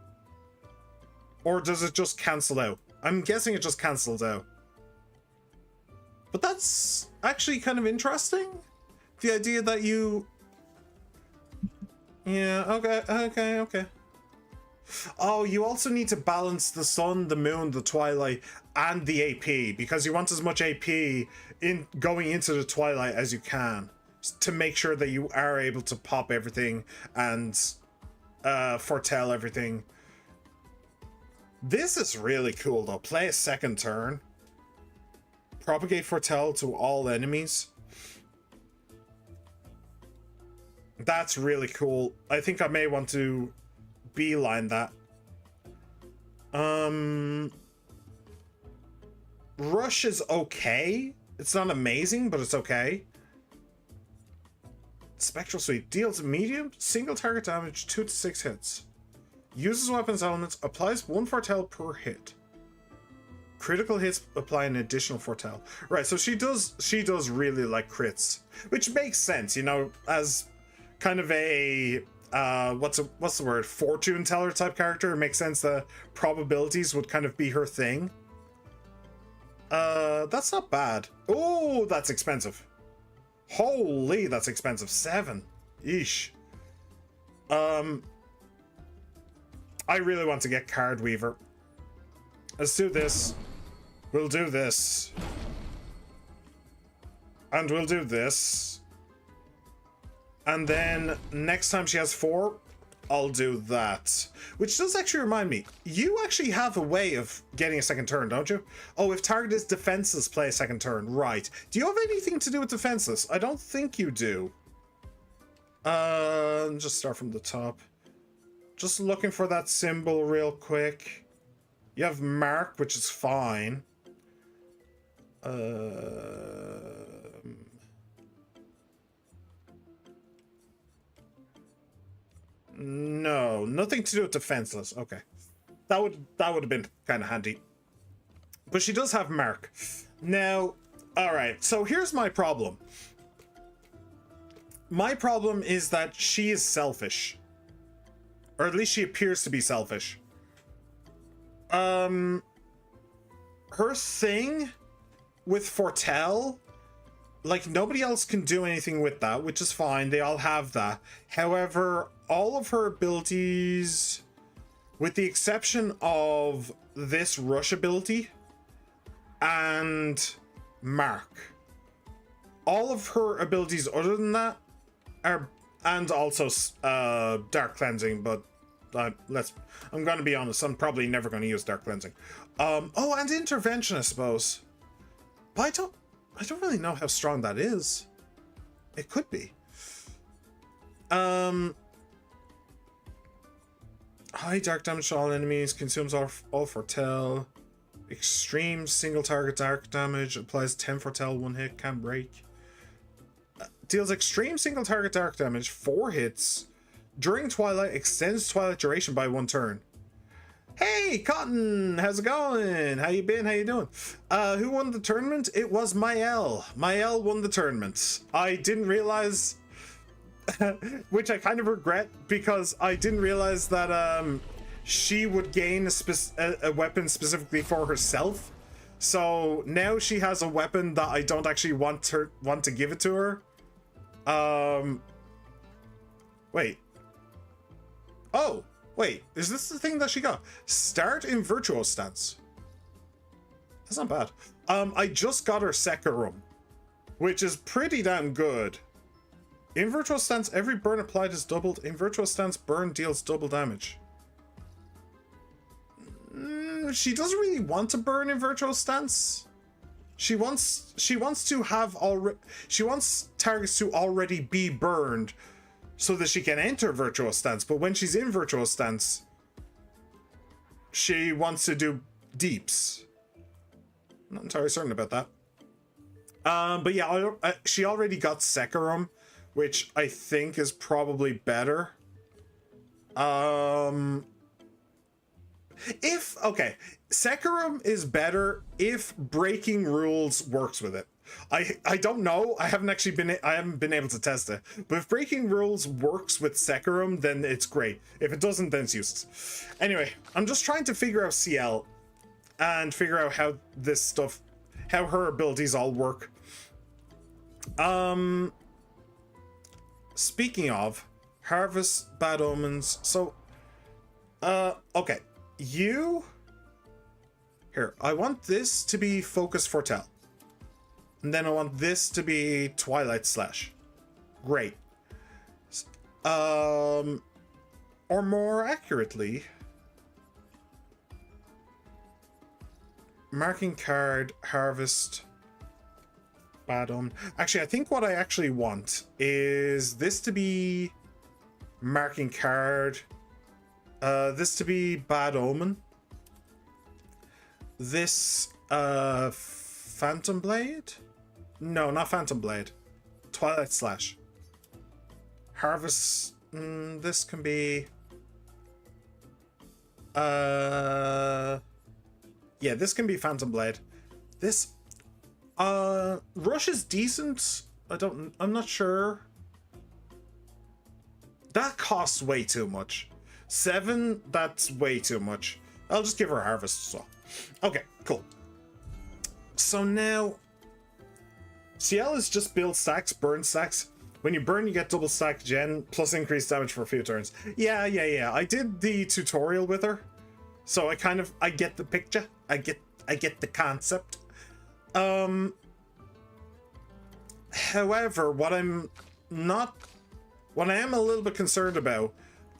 Or does it just cancel out? I'm guessing it just cancels out. But that's actually kind of interesting. The idea that you... Yeah, okay. Oh, you also need to balance the sun, the moon, the twilight, and the AP, because you want as much AP in going into the twilight as you can to make sure that you are able to pop everything and foretell everything. This is really cool though. Play a second turn. Propagate foretell to all enemies. That's really cool. I think I may want to beeline that. Rush is okay. It's not amazing, but it's okay. Spectral Sweep deals medium single target damage, 2 to 6 hits. Uses weapons elements, applies 1 foretell per hit. Critical hits apply an additional foretell. Right, so she does really like crits, which makes sense, you know, as kind of a what's the word, fortune teller type character. It makes sense that probabilities would kind of be her thing. That's not bad. Oh, that's expensive. Holy, that's expensive. 7. Yeesh. I really want to get Card Weaver. Let's do this. We'll do this. And we'll do this. And then next time she has 4, I'll do that. Which does actually remind me, you actually have a way of getting a second turn, don't you? Oh, if target is defenseless, play a second turn. Right. Do you have anything to do with defenseless? I don't think you do. Just start from the top. Just looking for that symbol real quick. You have mark, which is fine. No, nothing to do with defenseless. Okay, that would have been kind of handy. But she does have mark. Now, all right. So here's my problem. My problem is that she is selfish, or at least she appears to be selfish. Her thing with Fortell, like, nobody else can do anything with that, which is fine. They all have that. However, all of her abilities, with the exception of this rush ability and Mark, all of her abilities other than that are, and also Dark Cleansing, but I'm gonna be honest, I'm probably never gonna use Dark Cleansing. Oh, and Intervention, I suppose. But I don't really know how strong that is. It could be. High dark damage to all enemies, consumes all Fortell. Extreme single target dark damage, applies 10 Fortell, 1 hit, can't break. Deals extreme single target dark damage, 4 hits. During Twilight, extends Twilight duration by 1 turn. Hey, Cotton! How's it going? How you been? How you doing? Who won the tournament? It was Mael. Mael won the tournament. I didn't realize... which I kind of regret, because I didn't realize that she would gain a weapon specifically for herself. So now she has a weapon that I don't actually want to give it to her. Wait. Oh, wait. Is this the thing that she got? Start in Virtuos Stance. That's not bad. I just got her Secarum, which is pretty damn good. In Virtual Stance, every burn applied is doubled. In Virtual Stance, burn deals double damage. She doesn't really want to burn in Virtual Stance. She wants to have she wants targets to already be burned so that she can enter Virtual Stance. But when she's in Virtual Stance, she wants to do deeps. I'm not entirely certain about that. But yeah, she already got Secarum, which I think is probably better. Okay, Secarum is better if Breaking Rules works with it. I don't know. I haven't been able to test it. But if Breaking Rules works with Secarum, then it's great. If it doesn't, then it's useless. Anyway, I'm just trying to figure out CL and figure out how this stuff, how her abilities all work. Speaking of Harvest, Bad Omens, so okay, here, I want this to be Focus Fortell, and then I want this to be Twilight Slash. Great. Or more accurately, Marking Card, Harvest, Bad Omen. Actually, I think what I actually want is this to be Marking Card, this to be Bad Omen, this Phantom Blade? No, not Phantom Blade. Twilight Slash. Harvest, this can be yeah, this can be Phantom Blade. This Rush is decent. I'm not sure. That costs way too much. 7, that's way too much. I'll just give her Harvest as well. Okay, cool. So now CL is just build stacks, burn stacks. When you burn, you get double stack gen plus increased damage for a few turns. Yeah. I did the tutorial with her, so I get the picture. I get the concept. However, what I am a little bit concerned about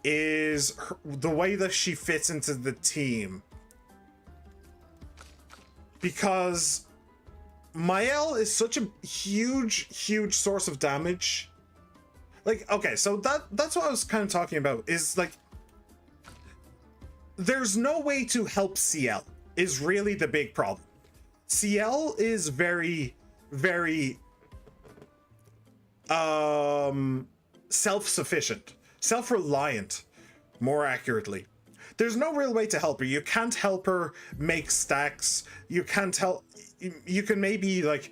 is the way that she fits into the team. Because Mael is such a huge source of damage. Like, okay, so that's what I was kind of talking about, is like, there's no way to help CL, is really the big problem. CL is very self-sufficient, self-reliant, more accurately. There's no real way to help her. You can't help her make stacks. You can't help. You can maybe like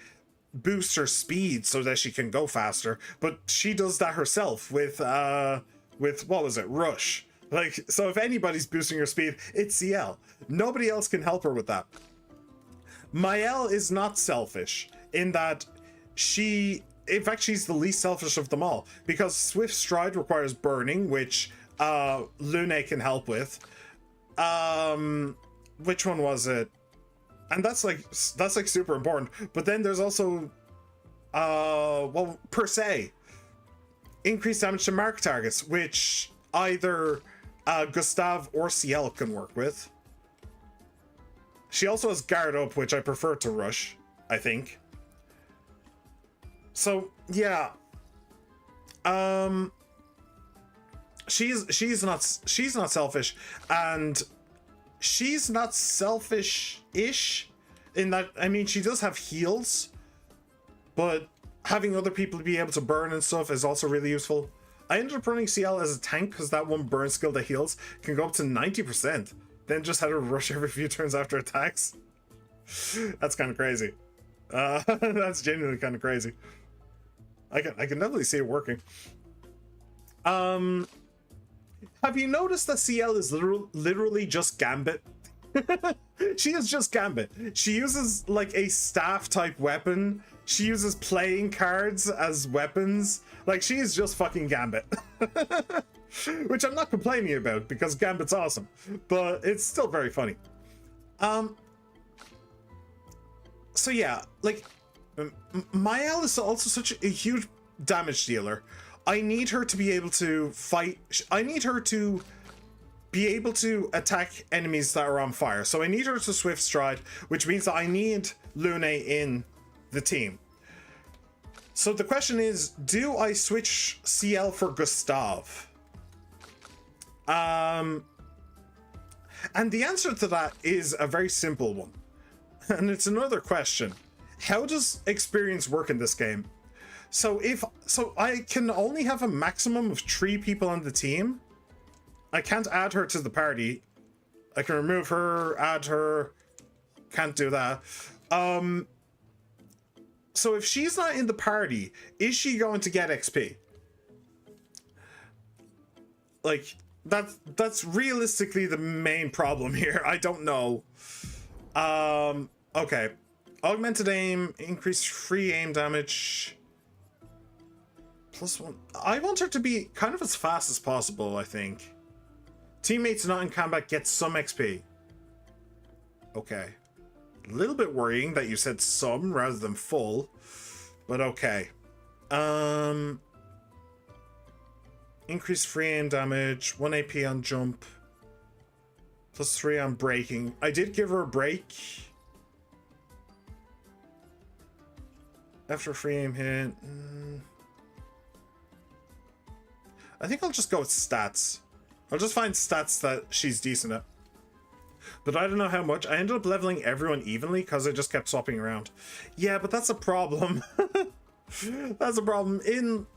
boost her speed so that she can go faster, but she does that herself with what was it, Rush. Like, so if anybody's boosting her speed, it's CL. Nobody else can help her with that. Mael is not selfish in that in fact, she's the least selfish of them all, because Swift Stride requires burning, which Lune can help with. Which one was it? And that's like super important. But then there's also well, per se, increased damage to mark targets, which either Gustav or CL can work with. She also has guard up, which I prefer to Rush, I think. So yeah, she's not selfish, and she's not selfish-ish in that, I mean, she does have heals, but having other people be able to burn and stuff is also really useful. I ended up running CL as a tank because that one burn skill that heals can go up to 90%. Then just had her rush every few turns after attacks. That's kind of crazy. That's genuinely kind of crazy. I can definitely see it working. Have you noticed that CL is literally just Gambit? She is just Gambit. She uses like a staff type weapon. She uses playing cards as weapons. Like, she is just fucking Gambit. Which I'm not complaining about because Gambit's awesome, but it's still very funny. So yeah, like, Mael is also such a huge damage dealer. I need her to be able to fight. I need her to be able to attack enemies that are on fire. So I need her to Swift Stride, which means that I need Lune in the team. So the question is, do I switch CL for Gustav? And the answer to that is a very simple one. And it's another question. How does experience work in this game? So I can only have a maximum of 3 people on the team. I can't add her to the party. I can remove her, add her. Can't do that. So if she's not in the party, is she going to get XP? Like, that's realistically the main problem here. I don't know. Okay. Augmented aim, increased free aim damage. +1. I want her to be kind of as fast as possible, I think. Teammates not in combat get some XP. Okay. A little bit worrying that you said some rather than full, but okay. Increased free aim damage, 1 AP on jump, +3 on braking. I did give her a break. After a free aim hit. I think I'll just go with stats. I'll just find stats that she's decent at. But I don't know how much. I ended up leveling everyone evenly because I just kept swapping around. Yeah, but that's a problem. That's a problem. In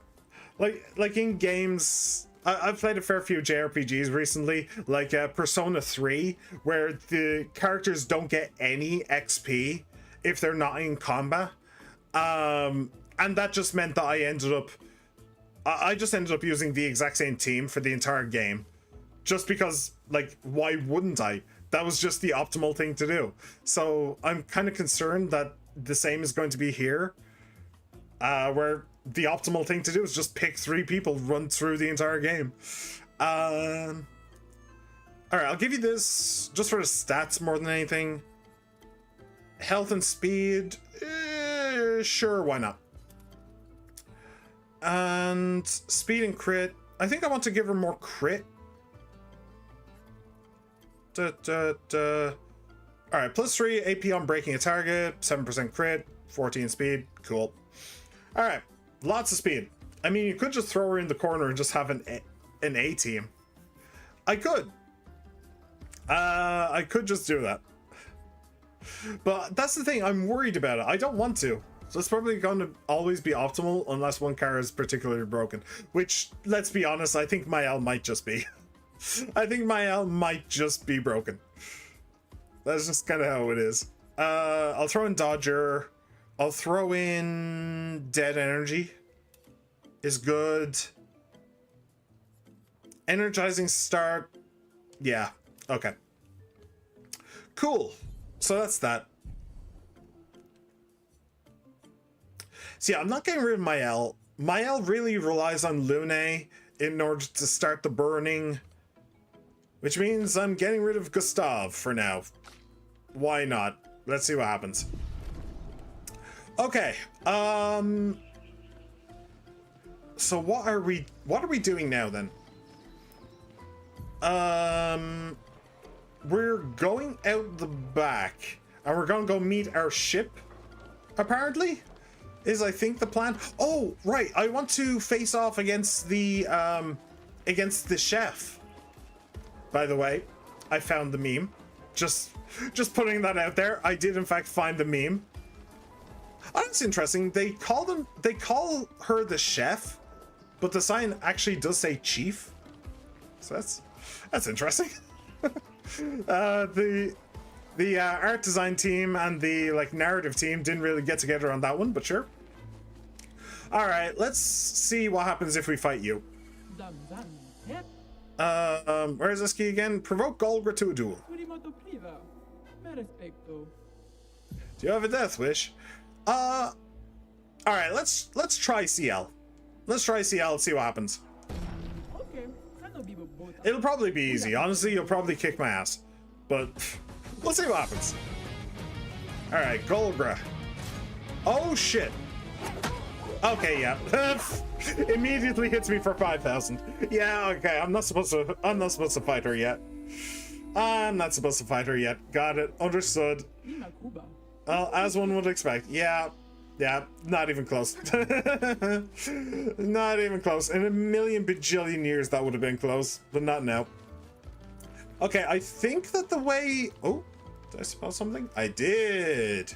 like in games, I've played a fair few JRPGs recently, like Persona 3, where the characters don't get any XP if they're not in combat. And that just meant that I just ended up using the exact same team for the entire game. Just because, like, why wouldn't I? That was just the optimal thing to do. So I'm kind of concerned that the same is going to be here, where the optimal thing to do is just pick 3 people, run through the entire game. All right, I'll give you this just for the stats more than anything. Health and speed, sure, why not? And speed and crit. I think I want to give her more crit. Alright, plus 3 AP on breaking a target, 7% crit, 14 speed. Cool. Alright, lots of speed. I mean, you could just throw her in the corner and just have an A team. I could. I could just do that. But that's the thing, I'm worried about it. I don't want to. So it's probably going to always be optimal unless one car is particularly broken. Which, let's be honest, I think my L might just be. I think my L might just be broken. That's just kind of how it is. I'll throw in Dodger. I'll throw in Dead Energy. Is good. Energizing Start. Yeah. Okay. Cool. So that's that. So yeah, I'm not getting rid of my L. My L really relies on Lune in order to start the burning. Which means I'm getting rid of Gustav for now. Why not? Let's see what happens. Okay. So what are we doing now then? We're going out the back and we're gonna go meet our ship, apparently, is I think the plan. Oh, right, I want to face off against the chef. By the way, I found the meme. Just putting that out there. I did in fact find the meme. Oh, that's interesting. They call her the chef, but the sign actually does say chief. So that's interesting. The art design team and the narrative team didn't really get together on that one, but sure. All right, let's see what happens if we fight you. Where's this key again? Provoke Golgra to a duel. Do you have a death wish? All right, let's try CL. Let's try CL and see what happens. It'll probably be easy. Honestly, you'll probably kick my ass. But we'll see what happens. All right, Golgra. Oh shit. Okay, yeah. Immediately hits me for 5,000. Yeah, okay. I'm not supposed to fight her yet. I'm not supposed to fight her yet. Got it. Understood. Well, as one would expect. Yeah. Yeah, not even close. Not even close. In a million bajillion years that would have been close, but not now. Okay, I think that the way... Oh, did I spell something? I did.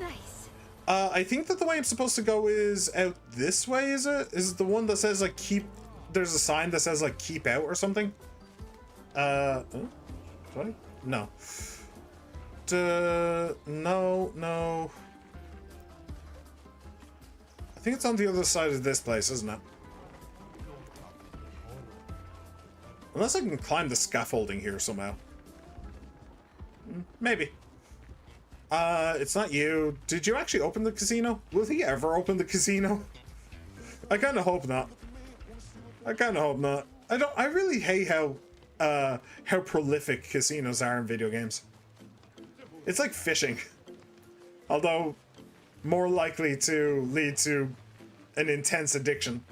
Nice. I think that the way I'm supposed to go is out this way, is it? Is it the one that says keep... There's a sign that says keep out or something? Oh, sorry? No. No. I think it's on the other side of this place, isn't it? Unless I can climb the scaffolding here somehow. Maybe. It's not you. Did you actually open the casino? Will he ever open the casino? I kind of hope not. I really hate how prolific casinos are in video games. It's like fishing. Although more likely to lead to an intense addiction.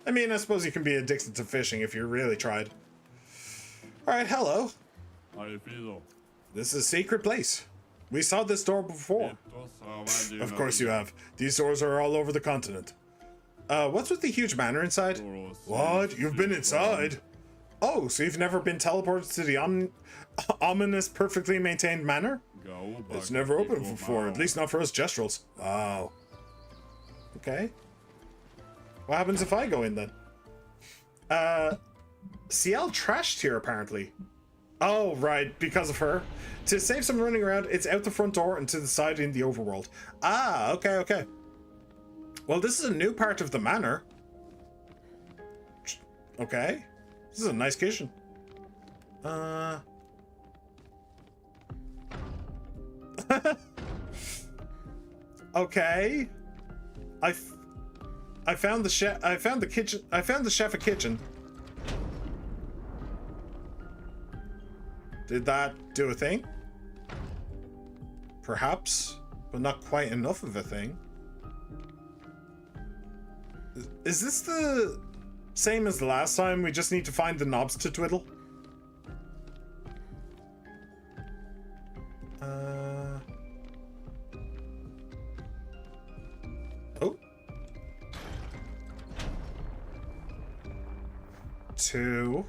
I mean, I suppose you can be addicted to fishing if you really tried. Alright, hello. This is a secret place. We saw this door before. Of course you have. These doors are all over the continent. What's with the huge manor inside? What? You've been inside? Oh, so you've never been teleported to the ominous, perfectly maintained manor? It's never opened before, at least not for us Gestrals. Wow. Okay. What happens if I go in then? CL trashed here apparently. Oh, right, because of her. To save some running around, it's out the front door and to the side in the overworld. Ah, okay. Well, this is a new part of the manor. Okay. This is a nice kitchen. Okay. I found the chef. I found the kitchen. I found the chef a kitchen. Did that do a thing? Perhaps, but not quite enough of a thing. Is this the same as the last time? We just need to find the knobs to twiddle? Oh. 2.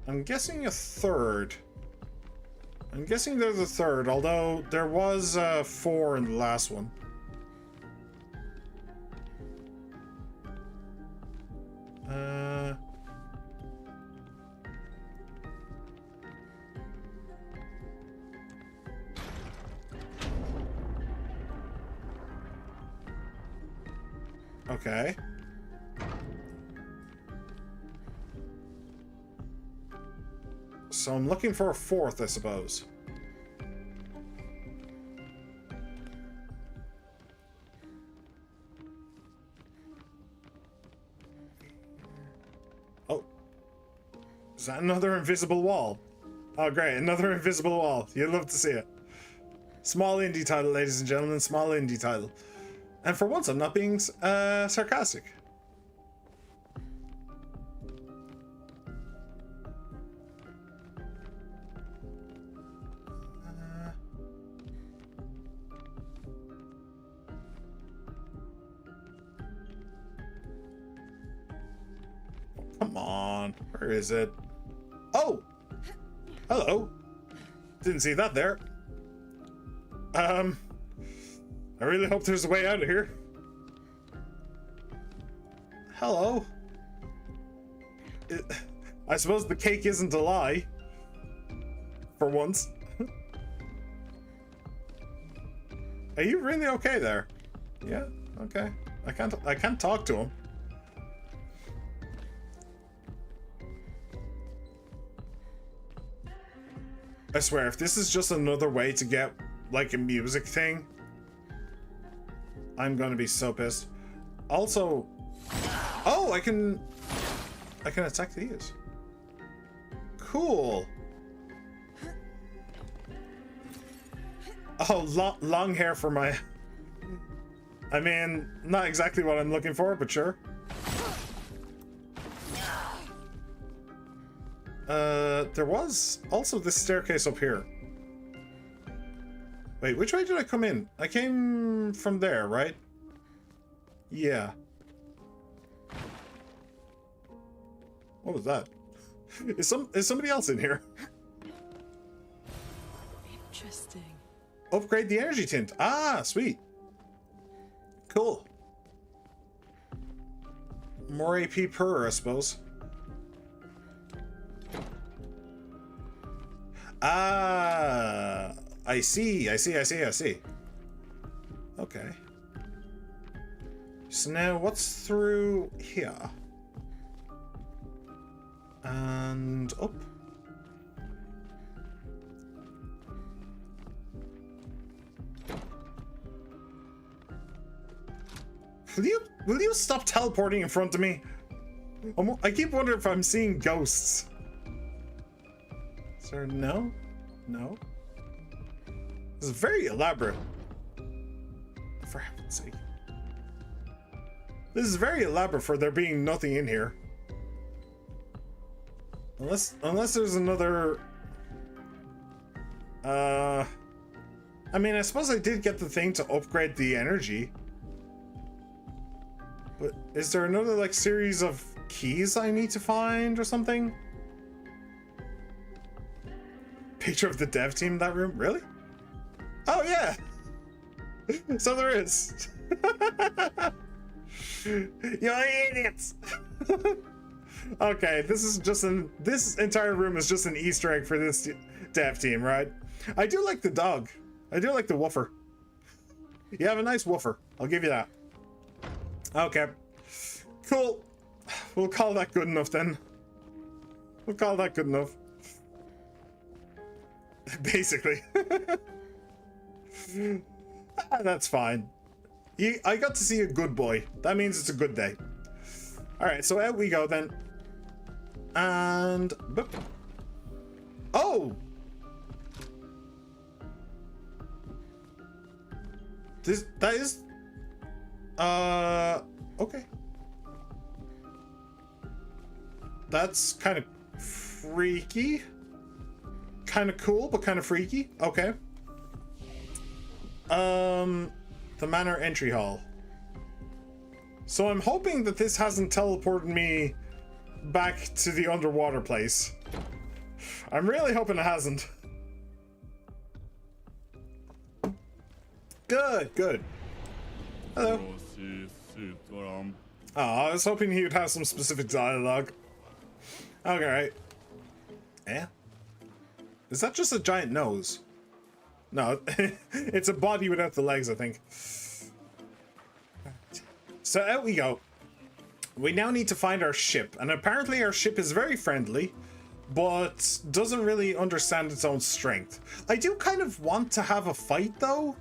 I'm guessing a third. I'm guessing there's a third, although there was 4 in the last one. Okay. So I'm looking for a 4th, I suppose. Oh. Is that another invisible wall? Oh, great. Another invisible wall. You'd love to see it. Small indie title, ladies and gentlemen. Small indie title. And for once, I'm not being sarcastic. Come on. Where is it? Oh! Hello. Didn't see that there. I really hope there's a way out of here. Hello. I suppose the cake isn't a lie. For once. Are you really okay there? Yeah, okay. I can't talk to him. I swear, if this is just another way to get like a music thing, I'm gonna be so pissed. Also, oh, I can attack these. Cool. Oh, long hair for my... I mean, not exactly what I'm looking for, but sure. There was also this staircase up here. Wait, which way did I come in? I came from there, right? Yeah. What was that? Is somebody else in here? Interesting. Upgrade the energy tint. Ah, sweet. Cool. More AP per, I suppose. Ah, I see. Okay. So now what's through here? And up. Will you stop teleporting in front of me? I keep wondering if I'm seeing ghosts. Is there no? No? This is very elaborate. For heaven's sake. This is very elaborate for there being nothing in here. Unless there's another... I mean, I suppose I did get the thing to upgrade the energy. But is there another, like, series of keys I need to find or something? Picture of the dev team in that room? Really? Oh, yeah! So there is. You idiots! Okay, this entire room is just an Easter egg for this dev team, right? I do like the dog. I do like the woofer. You have a nice woofer. I'll give you that. Okay. Cool. We'll call that good enough then. We'll call that good enough. Basically. That's fine. I got to see a good boy. That means it's a good day. Alright, so out we go then. And... boop. Oh! That is... Okay. That's kind of freaky. Kind of cool, but kind of freaky. Okay. The manor entry hall. So I'm hoping that this hasn't teleported me back to the underwater place. I'm really hoping it hasn't. Good, good. Hello. Oh, I was hoping he would have some specific dialogue. Okay, right. Yeah. Is that just a giant nose? No, it's a body without the legs, I think. So out we go. We now need to find our ship, and apparently our ship is very friendly, but doesn't really understand its own strength. I do kind of want to have a fight, though.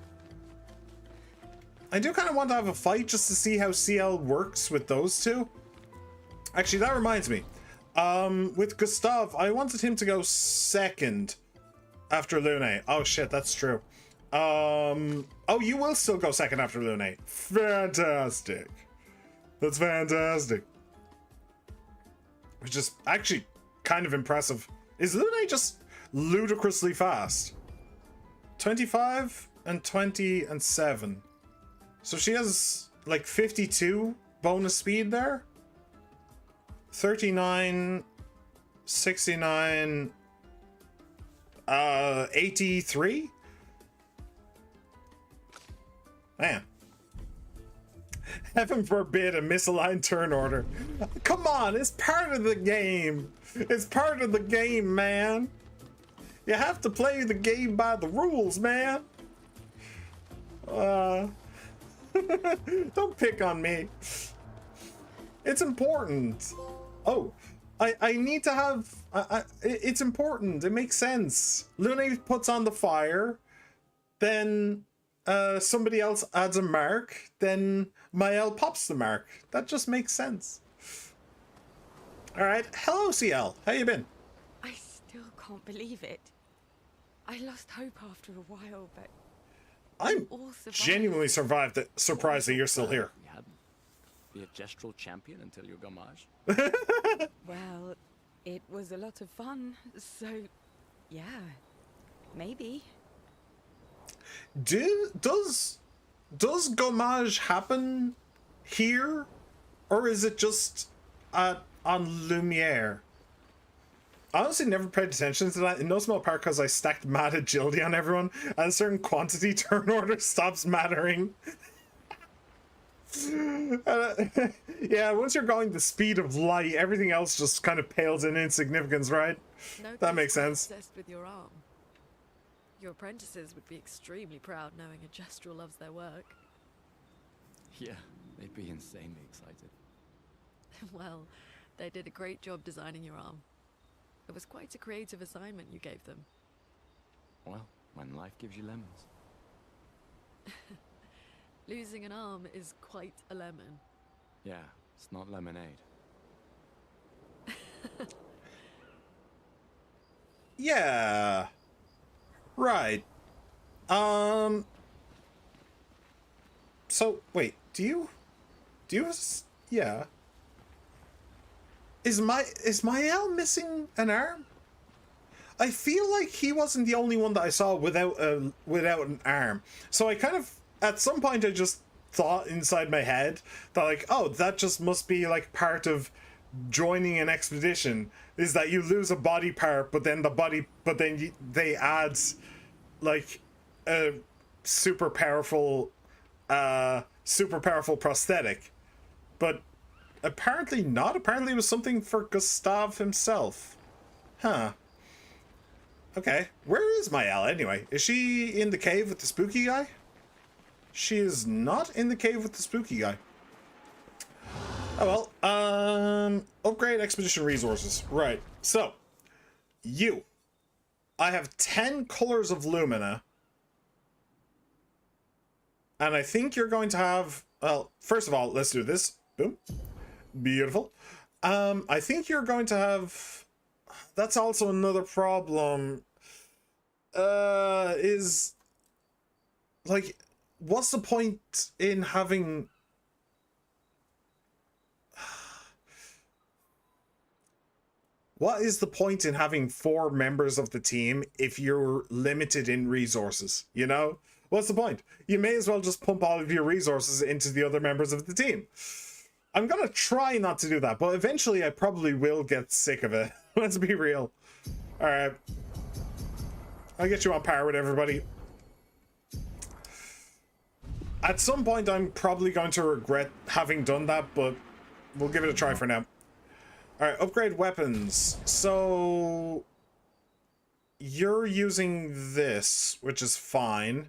I do kind of want to have a fight just to see how CL works with those two. Actually, that reminds me. With Gustav, I wanted him to go second after Lune. Oh shit, that's true. Oh, you will still go second after Lune. Fantastic. That's fantastic. Which is actually kind of impressive. Is Lune just ludicrously fast? 25 and 20 and 7. So she has like 52 bonus speed there. 39, 69, 83. Man. Heaven forbid a misaligned turn order. Come on, it's part of the game. It's part of the game, man. You have to play the game by the rules, man. Don't pick on me. It's important. Oh, I need to have... it's important. It makes sense. Lune puts on the fire. Then somebody else adds a mark. Then Mael pops the mark. That just makes sense. Alright. Hello, CL. How you been? I still can't believe it. I lost hope after a while, but... I'm all survived. genuinely surprised that you're still here. You had be a gestural champion until your gommage. Well, it was a lot of fun, so yeah, maybe. Does gommage happen here, or is it just on Lumiere? I honestly never paid attention to that, in no small part because I stacked mad agility on everyone, and a certain quantity turn order stops mattering. Yeah, once you're going the speed of light, everything else just kind of pales in insignificance, right? That makes sense. Obsessed with your arm. Your apprentices would be extremely proud knowing a gestural loves their work. Yeah, they'd be insanely excited. Well, they did a great job designing your arm. It was quite a creative assignment you gave them. Well, when life gives you lemons. Losing an arm is quite a lemon. Yeah, it's not lemonade. Yeah. Right. So wait, do you yeah. Is Mael missing an arm? I feel like he wasn't the only one that I saw without an arm. So I kind of, at some point, I just thought inside my head that, like, oh, that just must be like part of joining an expedition, is that you lose a body part, but then they add like a super powerful prosthetic. But apparently not. Apparently it was something for Gustav himself. Huh. Okay. Where is Mael anyway? Is she in the cave with the spooky guy? She is not in the cave with the spooky guy. Oh well. Upgrade expedition resources. Right. So, I have 10 colors of Lumina. And I think you're going to have, well, first of all, let's do this. Boom. Beautiful. I think you're going to have, that's also another problem, is like what's the point in having... What is the point in having 4 members of the team if you're limited in resources, you know? What's the point? You may as well just pump all of your resources into the other members of the team. I'm gonna try not to do that, but eventually I probably will get sick of it. Let's be real. Alright. I'll get you on par with everybody. At some point I'm probably going to regret having done that, but we'll give it a try for now. Alright, upgrade weapons. So you're using this, which is fine.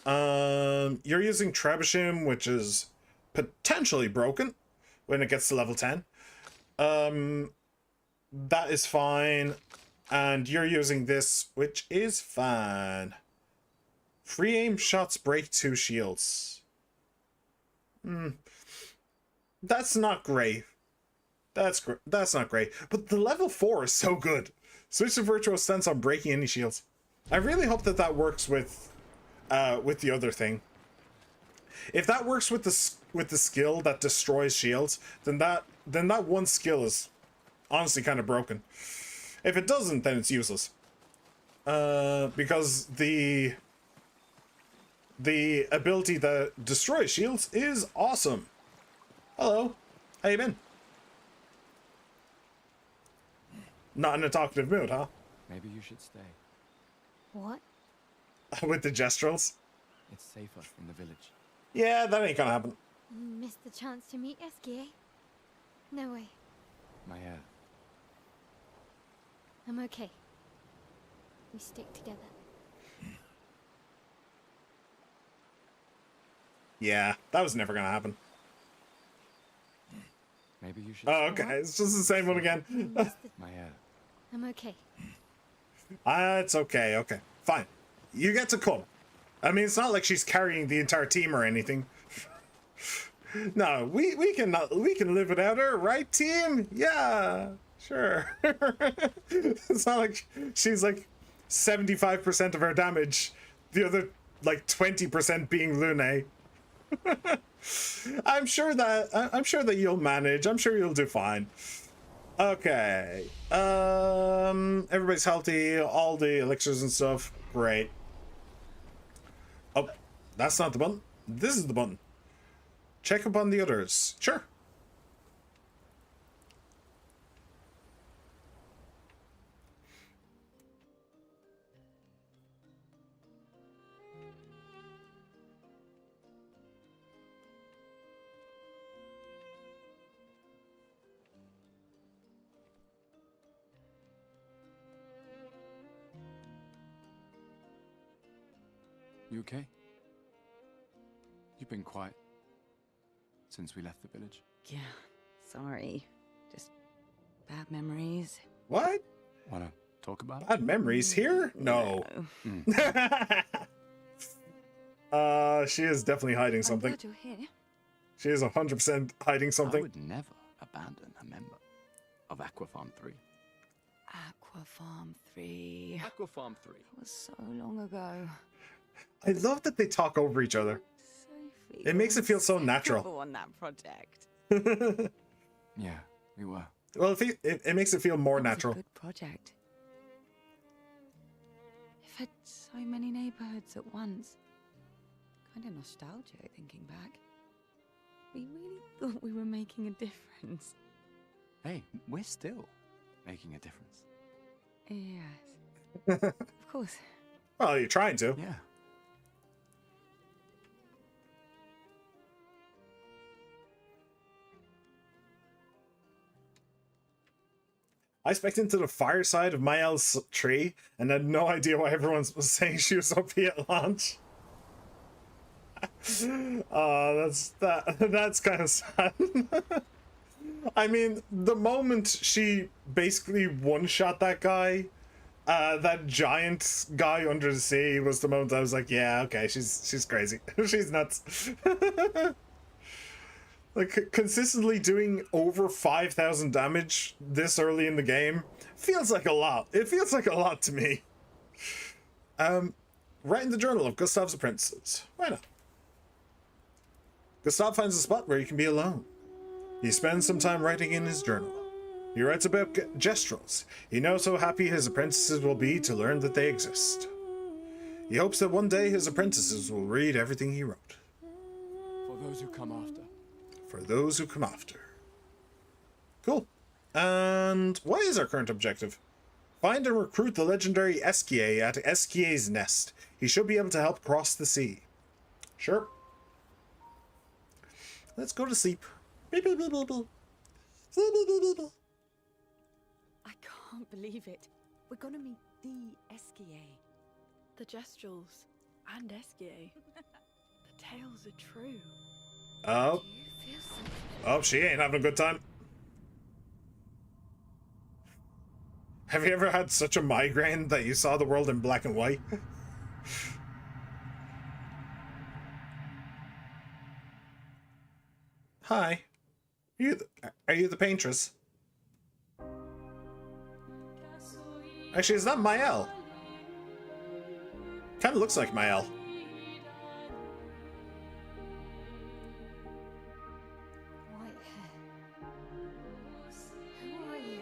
You're using Trebuchet, which is potentially broken when it gets to level 10. That is fine. And you're using this, which is fine. Free aim shots break 2 shields. That's not great. That's not great. But the level 4 is so good. Switch to virtual stance on breaking any shields. I really hope that that works with the other thing. If that works with the skill that destroys shields, then that one skill is honestly kind of broken. If it doesn't, then it's useless. Because the ability that destroys shields is awesome. Hello, how you been? Not in a talkative mood, huh? Maybe you should stay. What? With the gestrels? It's safer in the village. Yeah, that ain't gonna happen. Missed the chance to meet Eski, eh? No way. My I'm okay. We stick together. Yeah, that was never gonna happen. Maybe you should. Oh, okay. It's just the same one again. My I'm okay. It's okay. Okay, fine. You get to come. I mean, it's not like she's carrying the entire team or anything. No, we can live without her, right, team? Yeah, sure. It's not like she's like 75% of her damage, the other like 20% being Lune. I'm sure that you'll manage. I'm sure you'll do fine. Okay. Everybody's healthy, all the elixirs and stuff. Great. Oh, that's not the button. This is the button. Check up on the others. Sure. You okay? You've been quiet since we left the village. Yeah, sorry. Just bad memories. What? Wanna talk about it? Bad memories here? No. She is definitely hiding something. I'm glad you're here. She is 100% hiding I something. would never abandon a member of Aquafarm 3. Aquafarm 3. Aquafarm 3. That was so long ago. I love that they talk over each other. Sophie, It makes it feel so natural. on that project. Yeah, we were. Well, it makes it feel more That was natural. a good project. It fed so many neighborhoods at once. Kind of nostalgic thinking back. We really thought we were making a difference. Hey, we're still making a difference. Yes. Of course. Well, you're trying to. Yeah. I spec'd into the fireside of Mael's tree and had no idea why everyone was saying she was OP at launch. Oh, that's kind of sad. I mean, the moment she basically one-shot that guy, that giant guy under the sea, was the moment I was like, yeah, okay, she's crazy. She's nuts. Like, consistently doing over 5,000 damage this early in the game feels like a lot. It feels like a lot to me. Write in the journal of Gustav's apprentices. Why not? Gustav finds a spot where he can be alone. He spends some time writing in his journal. He writes about gestrels. He knows how happy his apprentices will be to learn that they exist. He hopes that one day his apprentices will read everything he wrote. For those who come after. For those who come after. Cool. And what is our current objective? Find and recruit the legendary Esquier at Esquier's nest. He should be able to help cross the sea. Sure. Let's go to sleep. I can't believe it. We're gonna meet the Esquier. The Gestrels and Esquier. The tales are true. Oh. Do you feel something? Oh, she ain't having a good time. Have you ever had such a migraine that you saw the world in black and white? Hi. Are you the paintress? Actually, is that Mael? Kind of looks like Mael. White hair. Who are you?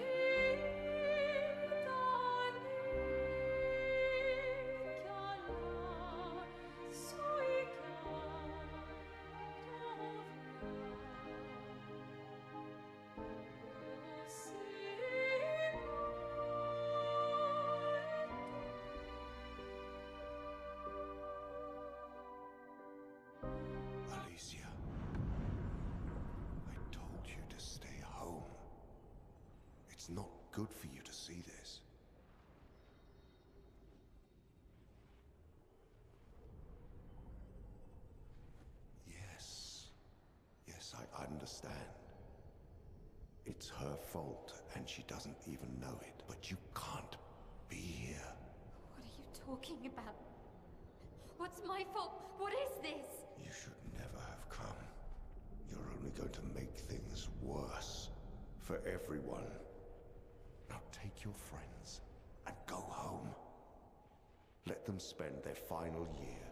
Alicia, I told you to stay home. It's not good for you to see this. Yes, I understand. It's her fault, and she doesn't even know it. But you can't be here. What are you talking about? What's my fault? What is this? You should never have come. You're only going to make things worse for everyone. Now take your friends and go home. Let them spend their final year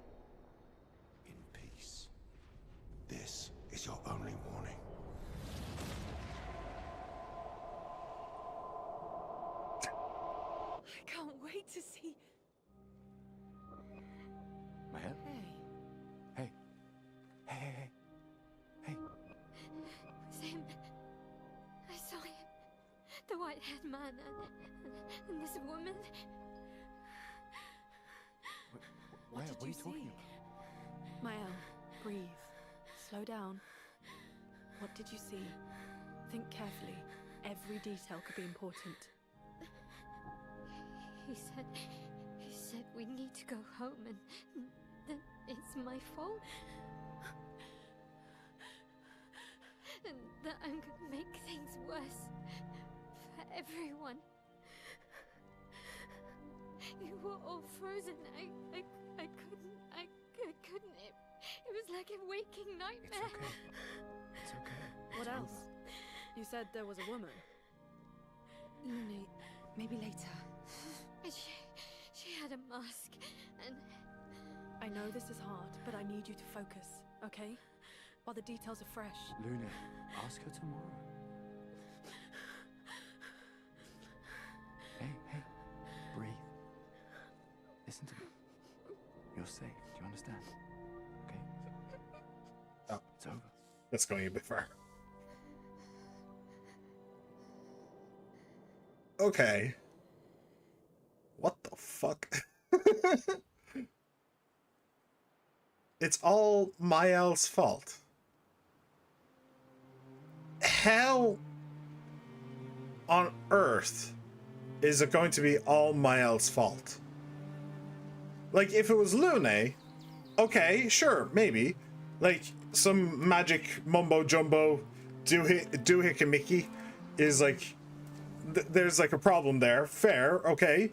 in peace. This is your only warning. I can't wait to see. Maya? Hey. Hey. It was him. I saw him. The white-haired man and this woman. What did are you you talking see? about? Mael, breathe. Slow down. What did you see? Think carefully. Every detail could be important. He said we need to go home and that it's my fault. And that I'm gonna make things worse for everyone. You were all frozen. I couldn't. It was like a waking nightmare. It's okay. What else? You said there was a woman. Luna, maybe later. And she had a mask and I know this is hard, but I need you to focus, okay? While the details are fresh. Luna, ask her tomorrow. Hey. Breathe. Listen to me. You're safe. Do you understand? Okay? Oh. It's over. That's going a bit far. Okay. What the fuck? It's all Mael's fault. How on earth is it going to be all Mael's fault? Like, if it was Lune, okay, sure, maybe. Like, some magic mumbo-jumbo doohickey is like... there's like a problem there. Fair, okay.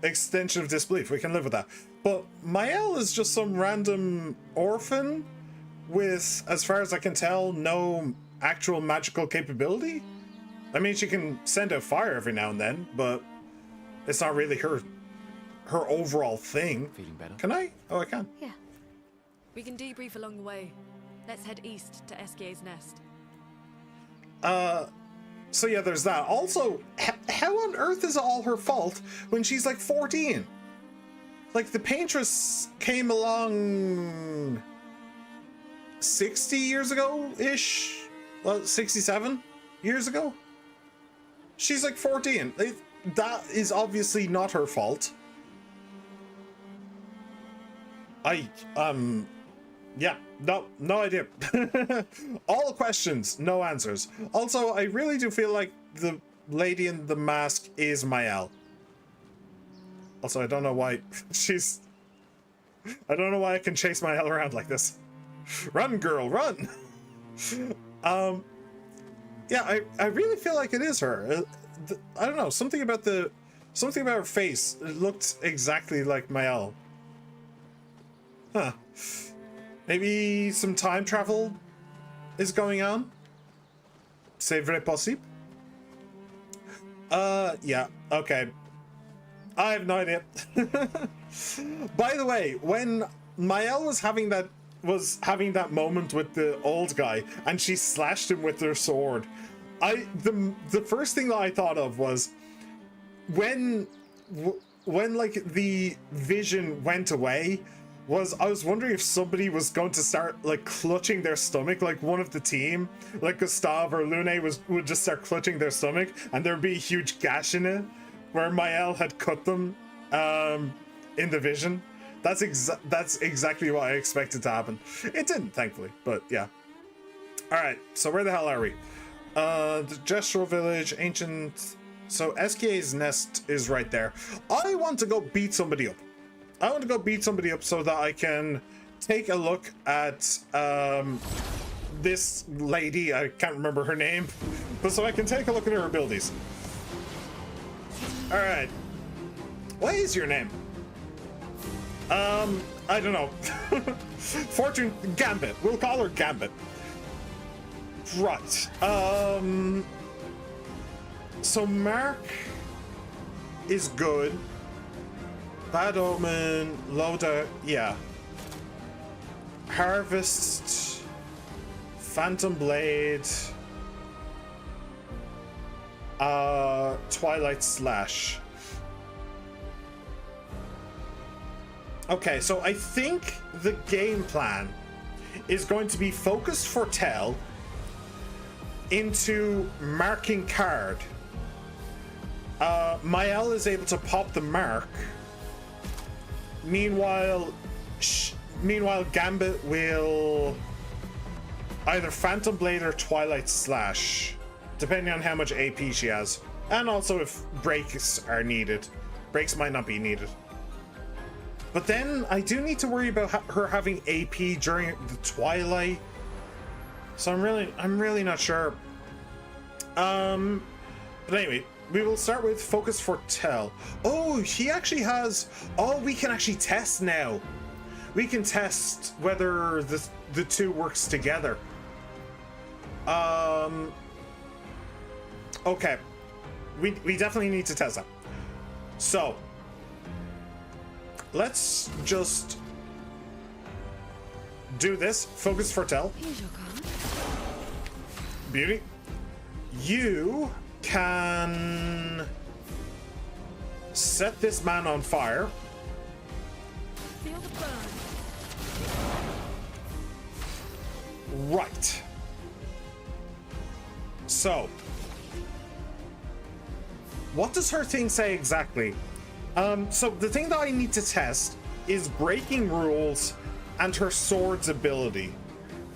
Extension of disbelief, we can live with that. But Mael is just some random orphan with, as far as I can tell, no actual magical capability. I mean, she can send out fire every now and then, but it's not really her her overall thing. Feeling better? Can I? Oh, I can. Yeah. We can debrief along the way. Let's head east to Esquier's nest. So yeah, there's that. Also, how on earth is it all her fault when she's like 14? Like, the paintress came along 60 years ago-ish? Well, 67 years ago? She's like 14. That is obviously not her fault. Yeah, no idea. All questions, no answers. Also, I really do feel like the lady in the mask is Mael. Also, I don't know why I don't know why I can chase Mael around like this. Run, girl, run! Yeah, I really feel like it is her. I don't know, something about her face, it looked exactly like Mael. Huh. Maybe some time travel is going on? C'est vrai possible? Yeah, okay. I have no idea. By the way, when Mael was having that moment with the old guy and she slashed him with her sword, the first thing that I thought of was when like the vision went away, I was wondering if somebody was going to start like clutching their stomach, like one of the team, like Gustav or Lune would just start clutching their stomach and there'd be a huge gash in it where Mael had cut them in the vision. That's exactly what I expected to happen. It didn't, thankfully, but yeah. Alright, so where the hell are we? The Gestural Village, Ancient... So Esquier's nest is right there. I want to go beat somebody up. So that I can take a look at this lady. I can't remember her name, but so I can take a look at her abilities. All right. What is your name? I don't know. Fortune Gambit. We'll call her Gambit. Right. So Mark is good. Bad Omen, Loda, yeah. Harvest, Phantom Blade, Twilight Slash. Okay, so I think the game plan is going to be focused Foretell into marking card. Mael is able to pop the mark. Meanwhile, Gambit will either Phantom Blade or Twilight Slash, depending on how much AP she has. And also if breaks are needed. Breaks might not be needed. But then I do need to worry about her having AP during the Twilight. So I'm really not sure. But anyway, we will start with Focus Foretell. Oh, he actually has... Oh, we can actually test now. We can test whether the two works together. Okay. We definitely need to test that. So, let's just do this. Focus Foretell. Here's your card. Beauty. You can set this man on fire. Feel the burn. Right. So, what does her thing say exactly? So the thing that I need to test is breaking rules and her sword's ability.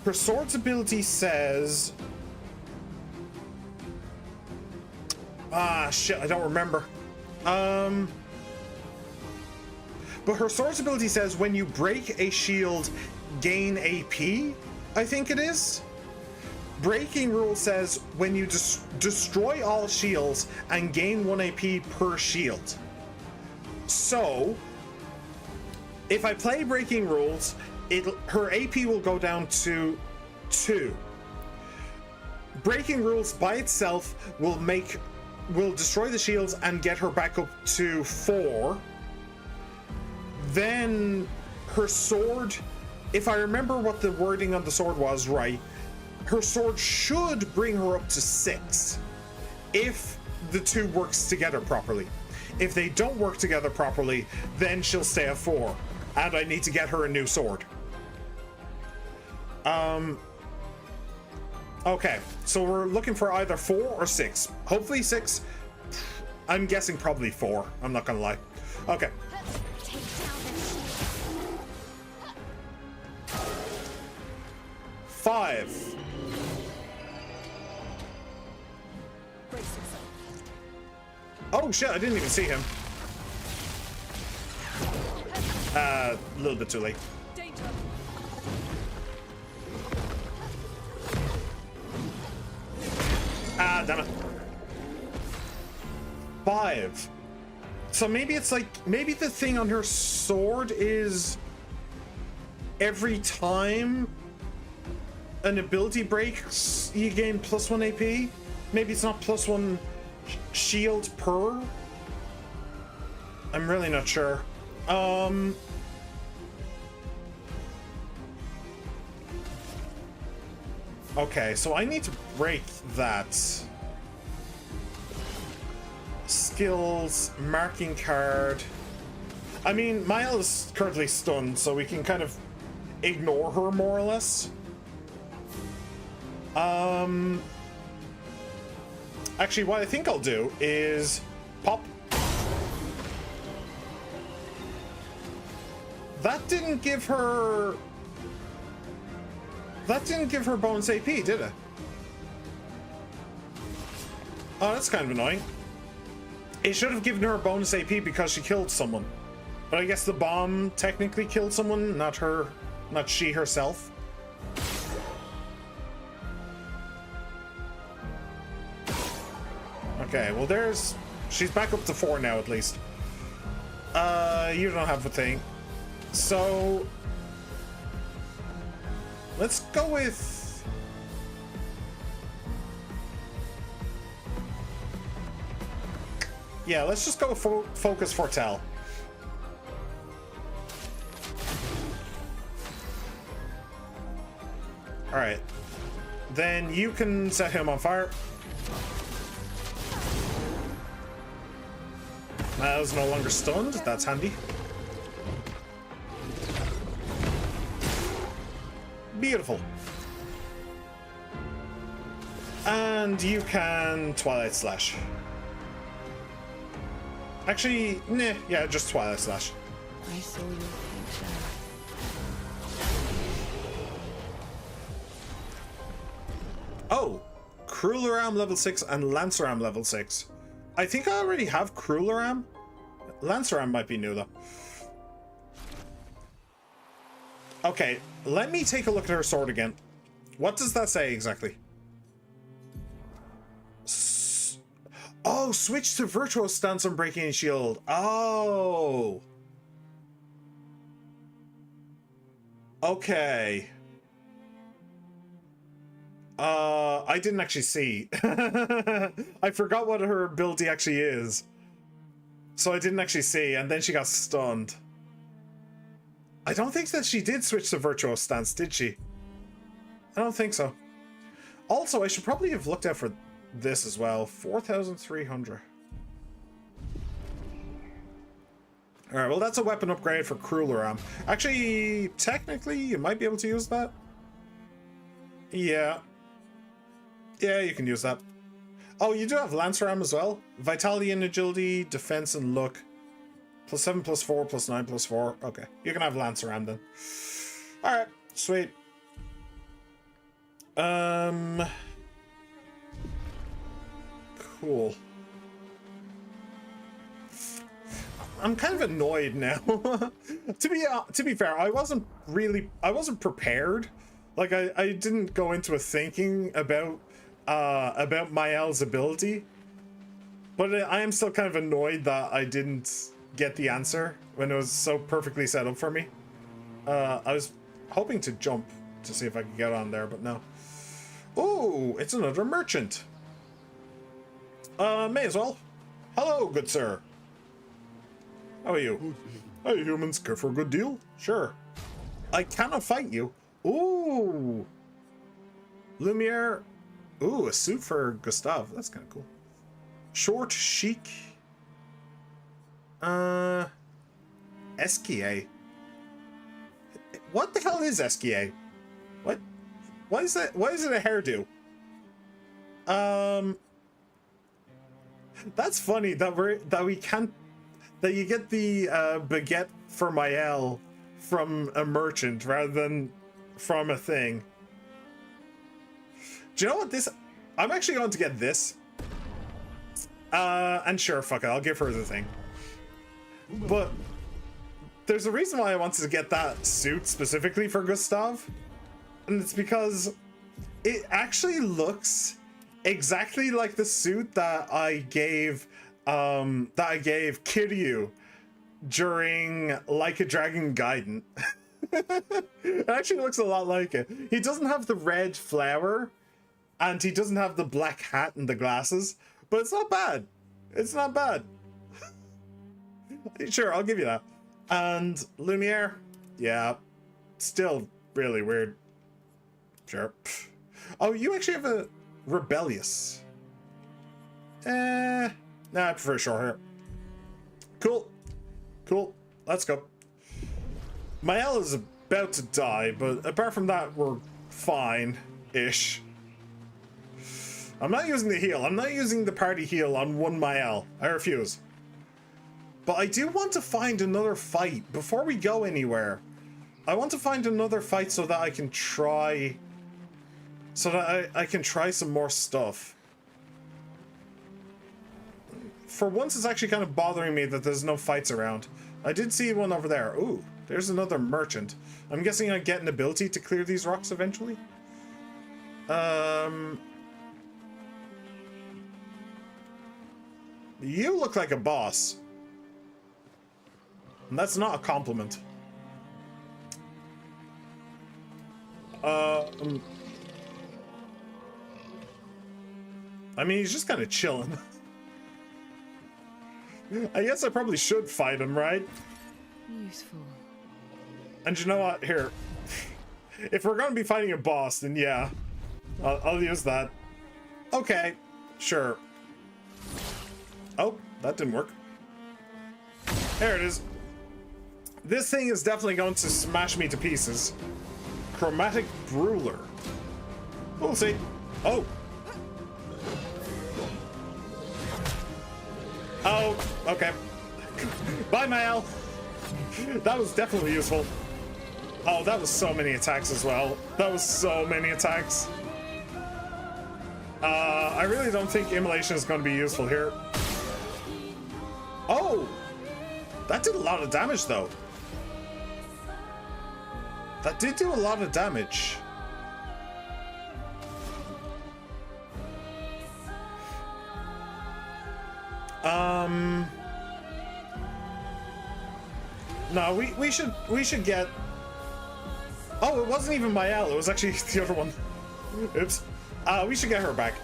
Her sword's ability says... Ah, shit, I don't remember. But her sword's ability says when you break a shield, gain AP, I think it is. Breaking rule says when you destroy all shields and gain 1 AP per shield. So, if I play breaking rules, her AP will go down to 2. Breaking rules by itself will destroy the shields and get her back up to 4. then her sword, if I remember what the wording on the sword was right, her sword should bring her up to 6 if the two works together properly. If they don't work together properly, then she'll stay at 4, and I need to get her a new sword. Okay, so we're looking for either 4 or 6. Hopefully 6. I'm guessing probably 4. I'm not gonna lie. Okay. Take down their shield. 5. Brace yourself. Oh shit, I didn't even see him. A little bit too late. Danger. Ah, damn it. 5. So maybe it's like, maybe the thing on her sword is every time an ability breaks, you gain +1 AP. Maybe it's not +1 shield per. I'm really not sure. Okay, so I need to break that. Skills, marking card. I mean, Mile is currently stunned, so we can kind of ignore her more or less. Actually, what I think I'll do is pop. That didn't give her bonus AP, did it? Oh, that's kind of annoying. It should have given her a bonus AP because she killed someone. But I guess the bomb technically killed someone, not her, not she herself. Okay, well she's back up to 4 now at least. You don't have a thing. So let's go with... Yeah, let's just go focus Fortel. Alright. Then you can set him on fire. Miles no longer stunned. That's handy. Beautiful. And you can Twilight Slash. Actually, nah, yeah, just Twilight Slash. I saw your future. Oh, Crueler Arm level 6 and Lancer Arm level 6. I think I already have Crueler Arm. Lancer Arm might be new though. Okay, let me take a look at her sword again. What does that say exactly? Oh, switch to Virtuous stance on breaking and shield. Oh. Okay. I didn't actually see. I forgot what her ability actually is. So I didn't actually see, and then she got stunned. I don't think that she did switch to Virtuous stance, did she? I don't think so. Also, I should probably have looked out for this as well. 4,300. Alright, well that's a weapon upgrade for Crueler Arm. Actually, technically, you might be able to use that. Yeah. Yeah, you can use that. Oh, you do have Lancer Arm as well. Vitality and Agility, Defense and Luck. +7, +4, +9, +4. Okay, you can have Lancer Arm then. Alright, sweet. Cool. I'm kind of annoyed now. to be fair, I wasn't prepared. Like I didn't go into it thinking about Mael's ability. But I am still kind of annoyed that I didn't get the answer when it was so perfectly set up for me. I was hoping to jump to see if I could get on there, but no. Oh, it's another merchant. May as well. Hello, good sir. How are you? Hey, humans, care for a good deal? Sure. I cannot fight you. Ooh. Lumiere. Ooh, a suit for Gustav. That's kind of cool. Short, chic. Esquier. What the hell is Esquier? What? Why is that? Why is it a hairdo? That's funny that we can't, that you get the baguette for Mael from a merchant rather than from a thing. Do you know what this? I'm actually going to get this. And sure, fuck it, I'll give her the thing. But there's a reason why I wanted to get that suit specifically for Gustav, and it's because it actually looks exactly like the suit that I gave Kiryu during Like a Dragon Gaiden. It actually looks a lot like it. He doesn't have the red flower, and he doesn't have the black hat and the glasses, but it's not bad. It's not bad. Sure, I'll give you that. And Lumiere, yeah, still really weird. Sure. Oh, you actually have a rebellious. Nah, I prefer short hair. Cool. Cool. Let's go. Mael is about to die, but apart from that, we're fine-ish. I'm not using the heal. I'm not using the party heal on one Mael. I refuse. But I do want to find another fight before we go anywhere. I want to find another fight so that I can try... So that I can try some more stuff. For once, it's actually kind of bothering me that there's no fights around. I did see one over there. Ooh, there's another merchant. I'm guessing I get an ability to clear these rocks eventually. You look like a boss. And that's not a compliment. I mean, he's just kind of chilling. I guess I probably should fight him, right? Useful. And you know what? Here. If we're going to be fighting a boss, then yeah. I'll use that. Okay. Sure. Oh, that didn't work. There it is. This thing is definitely going to smash me to pieces. Chromatic Brawler. We'll see. Oh. Oh, okay. Bye, Mael. That was definitely useful. Oh, that was so many attacks as well. That was so many attacks. I really don't think immolation is going to be useful here. Oh! That did a lot of damage, though. That did do a lot of damage. No, we should get... Oh, it wasn't even Mael, it was actually the other one. Oops. We should get her back.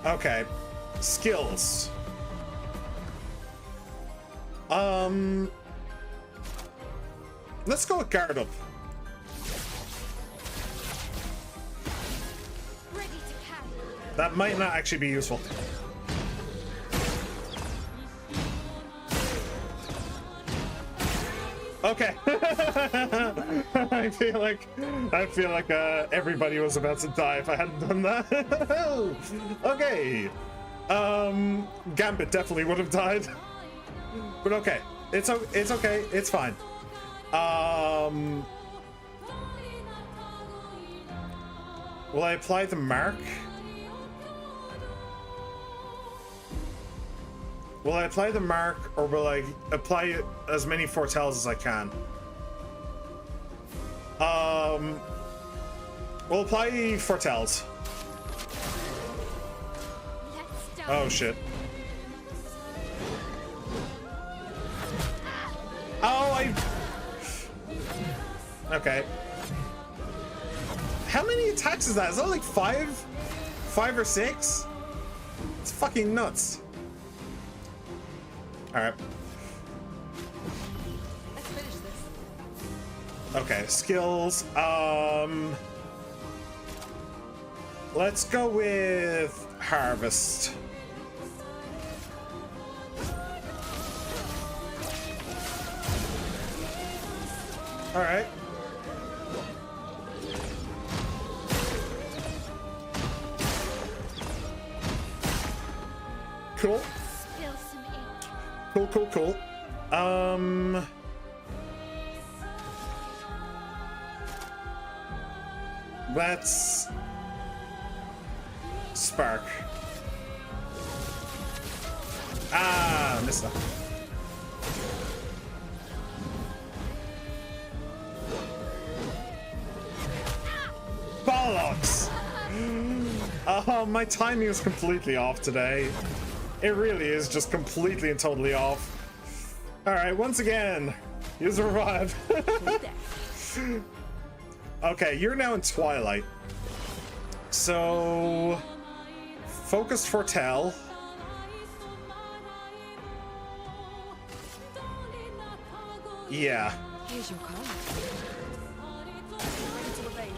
Okay. Skills. Let's go with guard up. That might not actually be useful. Okay. I feel like everybody was about to die if I hadn't done that. Okay. Gambit definitely would have died. But okay. It's okay. It's fine. Will I apply the mark? Will I apply the mark, or will I apply as many foretells as I can? We'll apply foretells. Oh shit. Oh, okay. How many attacks is that? Is that like 5? 5 or 6? It's fucking nuts. All right. Let's finish this. Okay, skills. Let's go with harvest. All right. Cool. Spill some ink. Cool, cool, cool. Let's spark. Ah, missed that. Bollocks! Oh, my timing is completely off today. It really is just completely and totally off. Alright, once again, you survived. Okay, you're now in Twilight. So, focused foretell. Yeah. Here's your card. Ready to evade.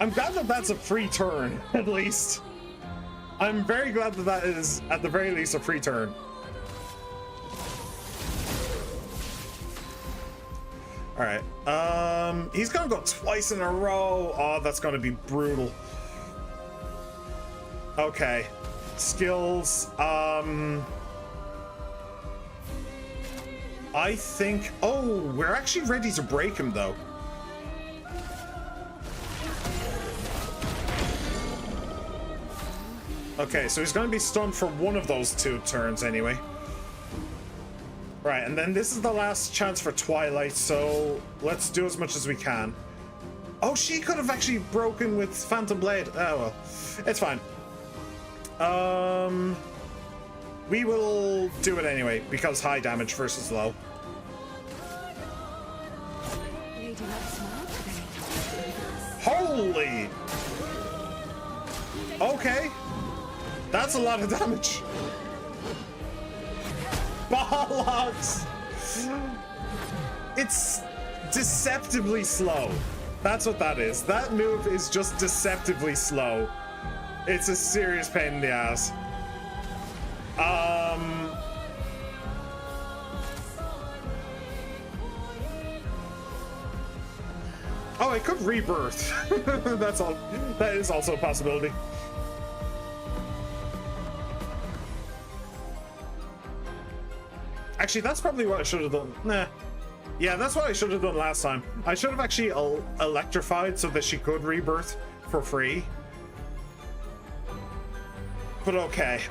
I'm glad that that's a free turn, at least. I'm very glad that that is, at the very least, a free turn. Alright, he's gonna go twice in a row. Oh, that's gonna be brutal. Okay, skills, I think, oh, we're actually ready to break him, though. Okay, so he's gonna be stunned for one of those 2 turns anyway. Right, and then this is the last chance for Twilight, so let's do as much as we can. Oh, she could have actually broken with Phantom Blade. Oh, well. It's fine. We will do it anyway, because high damage versus low. Lady Luck's smile today. Holy! Okay. That's a lot of damage. Bollocks! It's deceptively slow. That's what that is. That move is just deceptively slow. It's a serious pain in the ass. Oh, I could rebirth. That's all. That is also a possibility. Actually, that's probably what I should have done. Nah. Yeah, that's what I should have done last time. I should have actually electrified so that she could rebirth for free. But okay.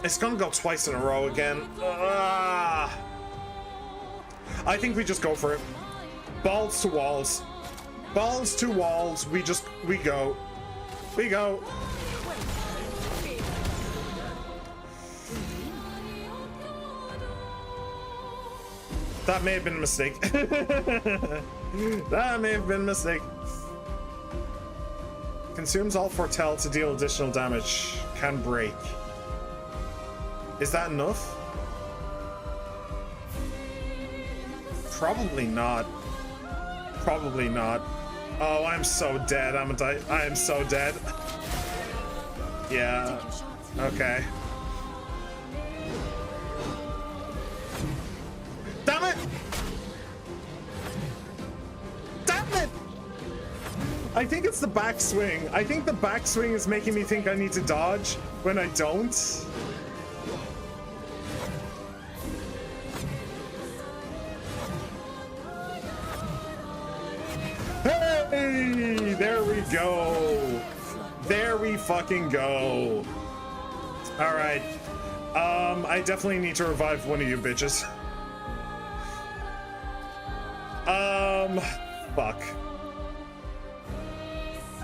It's gonna go twice in a row again. I think we just go for it. Balls to walls. Balls to walls. We go. We go. That may have been a mistake. That may have been a mistake. Consumes all foretell to deal additional damage. Can break. Is that enough? Probably not. Probably not. Oh, I'm so dead. I am so dead. Yeah. Okay. Damn it! Damn it! I think it's the backswing. I think the backswing is making me think I need to dodge when I don't. Hey! There we go. There we fucking go. All right. I definitely need to revive one of you bitches. Fuck.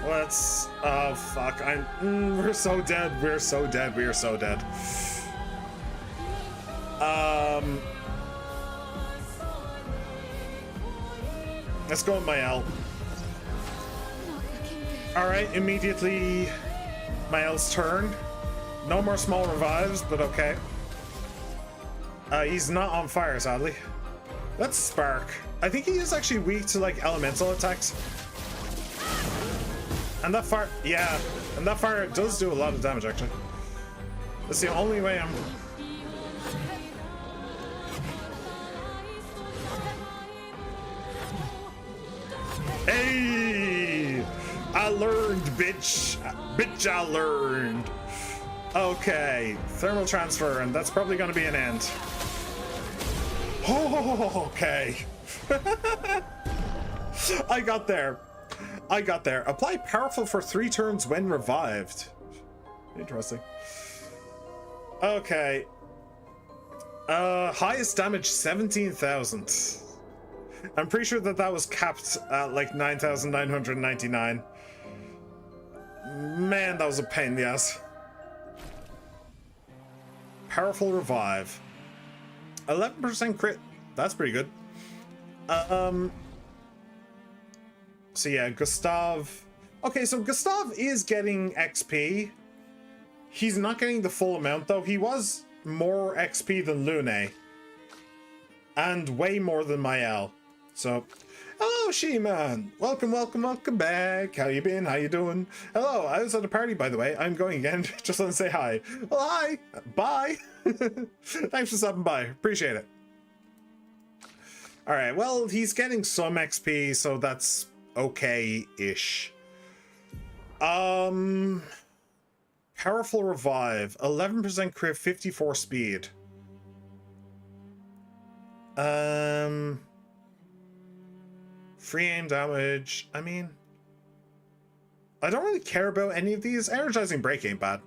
Let's, oh, fuck. We're so dead. We're so dead. We are so dead. Let's go with my L. Alright, immediately my L's turn. No more small revives, but okay. He's not on fire, sadly. Let's spark. I think he is actually weak to like elemental attacks. And that fire, yeah, and that fire does do a lot of damage actually. That's the only way I'm... Hey! I learned, bitch! Bitch, I learned! Okay, thermal transfer, and that's probably gonna be an end. Oh, okay. I got there. I got there. Apply powerful for 3 turns when revived. Interesting. Okay. Highest damage 17,000. I'm pretty sure that that was capped at like 9,999. Man, that was a pain in the ass. Powerful revive. 11% crit. That's pretty good. So yeah, Gustav. Okay, so Gustav is getting XP. He's not getting the full amount though. He was more XP than Lune. And way more than Mael. So, hello, She-Man. Welcome, welcome, welcome back. How you been? How you doing? Hello, I was at a party, by the way. I'm going again. Just want to say hi. Well, hi. Bye. Thanks for stopping by. Appreciate it. All right, well, he's getting some XP, so that's okay-ish. Powerful revive. 11% crit, 54 speed. Free aim damage. I mean, I don't really care about any of these. Energizing break ain't bad.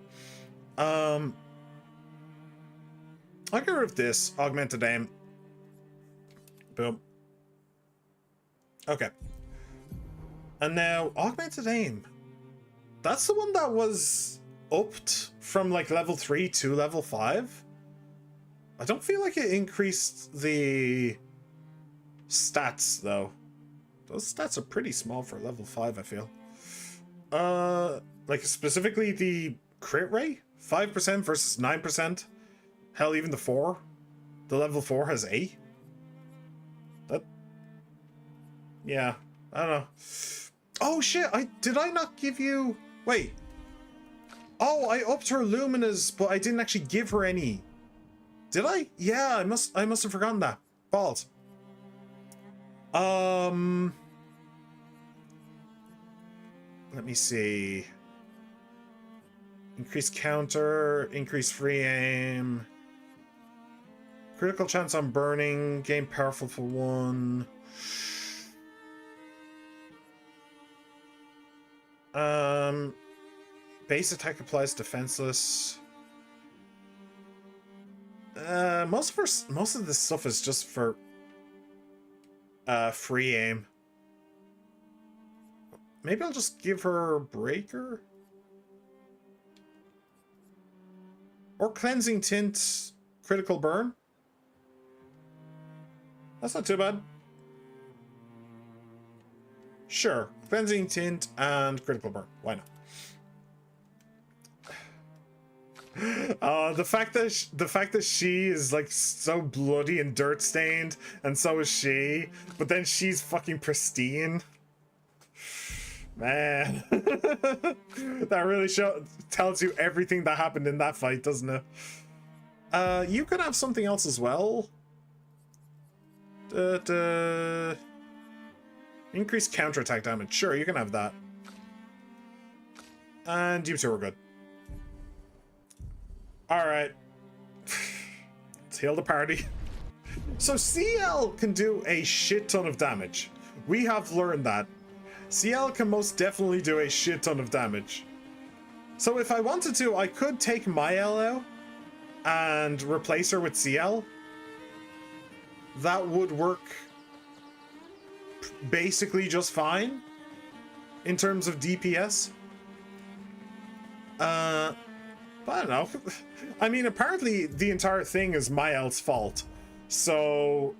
I'll get rid of this. Augmented aim. Boom. Okay. And now, augmented aim. That's the one that was upped from like level 3 to level 5. I don't feel like it increased the stats though. Those stats are pretty small for level 5, I feel. Like specifically the crit rate? 5% versus 9%. Hell, even the 4. The level 4 has 8. That... Yeah, I don't know. Oh shit, did I not give you... Wait. Oh, I upped her luminas, but I didn't actually give her any. Did I? Yeah, I must have forgotten that. Balls. Let me see. Increase counter, increase free aim. Critical chance on burning, gain powerful for 1. Base attack applies defenseless. Most of this stuff is just for free aim. Maybe I'll just give her breaker or cleansing tint, critical burn. That's not too bad. Sure, cleansing tint and critical burn. Why not? The fact that she is like so bloody and dirt stained, and so is she, but then she's fucking pristine. Man, that really tells you everything that happened in that fight, doesn't it? You could have something else as well. Increase counterattack damage. Sure, you can have that. And you two are good. Alright. Let's heal the party. So CL can do a shit ton of damage. We have learned that. CL can most definitely do a shit ton of damage. So if I wanted to, I could take Mael out and replace her with CL. That would work basically just fine in terms of DPS. But I don't know. I mean, apparently the entire thing is Mael's fault. So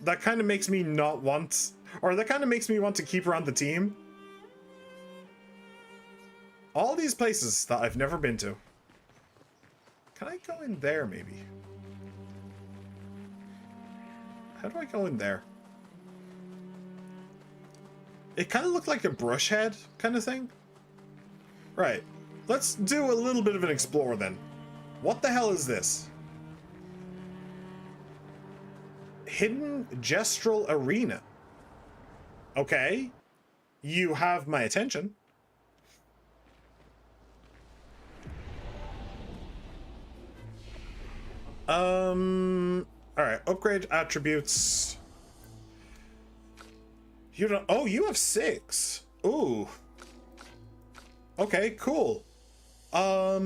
that kind of makes me not want, or that kind of makes me want to keep her on the team. All these places that I've never been to. Can I go in there, maybe? How do I go in there? It kind of looked like a brush head kind of thing. Right. Let's do a little bit of an explore then. What the hell is this? Hidden Gestural Arena. Okay. You have my attention. Alright, upgrade attributes. You don't. Oh, you have 6. Ooh. Okay, cool. Let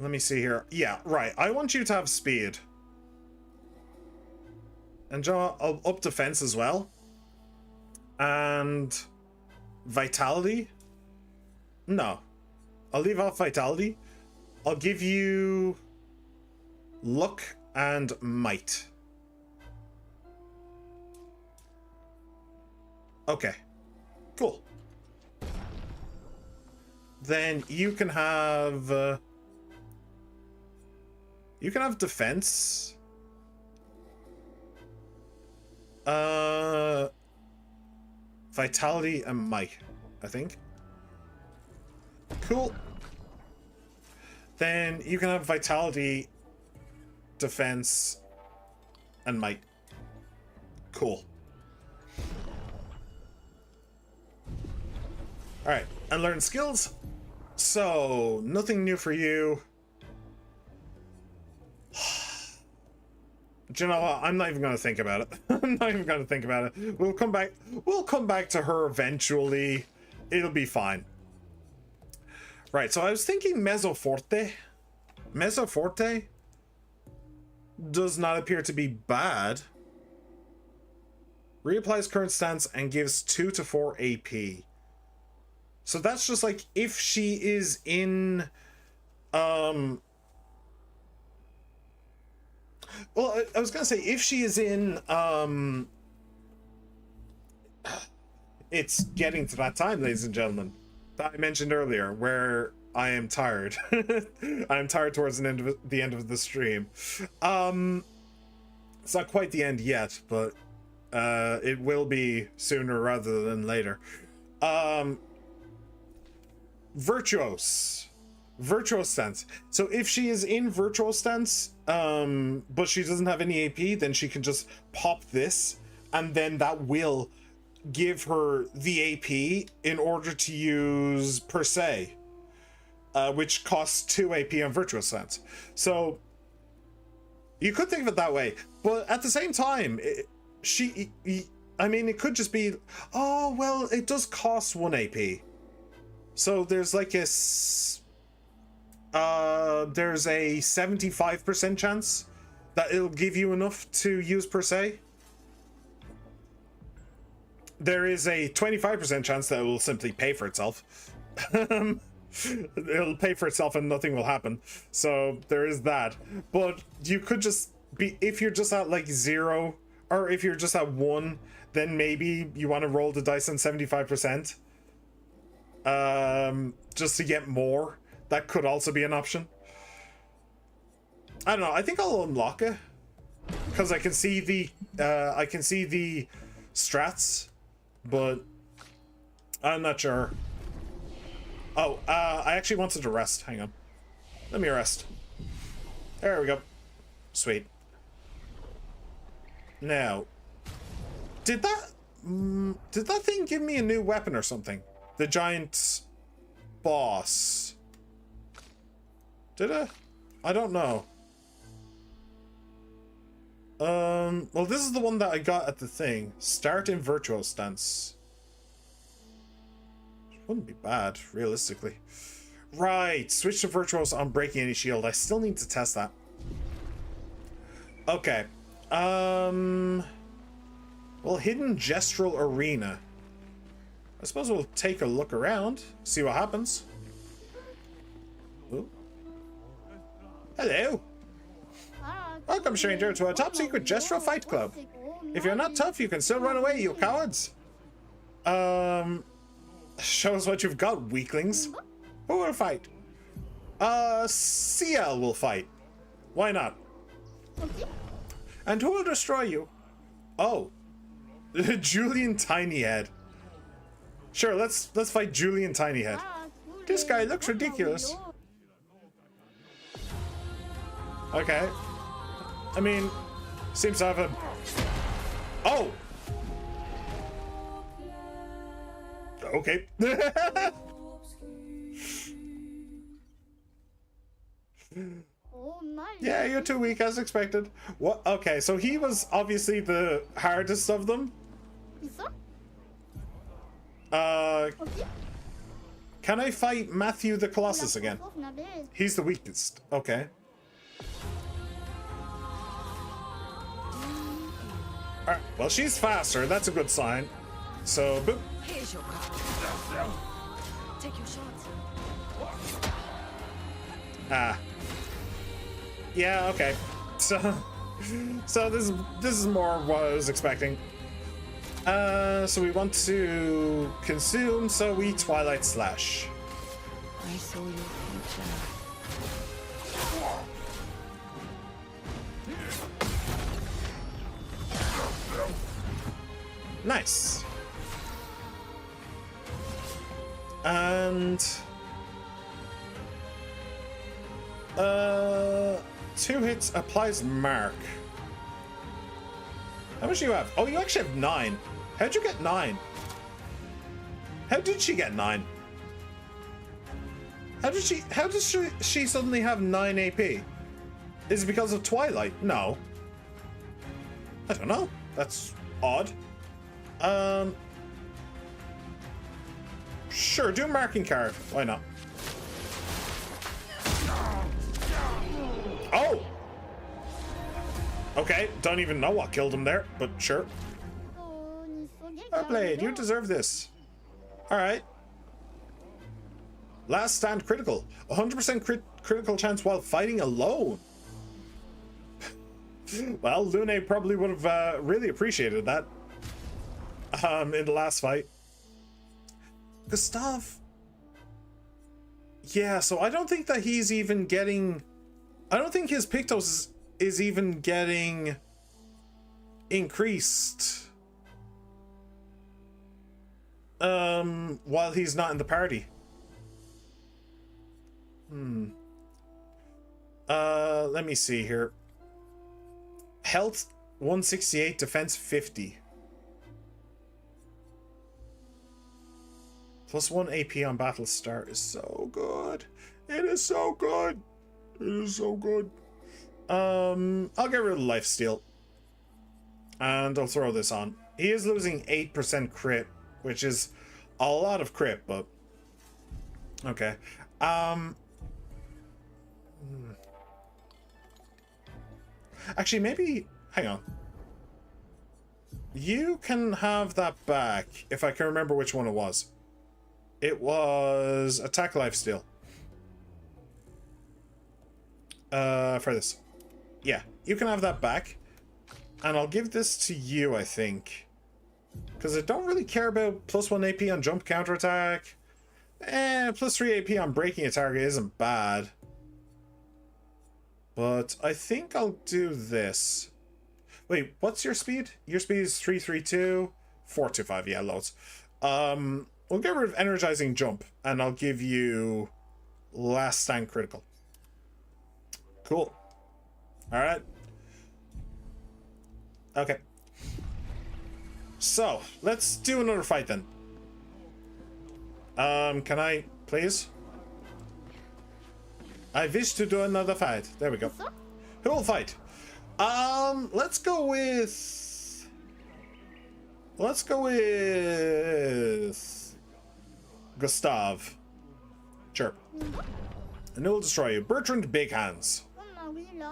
me see here. Yeah, right. I want you to have speed. And I'll up defense as well. And vitality? No. I'll leave off vitality. I'll give you luck and might. Okay. Cool. Then you can have defense. Vitality and might, I think. Cool. Then you can have vitality, defense, and might. Cool. Alright, and learn skills. So, nothing new for you. Do you know what? I'm not even going to think about it. I'm not even going to think about it. We'll come back. We'll come back to her eventually. It'll be fine. Right, so I was thinking Mezzoforte. Mezzoforte does not appear to be bad. Reapplies current stance and gives 2 to 4 AP. So that's just like if she is in well, I was gonna say if she is in it's getting to that time, ladies and gentlemen, that I mentioned earlier, where I am tired. I'm tired towards the end of the stream. It's not quite the end yet, but it will be sooner rather than later. Virtuos stance. So if she is in virtual stance, but she doesn't have any AP, then she can just pop this, and then that will give her the AP in order to use per se, which costs 2 AP on virtual stance. So you could think of it that way, but at the same time, I mean, it could just be, oh well, it does cost 1 AP. So there's like a there's a 75% chance that it'll give you enough to use per se. There is a 25% chance that it will simply pay for itself. It'll pay for itself and nothing will happen. So there is that. But you could just be, if you're just at like 0, or if you're just at 1, then maybe you want to roll the dice on 75%. Just to get more. That could also be an option. I don't know. I think I'll unlock it because I can see the strats, but I'm not sure. Oh, I actually wanted to rest. Hang on. Let me rest. There we go. Sweet. Now, did that thing give me a new weapon or something? The giant boss. Did it? I don't know. Well, this is the one that I got at the thing. Start in virtual stance. Wouldn't be bad, realistically. Right, switch to virtuos on breaking any shield. I still need to test that. Okay. Well, hidden gestural arena. I suppose we'll take a look around, see what happens. Ooh. Hello. Welcome, stranger, to a top-secret Gestural Fight Club. If you're not tough, you can still run away, you cowards. Show us what you've got, weaklings. Who will fight? CL will fight. Why not? And who will destroy you? Oh. Julian Tinyhead. Sure, let's fight Julian Tinyhead. This guy looks ridiculous. Okay. I mean, seems to have a... Oh! Okay. Yeah, you're too weak as expected. What? Okay, so he was obviously the hardest of them. Can I fight Matthew the Colossus again? He's the weakest. Okay. Alright, well, she's faster. That's a good sign. So, boop. Here's your card. Take your shots. Ah. Yeah, okay. So this is more what I was expecting. So we want to consume, so we Twilight Slash. I saw your future. Nice. And 2 hits applies mark. How much do you have? Oh, you actually have 9. How'd you get 9? How did she get 9? How does she suddenly have 9 AP? Is it because of Twilight? No. I don't know. That's odd. Sure, do a marking card. Why not? Oh! Okay, don't even know what killed him there, but sure. Well played, you deserve this. Alright. Last stand critical. 100% critical chance while fighting alone. Well, Lune probably would have really appreciated that. In the last fight. Gustav. Yeah, so I don't think that he's even getting... I don't think his Pictos is even getting increased. While he's not in the party. Let me see here. Health 168, defense 50. +1 AP on battle start is so good. It is so good. It is so good. I'll get rid of lifesteal. And I'll throw this on. He is losing 8% crit, which is a lot of crit, but okay. Actually, maybe hang on. You can have that back if I can remember which one it was. It was attack lifesteal. For this. Yeah, you can have that back. And I'll give this to you, I think. Because I don't really care about +1 AP on jump counterattack. +3 AP on breaking a target isn't bad. But I think I'll do this. Wait, what's your speed? Your speed is 332. 425, yeah, loads. We'll get rid of energizing jump. And I'll give you last stand critical. Cool. Alright. Okay. So, let's do another fight then. Can I, please? I wish to do another fight. There we go. Who will fight? Let's go with... Gustav. Sure. And it will destroy you. Bertrand, big hands.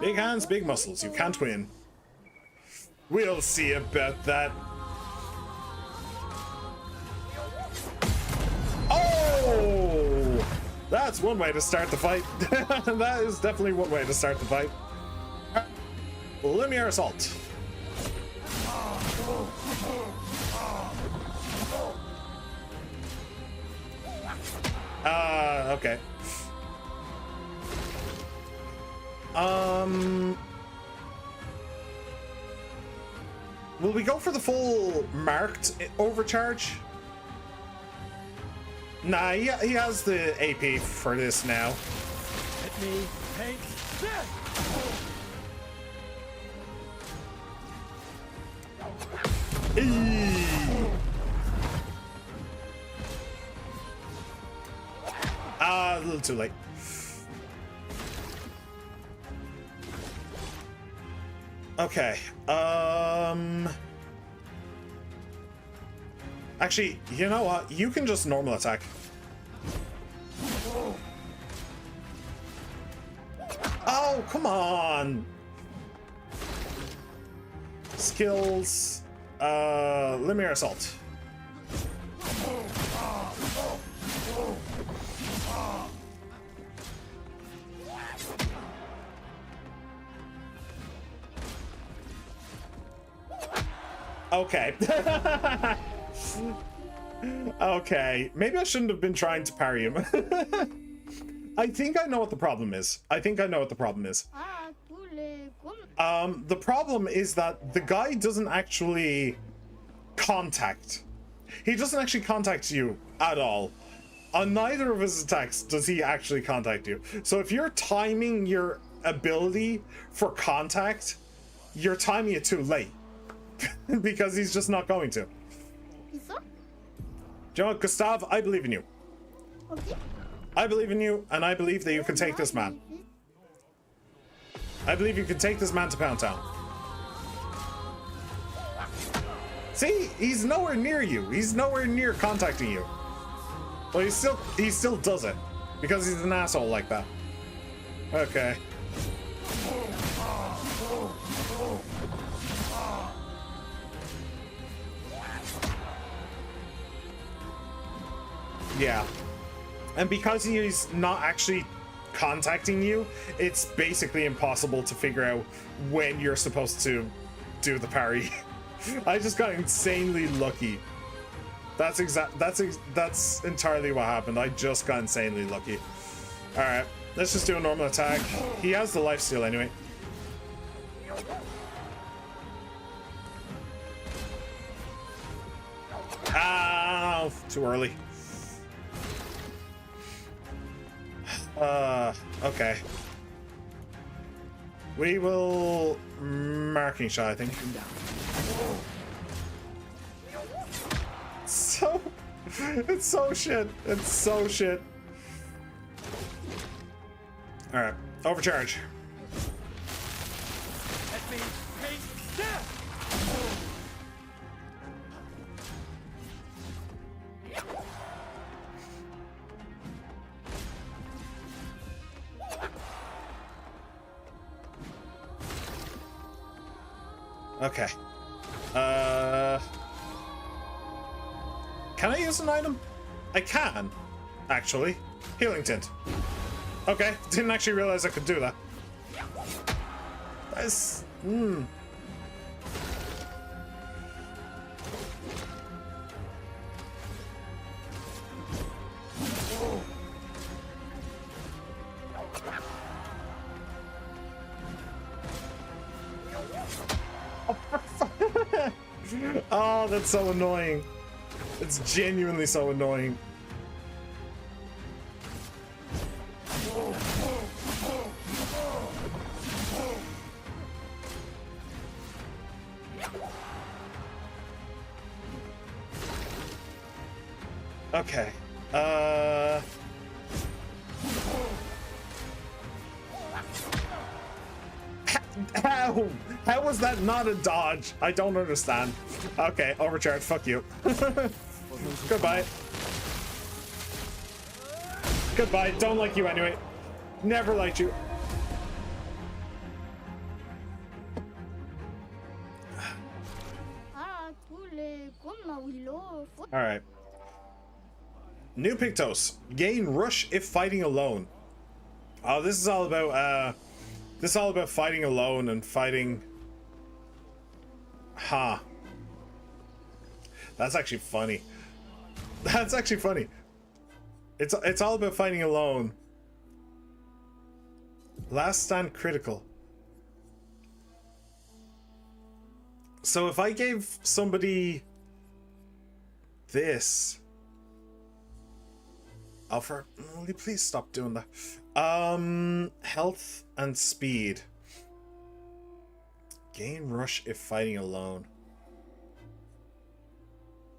Big hands, big muscles. You can't win. We'll see about that. Oh! That's one way to start the fight. That is definitely one way to start the fight. Linear assault. Okay. Will we go for the full marked overcharge? Nah, he has the AP for this now. Let me paint this. A little too late. Okay. Actually, you know what? You can just normal attack. Oh, come on. Skills. Linear assault. Okay. Okay. Maybe I shouldn't have been trying to parry him. I think I know what the problem is. The problem is that the guy doesn't actually contact. He doesn't actually contact you at all. On neither of his attacks does he actually contact you. So if you're timing your ability for contact, you're timing it too late. Because he's just not going to. Do you know what, Gustav? I believe in you. I believe in you, and I believe that you can take this man. I believe you can take this man to Pound Town. See, he's nowhere near you. He's nowhere near contacting you. But he still does it because he's an asshole like that. Okay. Yeah. And because he's not actually contacting you, it's basically impossible to figure out when you're supposed to do the parry. I just got insanely lucky. That's entirely what happened. I just got insanely lucky. All right, let's just do a normal attack. He has the lifesteal anyway. Ow, too early. Okay. We will marking shot, I think. It's so shit. It's so shit. All right, overcharge. Let me paint this. Okay. Can I use an item? I can, actually. Healing tint. Okay, didn't actually realize I could do that. That's... Oh, that's so annoying. It's genuinely so annoying. Okay. How was that not a dodge? I don't understand. Okay, overcharge. Fuck you. Goodbye. Goodbye. Don't like you anyway. Never liked you. Alright. New Pictos. Gain rush if fighting alone. Oh, this is all about fighting alone and fighting Huh. That's actually funny. That's actually funny. It's all about fighting alone. Last stand critical. So if I gave somebody this, Alfred, will you please stop doing that? Health and speed. Gain rush if fighting alone.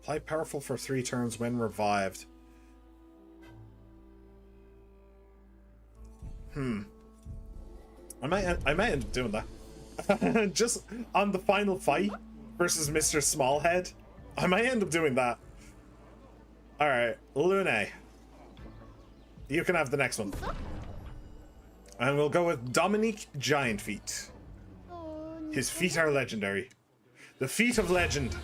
Apply powerful for 3 turns when revived. I might end up doing that. Just on the final fight versus Mr. Smallhead. I might end up doing that. Alright, Lune. You can have the next one. And we'll go with Dominique Giant Feet. His feet are legendary. The feet of legend.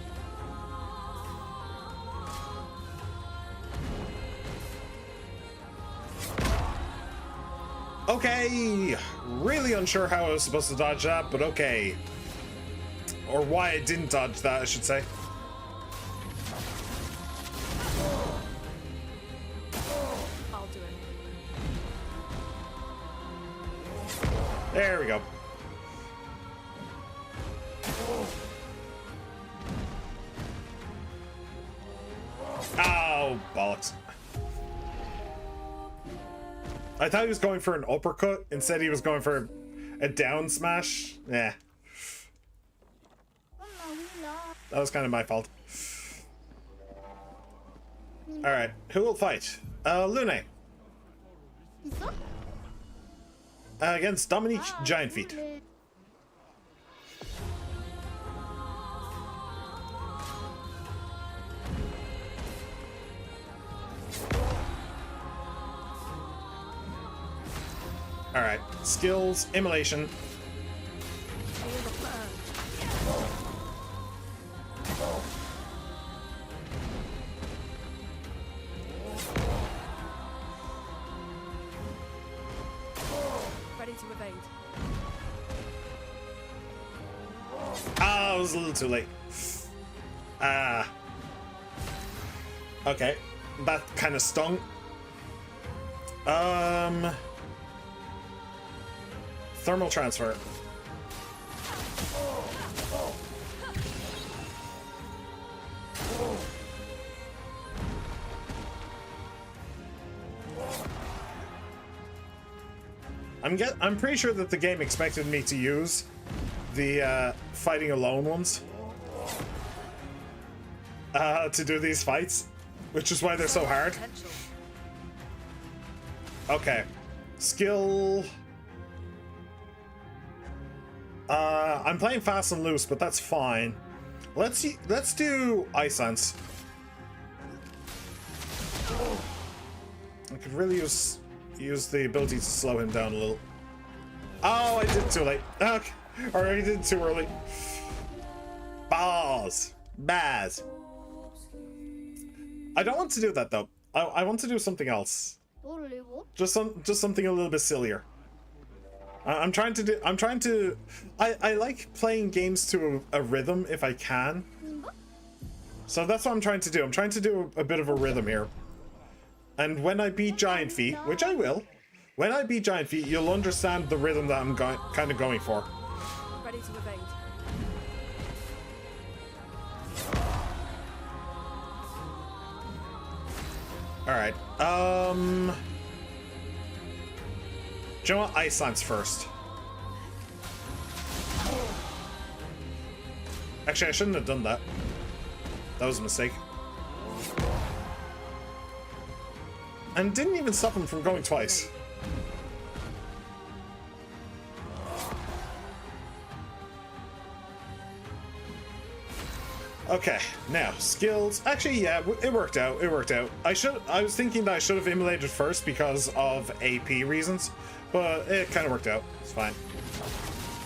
Okay, really unsure how I was supposed to dodge that, but okay. Or why I didn't dodge that, I should say. I'll do it. There we go. Oh, bollocks. I thought he was going for an uppercut. Instead, he was going for a down smash. Yeah. That was kind of my fault. Alright, who will fight? Lune. Against Dominique Giant Feet. Alright, skills, immolation. Ready to evade. Ah, I was a little too late. Ah. Okay, that kind of stung. Thermal transfer. I'm pretty sure that the game expected me to use the fighting alone ones to do these fights, which is why they're so hard. Okay, skill. I'm playing fast and loose, but that's fine. Let's do Ice Sense. I could really use the ability to slow him down a little. Oh, I did it too late. Okay, or I did it too early. Balls, Baz. I don't want to do that though. I want to do something else. Just something a little bit sillier. I like playing games to a rhythm if I can. So that's what I'm trying to do. I'm trying to do a bit of a rhythm here. And when I beat Giant Feet, which I will, when I beat Giant Feet, you'll understand the rhythm that I'm kind of going for. Ready to evade. Alright, do you know what? Ice Lance first. Actually, I shouldn't have done that. That was a mistake. And didn't even stop him from going twice. Okay, now skills. Actually, yeah, it worked out. It worked out. I was thinking that I should have immolated first because of AP reasons, but it kind of worked out. It's fine.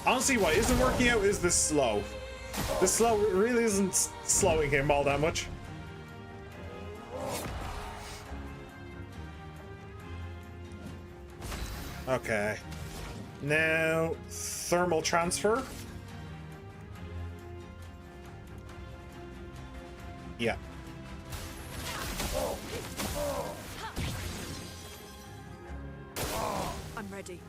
Honestly, what isn't working out is this slow. This slow really isn't slowing him all that much. Okay. Now, thermal transfer. Yeah. I'm ready.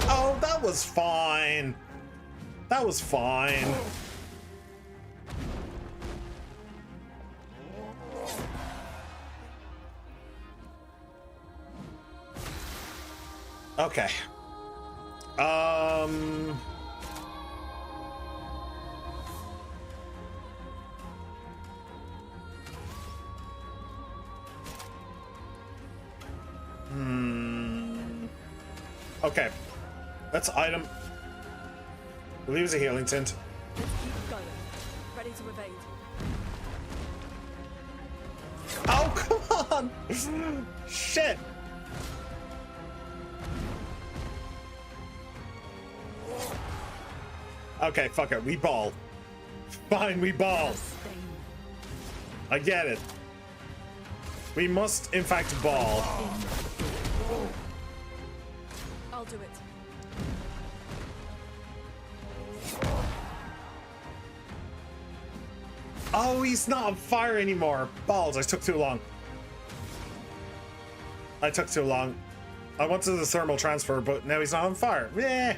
Oh, that was fine. That was fine. Okay. Okay. Let's item. We'll use a healing tint. Let's keep going. Ready to evade. Oh, come on! Shit! Okay, fuck it. We ball. Fine, we ball. I get it. We must, in fact, ball. I'll do it. Oh, he's not on fire anymore. Balls, I took too long. I took too long. I wanted the thermal transfer, but now he's not on fire. Yeah.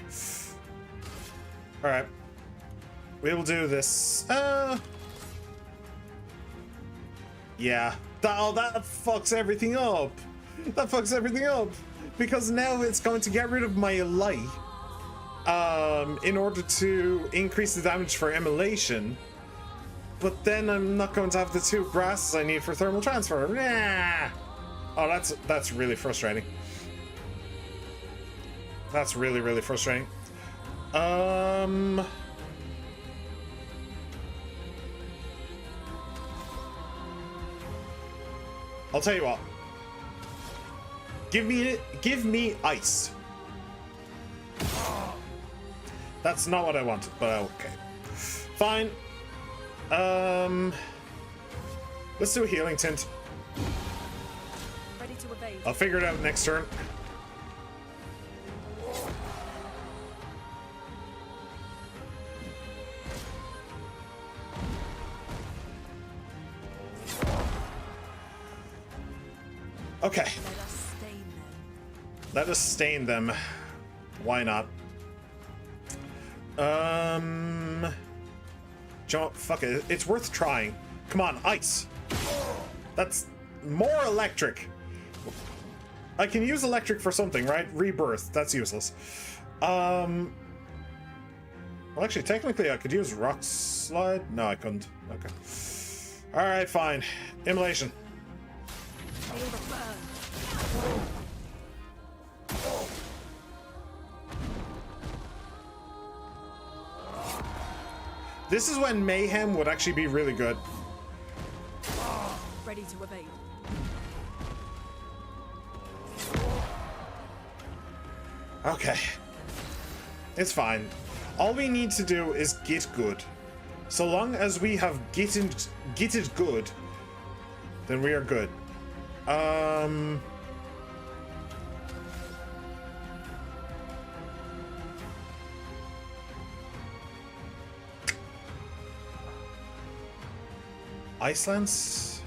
Alright. We will do this. Yeah. That fucks everything up. That fucks everything up. Because now it's going to get rid of my light. In order to increase the damage for immolation. But then I'm not going to have the 2 grasses I need for thermal transfer. Nah. Oh, that's really frustrating. That's really, really frustrating. I'll tell you what. Give me ice. That's not what I wanted, but okay. Fine. Let's do a healing tint. Ready to evade. I'll figure it out next turn. Okay. Let us stain them. Let us stain them. Why not? Jump. Fuck it. It's worth trying. Come on, ice. That's more electric. I can use electric for something, right? Rebirth. That's useless. Well, actually, technically, I could use rock slide. No, I couldn't. Okay. All right, fine. Immolation. Feel the burn. This is when mayhem would actually be really good. Ready to evade. Okay. It's fine. All we need to do is get good. So long as we have getted good, then we are good. Icelands?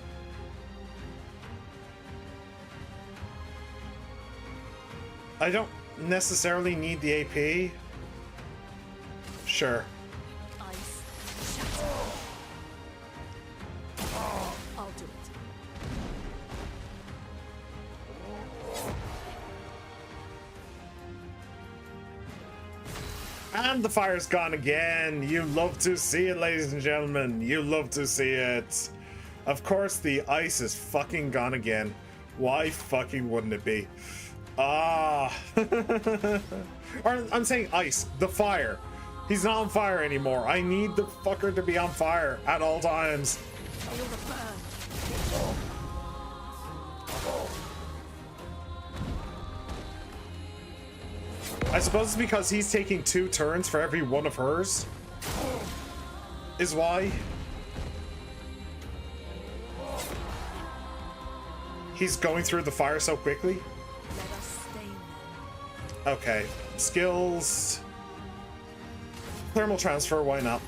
I don't necessarily need the AP. Sure. Ice. Shatter. I'll do it. And the fire's gone again. You love to see it, ladies and gentlemen. You love to see it. Of course, the ice is fucking gone again. Why fucking wouldn't it be? Ah. Or I'm saying ice, the fire. He's not on fire anymore. I need the fucker to be on fire at all times. Feel the burn. I suppose it's because he's taking 2 turns for every one of hers. Is why. He's going through the fire so quickly. Let us stain them. Okay. Skills. Thermal transfer, why not?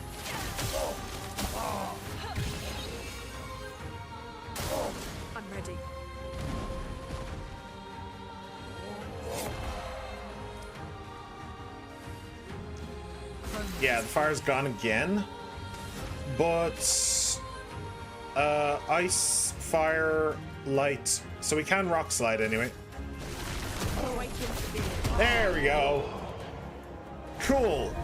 Yeah, the fire's gone again. But ice, fire, light. So we can rock slide anyway. There we go. Cool.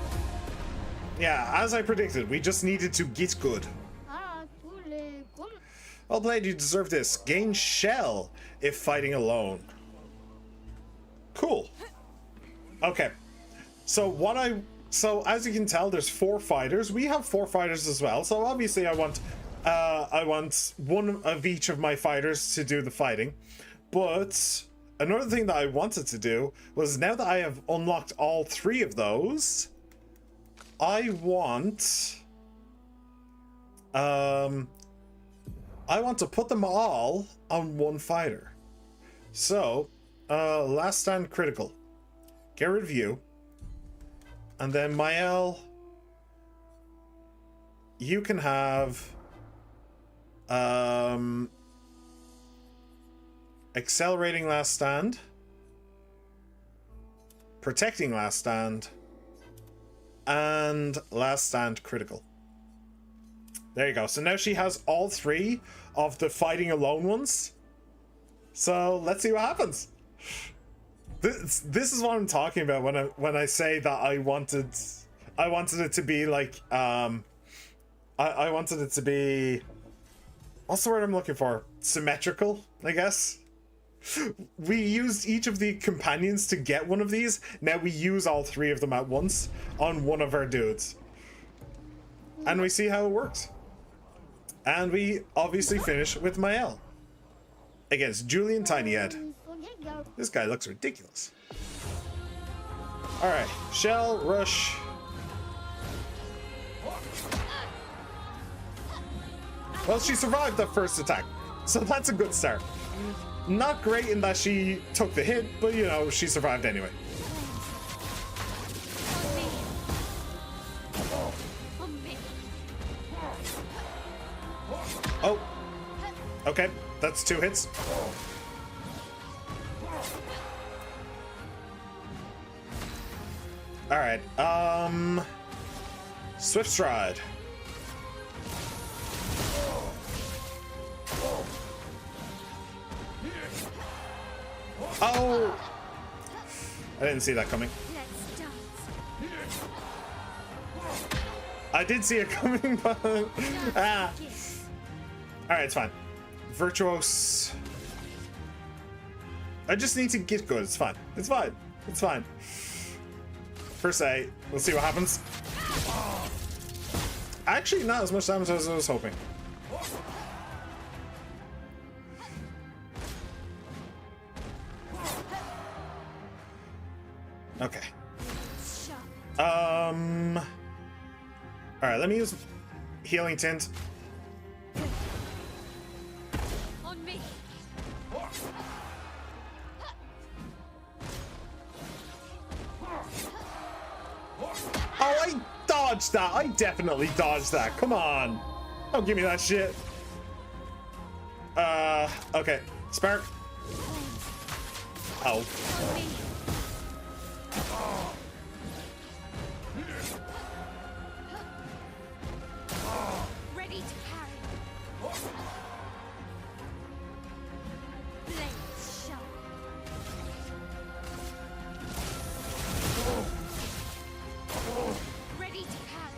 Yeah, as I predicted, we just needed to get good. Well played, you deserve this. Gain shell if fighting alone. Cool. Okay. So as you can tell, there's 4 fighters. We have 4 fighters as well. So obviously I want one of each of my fighters to do the fighting. But another thing that I wanted to do was, now that I have unlocked all 3 of those, I want to put them all on one fighter. So, last stand critical. Get rid of you. And then Mael, you can have accelerating last stand, protecting last stand, and last stand critical. There you go. So now she has all 3 of the fighting alone ones. So let's see what happens. This is what I'm talking about when I say that I wanted it to be like I wanted it to be, what's the word I'm looking for? Symmetrical, I guess. We used each of the companions to get one of these. Now we use all 3 of them at once on one of our dudes. And we see how it works. And we obviously finish with Mael against Julian Tinyhead. This guy looks ridiculous. Alright, shell, rush. Well, she survived that first attack, so that's a good start. Not great in that she took the hit, but you know, she survived anyway. Oh, okay, that's 2 hits. All right, Swift Stride. Oh, I didn't see that coming. I did see it coming, but ah. All right, it's fine. Virtuose. I just need to get good. It's fine. It's fine. It's fine. First aid. We'll see what happens. Actually, not as much damage as I was hoping. Okay. All right, let me use healing tint. On me. Oh, I dodged that. I definitely dodged that. Come on. Don't give me that shit. Okay. Spark. Oh. Ready to carry. Blades sharp. Ready to carry.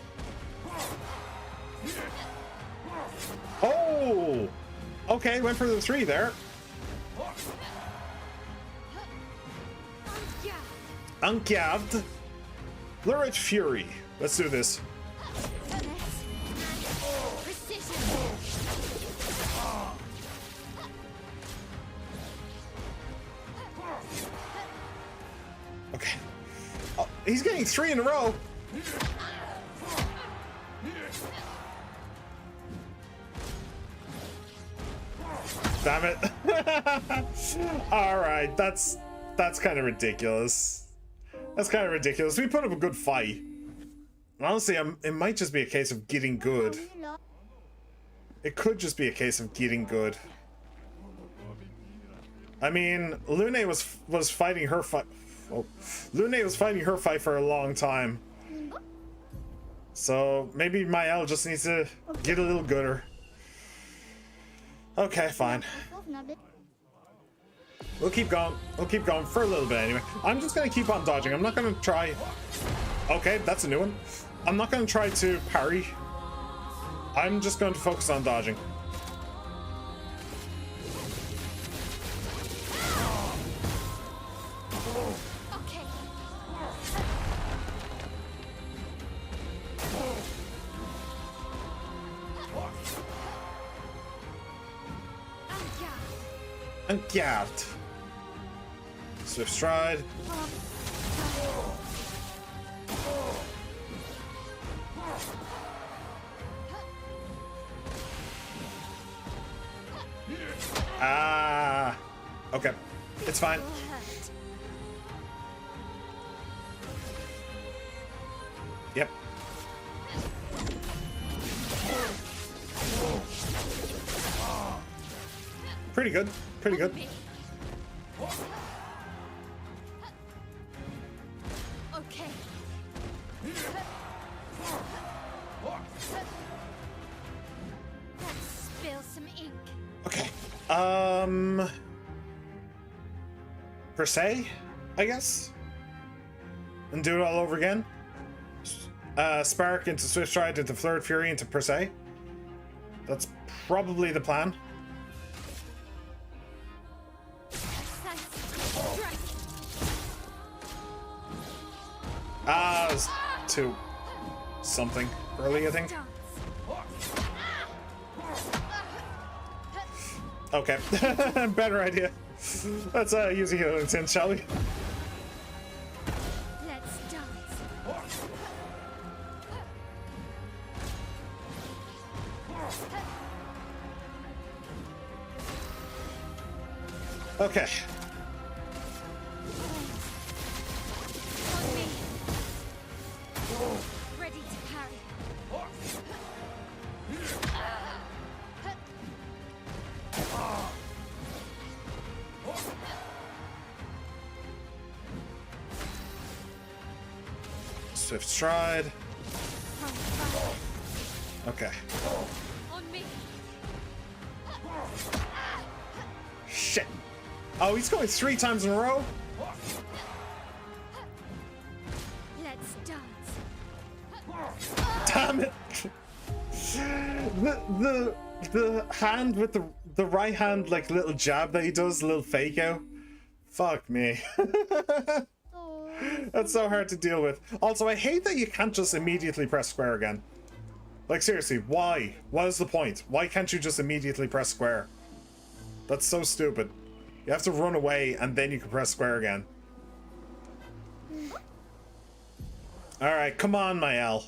Oh. Okay, went for the 3 there. Uncapped. Lurid Fury. Let's do this. Okay. Oh, he's getting 3 in a row. Damn it. All right, that's kind of ridiculous. That's kind of ridiculous. We put up a good fight. Honestly, it might just be a case of getting good. It could just be a case of getting good. I mean, Lune was fighting her fight. Oh, Lune was fighting her fight for a long time. So maybe my L just needs to get a little gooder. Okay, fine. We'll keep going. We'll keep going for a little bit anyway. I'm just gonna keep on dodging. I'm not gonna try. Okay, that's a new one. I'm not gonna try to parry. I'm just going to focus on dodging. Okay. And guard. Swift stride. Ah. Okay. It's fine. Yep. Pretty good. Pretty good. Okay. Let's spill some ink. Okay. Per se, I guess. And do it all over again. Spark into Swift Stride into Flurred Fury into Per se. That's probably the plan. Ah, it was too something early, I think. Okay, better idea. Let's use a healing tin, shall we? Let's dance. Okay. On me. Ready to parry. Swift stride. Okay. On me. Shit. Oh, he's going 3 times in a row? Let's dance. Damn it. The hand with the right hand, like little jab that he does, a little fake out. Fuck me. That's so hard to deal with. Also, I hate that you can't just immediately press square again. Like, seriously, why? What is the point? Why can't you just immediately press square? That's so stupid. You have to run away and then you can press square again. Alright, come on, my L.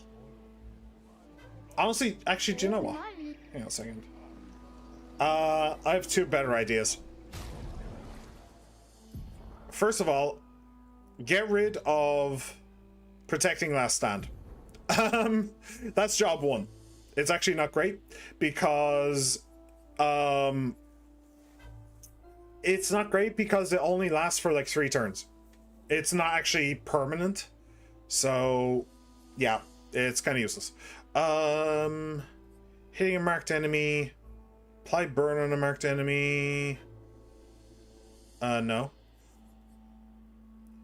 Honestly, actually, do you know what? Hang on a second. I have 2 better ideas. First of all, get rid of protecting last stand. That's job 1. It's actually not great because it's not great because it only lasts for like 3 turns. It's not actually permanent. So yeah, it's kind of useless. Hitting a marked enemy, apply burn on a marked enemy. No.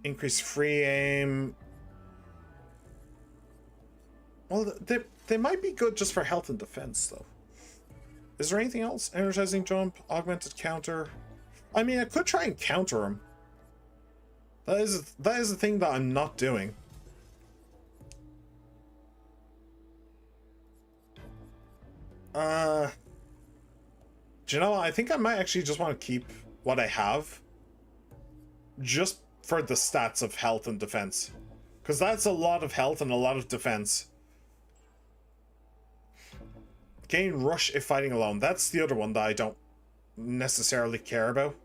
Increase free aim. Well, they might be good just for health and defense, though. Is there anything else? Energizing jump, augmented counter. I mean, I could try and counter him. That is the thing that I'm not doing. Do you know what? I think I might actually just want to keep what I have. Just for the stats of health and defense. Because that's a lot of health and a lot of defense. Gain rush if fighting alone. That's the other one that I don't necessarily care about.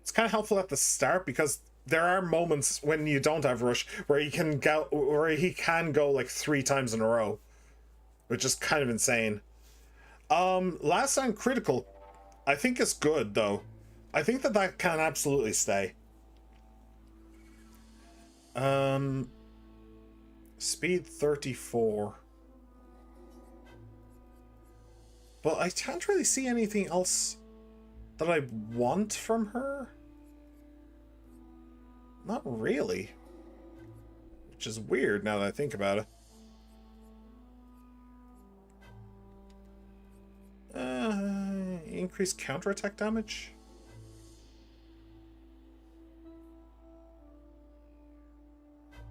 It's kind of helpful at the start because there are moments when you don't have rush where he can go like 3 times in a row, which is kind of insane. Last time critical, I think is good though. I think that can absolutely stay. Speed 34. But I can't really see anything else that I want from her. Not really. Which is weird now that I think about it. Increased counterattack damage?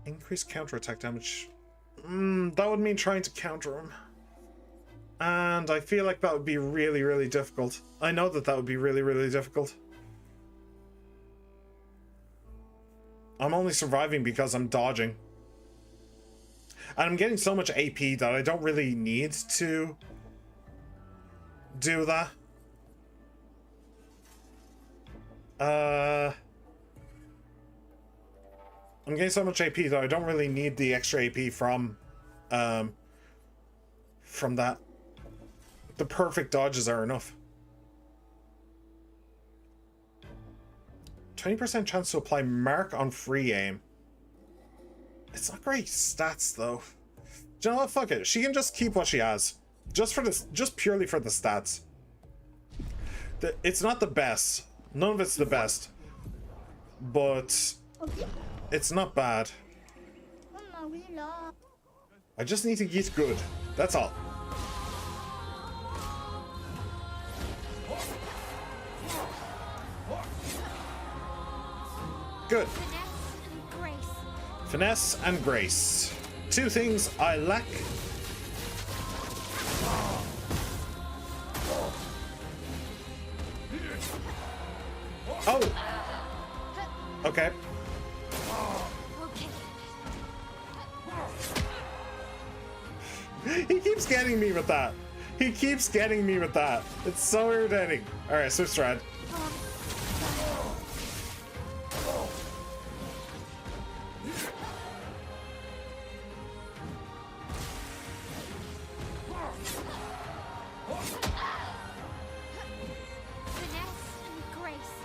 Increased counterattack damage. That would mean trying to counter him. And I feel like that would be really, really difficult. I know that that would be really, really difficult. I'm only surviving because I'm dodging. And I'm getting so much AP that I don't really need to do that. I'm getting so much AP that I don't really need the extra AP from that. The perfect dodges are enough. 20% chance to apply mark on free aim. It's not great stats though. Do you know what? Fuck it. She can just keep what she has. Just for this, just purely for the stats. It's not the best. None of it's the best. But it's not bad. I just need to get good. That's all. Good. Finesse and grace. Two things I lack. Oh! Okay. He keeps getting me with that. He keeps getting me with that. It's so irritating. Alright, switch thread.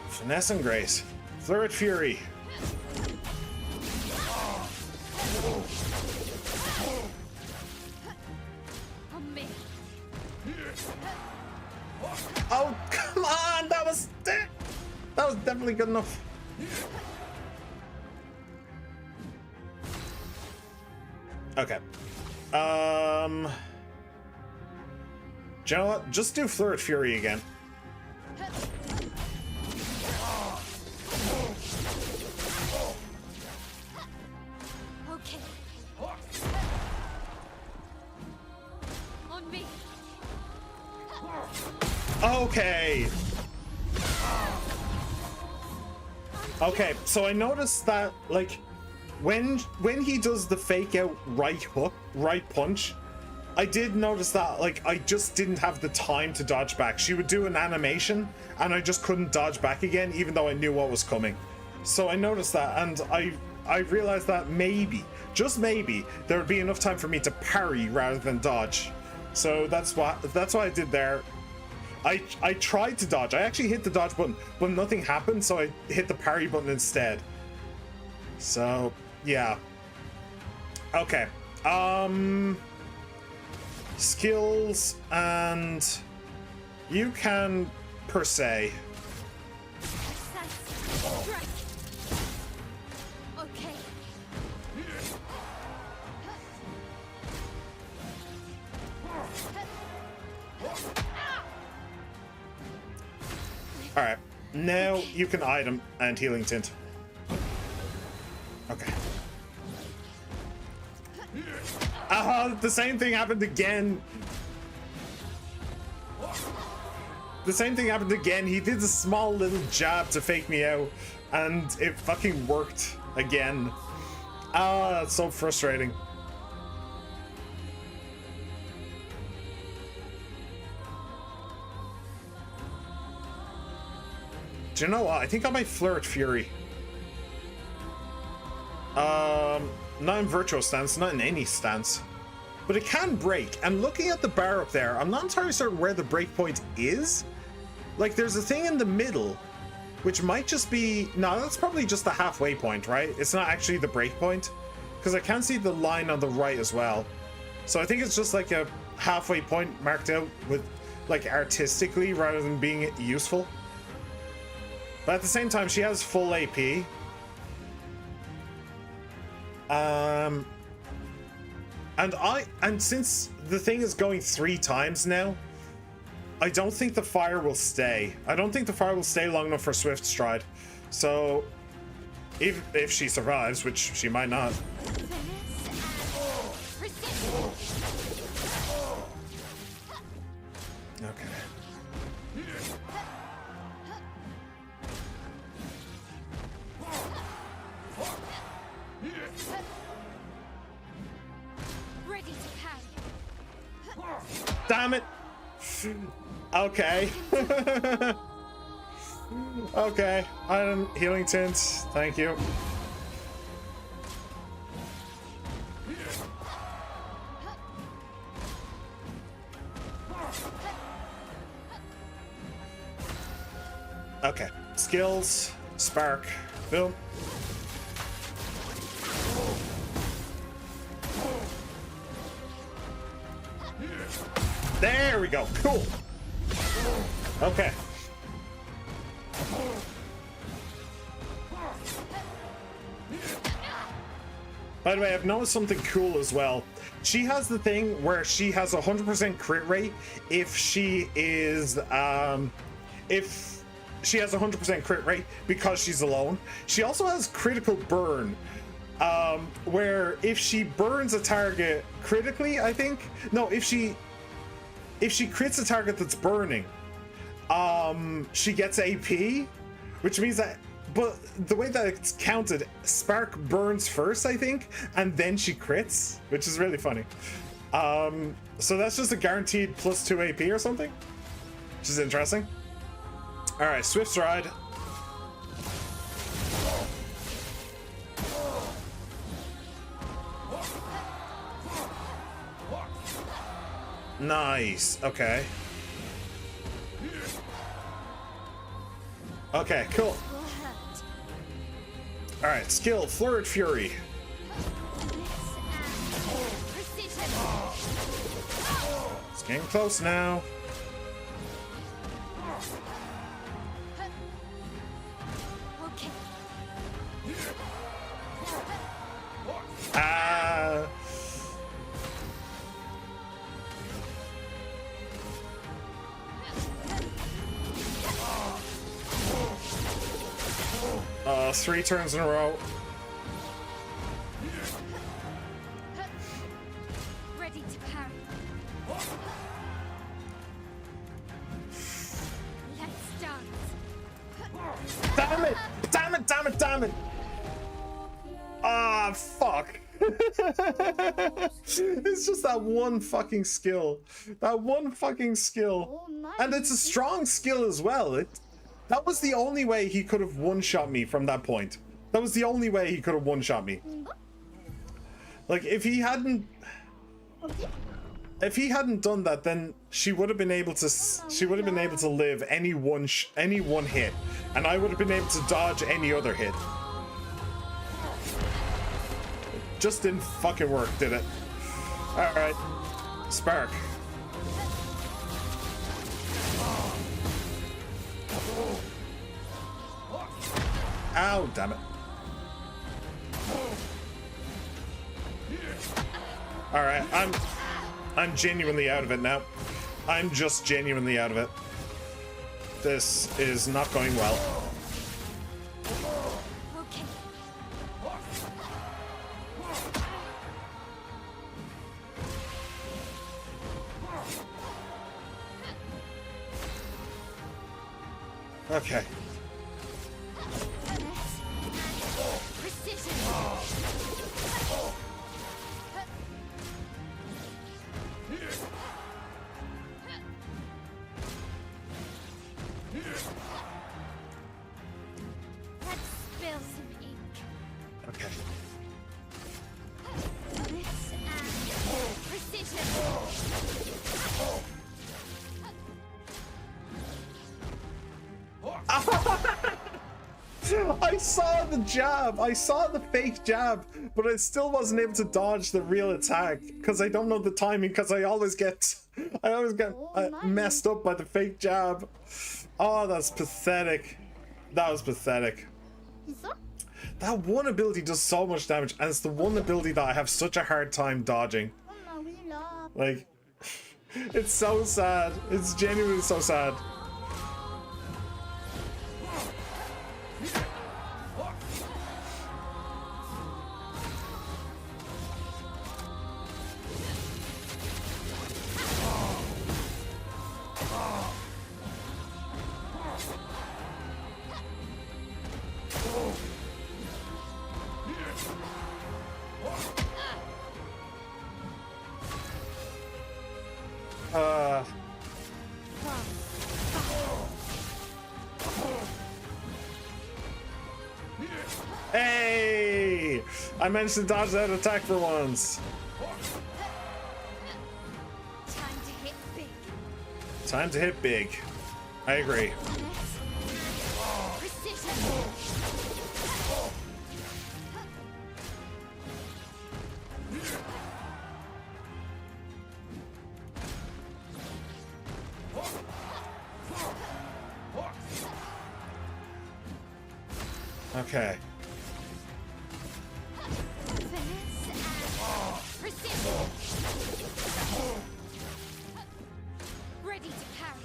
Finesse and grace. Fluid fury. Oh, come on! That was definitely good enough. Okay. Do you know what? Just do Fluid Fury again. Okay. On me. Okay. Okay, so I noticed that, like, when he does the fake out right hook, right punch, I did notice that, like, I just didn't have the time to dodge back. She would do an animation, and I just couldn't dodge back again, even though I knew what was coming. So I noticed that, and I realized that maybe, just maybe, there would be enough time for me to parry rather than dodge. So that's what I did there. I tried to dodge. I actually hit the dodge button, but nothing happened, so I hit the parry button instead. So, yeah. Okay. Skills, and you can per se. Okay. Alright, now you can item and healing tint. Okay. The same thing happened again. The same thing happened again. He did a small little jab to fake me out, and it fucking worked again. That's so frustrating. Do you know what? I think I might Flirt Fury. Not in virtual stance, not in any stance. But it can break. And looking at the bar up there, I'm not entirely certain where the break point is. Like, there's a thing in the middle, which might just be... No, that's probably just the halfway point, right? It's not actually the break point. because I can't see the line on the right as well. So I think it's just like a halfway point marked out with like artistically rather than being useful. But at the same time, she has full AP. And since the thing is going 3 times now, I don't think the fire will stay. I don't think the fire will stay long enough for Swift Stride. So if she survives, which she might not. Okay. Ready to carry. Damn it. Okay. Okay. Item healing tint. Thank you. Okay. Skills. Spark. Boom. There we go. Cool. Okay. By the way, I've noticed something cool as well. She has the thing where she has 100% crit rate if she is if she has 100% crit rate because she's alone. She also has critical burn, where if she burns a target critically, I think. No, if she crits a target that's burning, she gets AP, which means that, but the way that it's counted, Spark burns first, I think, and then she crits, which is really funny. So that's just a guaranteed +2 AP or something, which is interesting. All right, Swift Stride. Nice. Okay. Okay, cool. All right, skill, Florid Fury. It's getting close now. Ah. 3 turns in a row. Ready to parry. Let's dance. Damn it! Damn it! Damn it! Damn it! Ah, fuck. It's just that one fucking skill. That one fucking skill. And it's a strong skill as well. That was the only way he could have one-shot me from that point. That was the only way he could have one-shot me. Like, if he hadn't done that, then she would have been able to live any one hit, and I would have been able to dodge any other hit. Just didn't fucking work, did it? All right, Spark. Ow, damn it. All right, I'm genuinely out of it now. I'm just genuinely out of it. This is not going well. Okay. Okay. I saw the jab. I saw the fake jab, but I still wasn't able to dodge the real attack because I don't know the timing, because I always get messed up by the fake jab. Oh, that's pathetic. That was pathetic. That one ability does so much damage, and it's the one ability that I have such a hard time dodging. Like, it's so sad. It's genuinely so sad. Hey! I managed to dodge that attack for once. Time to hit big. Time to hit big. I agree. Precision. Okay. Ready to parry.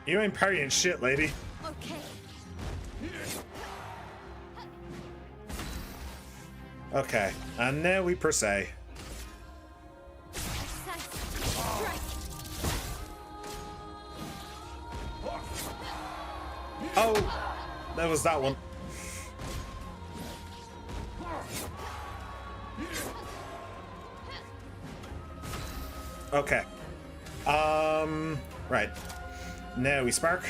You ain't parrying shit, lady. Okay. Okay, and now we per se. Oh, that was that one. Okay. Right. Now we spark.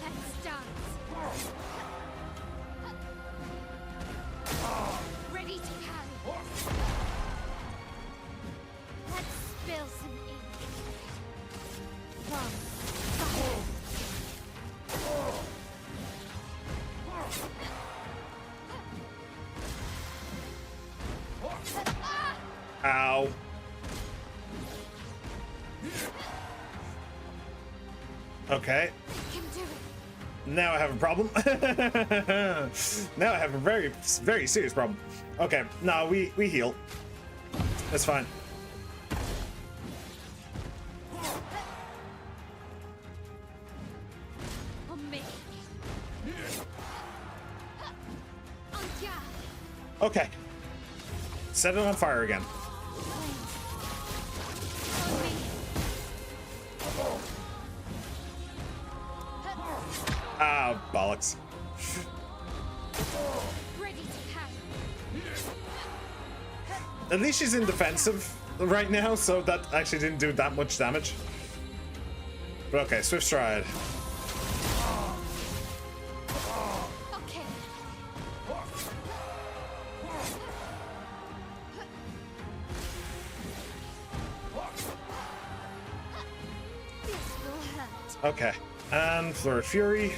Let's dance. Ready to parry. Let's spill some ink. Ow. Okay. Now I have a problem. Now I have a very, very serious problem. Okay, no, we heal. That's fine. Okay. Set it on fire again. Ah, bollocks. At least she's in defensive right now, so that actually didn't do that much damage. But okay, Swift Stride. Okay, and Fleur of Fury.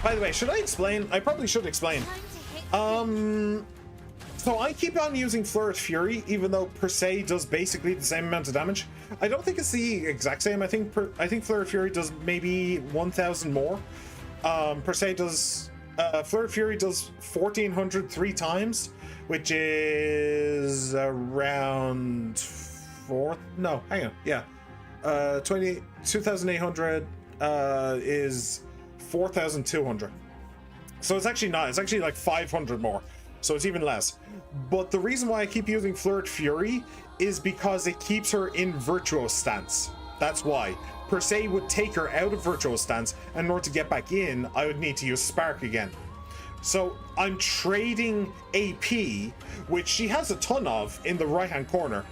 By the way, should I explain? I probably should explain. So I keep on using Flourish Fury, even though per se does basically the same amount of damage. I don't think it's the exact same. I think Flourish Fury does maybe 1,000 more. Per se does Flourish Fury does 1,400 3 times, which is around 2,800 is 4,200. So it's actually not. It's actually like 500 more. So it's even less. But the reason why I keep using Flourish Fury is because it keeps her in Virtuo stance. That's why. Per se would take her out of Virtuo stance, and in order to get back in, I would need to use Spark again. So I'm trading AP, which she has a ton of in the right-hand corner.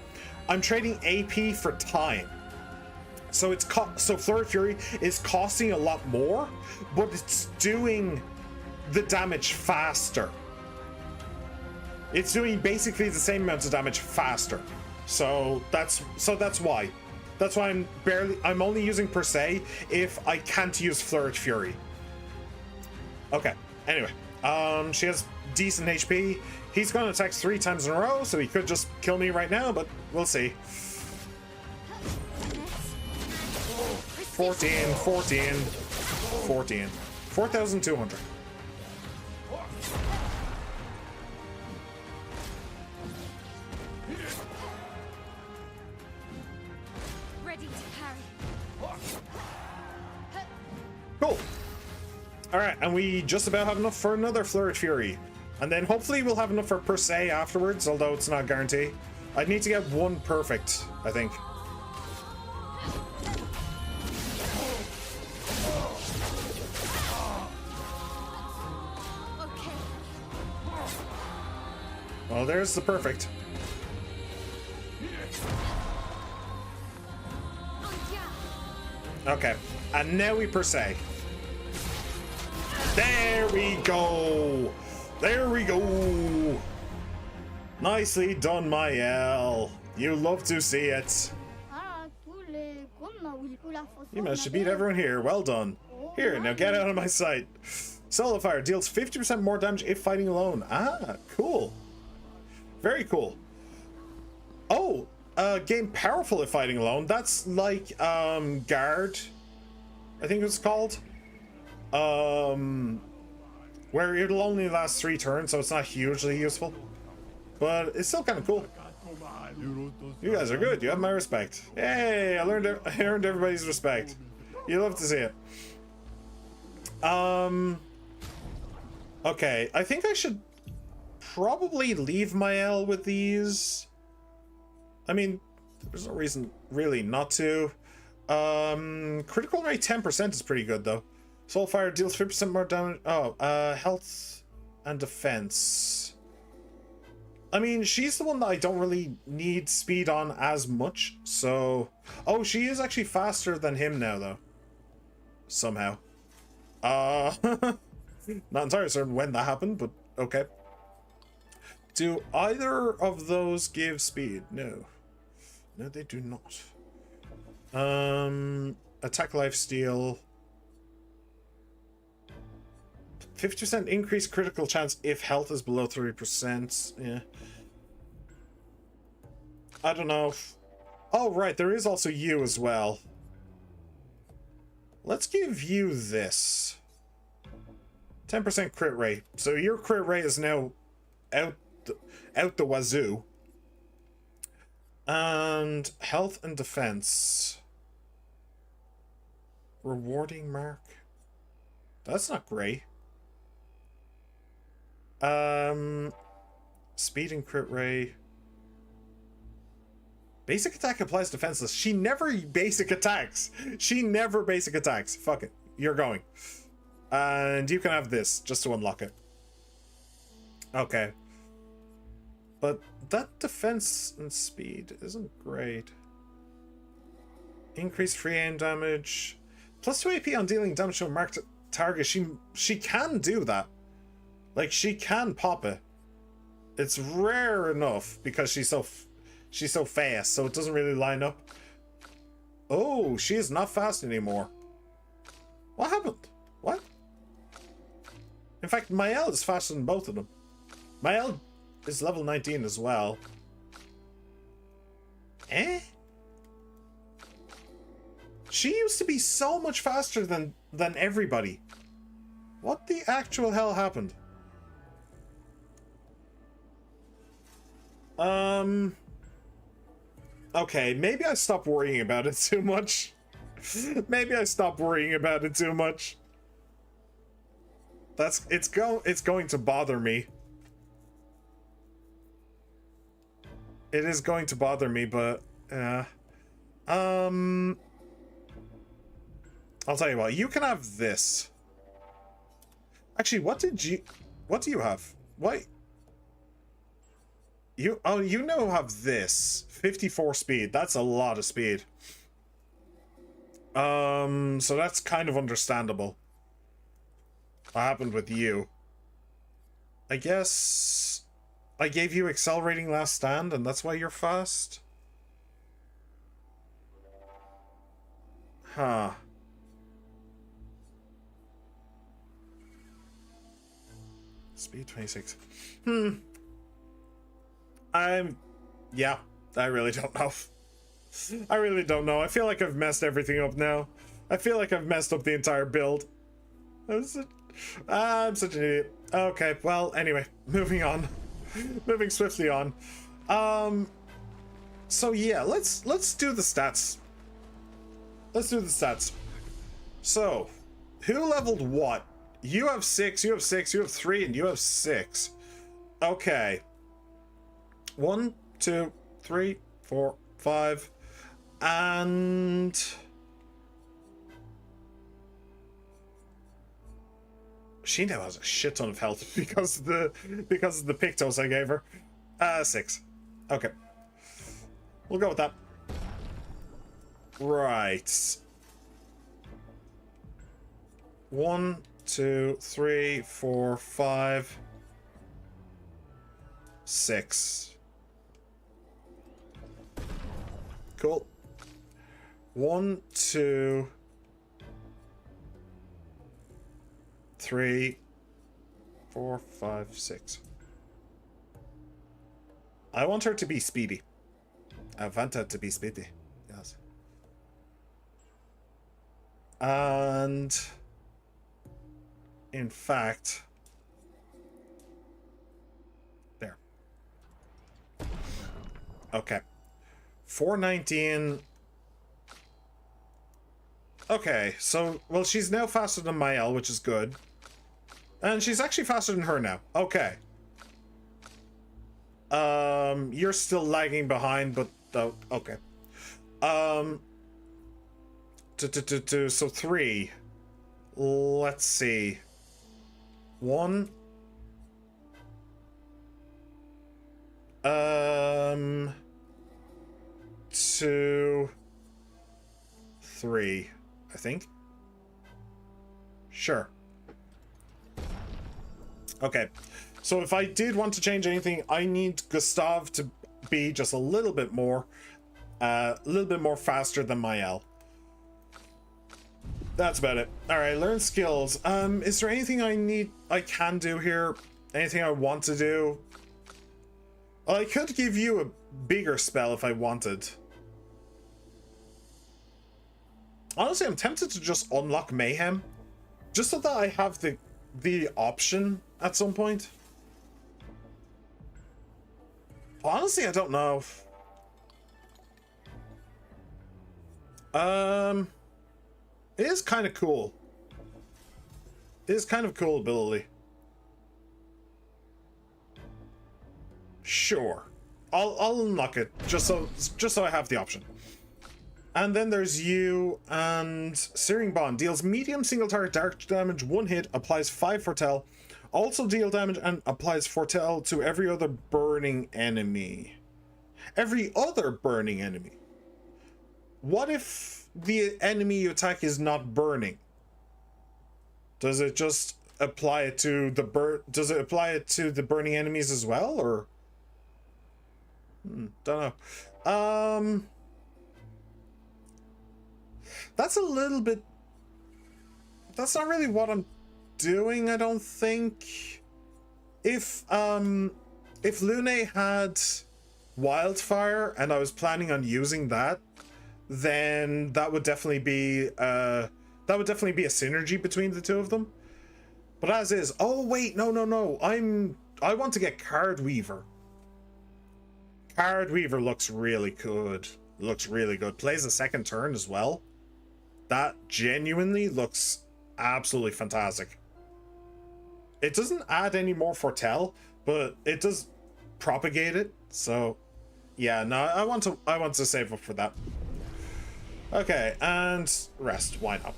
I'm trading AP for time. So so Flurry Fury is costing a lot more, but it's doing the damage faster. It's doing basically the same amount of damage faster. So that's why. That's why I'm only using Per Se if I can't use Flurry Fury. Okay. Anyway, she has decent HP. He's gonna attack 3 times in a row, so he could just kill me right now, but we'll see. 14, 14, 14. 4,200. Ready to parry. Cool. Alright, and we just about have enough for another Flurry Fury. And then hopefully we'll have enough for Per Se afterwards, although it's not a guarantee. I'd need to get 1 perfect, I think. Well, there's the perfect. Okay, and now we Per Se. There we go. There we go. Nicely done, my L. You love to see it. You managed to beat everyone here. Well done. Here, now get out of my sight. Solo Fire deals 50% more damage if fighting alone. Ah, cool. Very cool. Oh, gain powerful if fighting alone. That's like guard, I think it's called. Where it'll only last 3 turns, so it's not hugely useful, but it's still kind of cool. You guys are good. You have my respect. Hey, I earned everybody's respect. You love to see it. Okay, I think I should probably leave my L with these. I mean, there's no reason really not to. Critical rate 10% is pretty good though. Soulfire deals 50% more damage. Oh, health and defense. I mean, she's the one that I don't really need speed on as much, so... Oh, she is actually faster than him now, though. Somehow. Not entirely certain when that happened, but okay. Do either of those give speed? No. No, they do not. Attack lifesteal. 50% increased critical chance if health is below 30%. Yeah. I don't know. Oh, right. There is also you as well. Let's give you this. 10% crit rate. So your crit rate is now out the wazoo. And health and defense. Rewarding mark. That's not great. Speed and crit ray. Basic attack applies defenseless. She never basic attacks. She never basic attacks. Fuck it. You're going. And you can have this just to unlock it. Okay. But that defense and speed isn't great. Increased free aim damage. Plus 2 AP on dealing damage to a marked target. She can do that. Like, she can pop it. It's rare enough because she's so fast, so it doesn't really line up. Oh, she is not fast anymore. What happened? What? In fact, Mael is faster than both of them. Mael is level 19 as well. Eh? She used to be so much faster than everybody. What the actual hell happened? Okay, maybe I stopped worrying about it too much. Maybe I stopped worrying about it too much. It's going to bother me. It is going to bother me, but I'll tell you what, you can have this. Actually, what do you have? What? You now have this 54 speed. That's a lot of speed. So that's kind of understandable. What happened with you? I guess I gave you accelerating last stand and that's why you're fast? Huh. Speed 26. Yeah, I really don't know. I really don't know. I feel like I've messed everything up now. I feel like I've messed up the entire build. I'm such an idiot. Okay, well, anyway, moving on. Moving swiftly on. So yeah, let's do the stats. Let's do the stats. So, who leveled what? You have 6, you have 6, you have 3, and you have 6. Okay. 1, 2, 3, 4, 5, and she now has a shit ton of health because of the Pictos I gave her. 6. Okay. We'll go with that. Right. 1, 2, 3, 4, 5, 6. Cool. 1, 2, 3, 4, 5, 6. I want her to be speedy. I want her to be speedy. Yes. And in fact, there. Okay. 419. Okay, so, well, she's now faster than Mael, which is good. And she's actually faster than her now. Okay. You're still lagging behind, but, okay. So 3. Let's see. 1. 2, 3, I think. Sure. Okay. So if I did want to change anything, I need Gustav to be just a little bit more faster than Mael. That's about it. All right, learn skills. Is there anything I can do here? Anything I want to do? Well, I could give you a bigger spell if I wanted. Honestly, I'm tempted to just unlock Mayhem, just so that I have the option at some point. Honestly, I don't know. It is kind of cool. It is kind of cool ability. Sure. I'll unlock it just so I have the option. And then there's you and Searing Bond. Deals medium single target dark damage, 1 hit, applies 5 foretell. Also deal damage and applies foretell to every other burning enemy. Every other burning enemy. What if the enemy you attack is not burning? Does it just apply it to the burning enemies as well, or? Don't know. That's a little bit... That's not really what I'm doing, I don't think. If Lune had Wildfire and I was planning on using that, then that would definitely be a synergy between the two of them. But as is, oh wait, no. I want to get Card Weaver. Card Weaver looks really good. Looks really good. Plays a second turn as well. That genuinely looks absolutely fantastic. It doesn't add any more foretell, but it does propagate it. So yeah, no, I want to save up for that. Okay, and rest. Why not?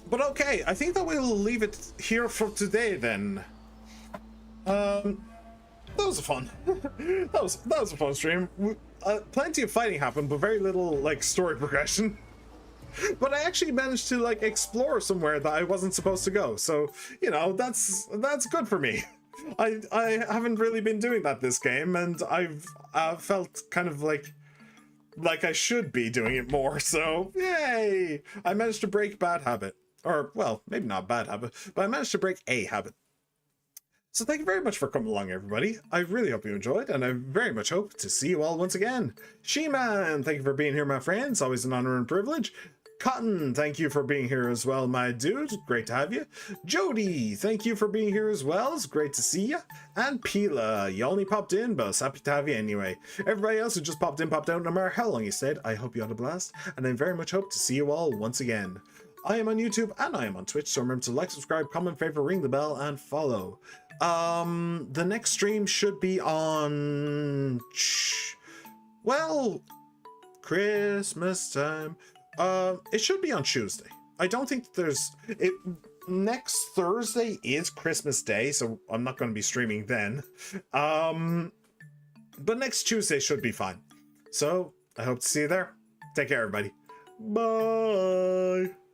But okay, I think that we'll leave it here for today then. That was fun. that was a fun stream. Plenty of fighting happened, but very little like story progression. But I actually managed to like explore somewhere that I wasn't supposed to go. So, you know, that's good for me. I haven't really been doing that this game, and I've felt kind of like I should be doing it more. So, yay! I managed to break bad habit. Or, well, maybe not bad habit, but I managed to break a habit. So thank you very much for coming along, everybody. I really hope you enjoyed, and I very much hope to see you all once again. She-Man, thank you for being here, my friends. Always an honor and privilege. Cotton, thank you for being here as well, my dude. Great to have you. Jody, thank you for being here as well. It's great to see you. And Pila, you only popped in, but it's happy to have you anyway. Everybody else who just popped in, popped out, no matter how long you stayed, I hope you had a blast, and I very much hope to see you all once again. I am on YouTube and I am on Twitch, so remember to like, subscribe, comment, favorite, ring the bell, and follow. The next stream should be on... well, Christmas time. It should be on Tuesday. I don't think there's... next Thursday is Christmas Day, so I'm not going to be streaming then. But next Tuesday should be fine. So, I hope to see you there. Take care, everybody. Bye!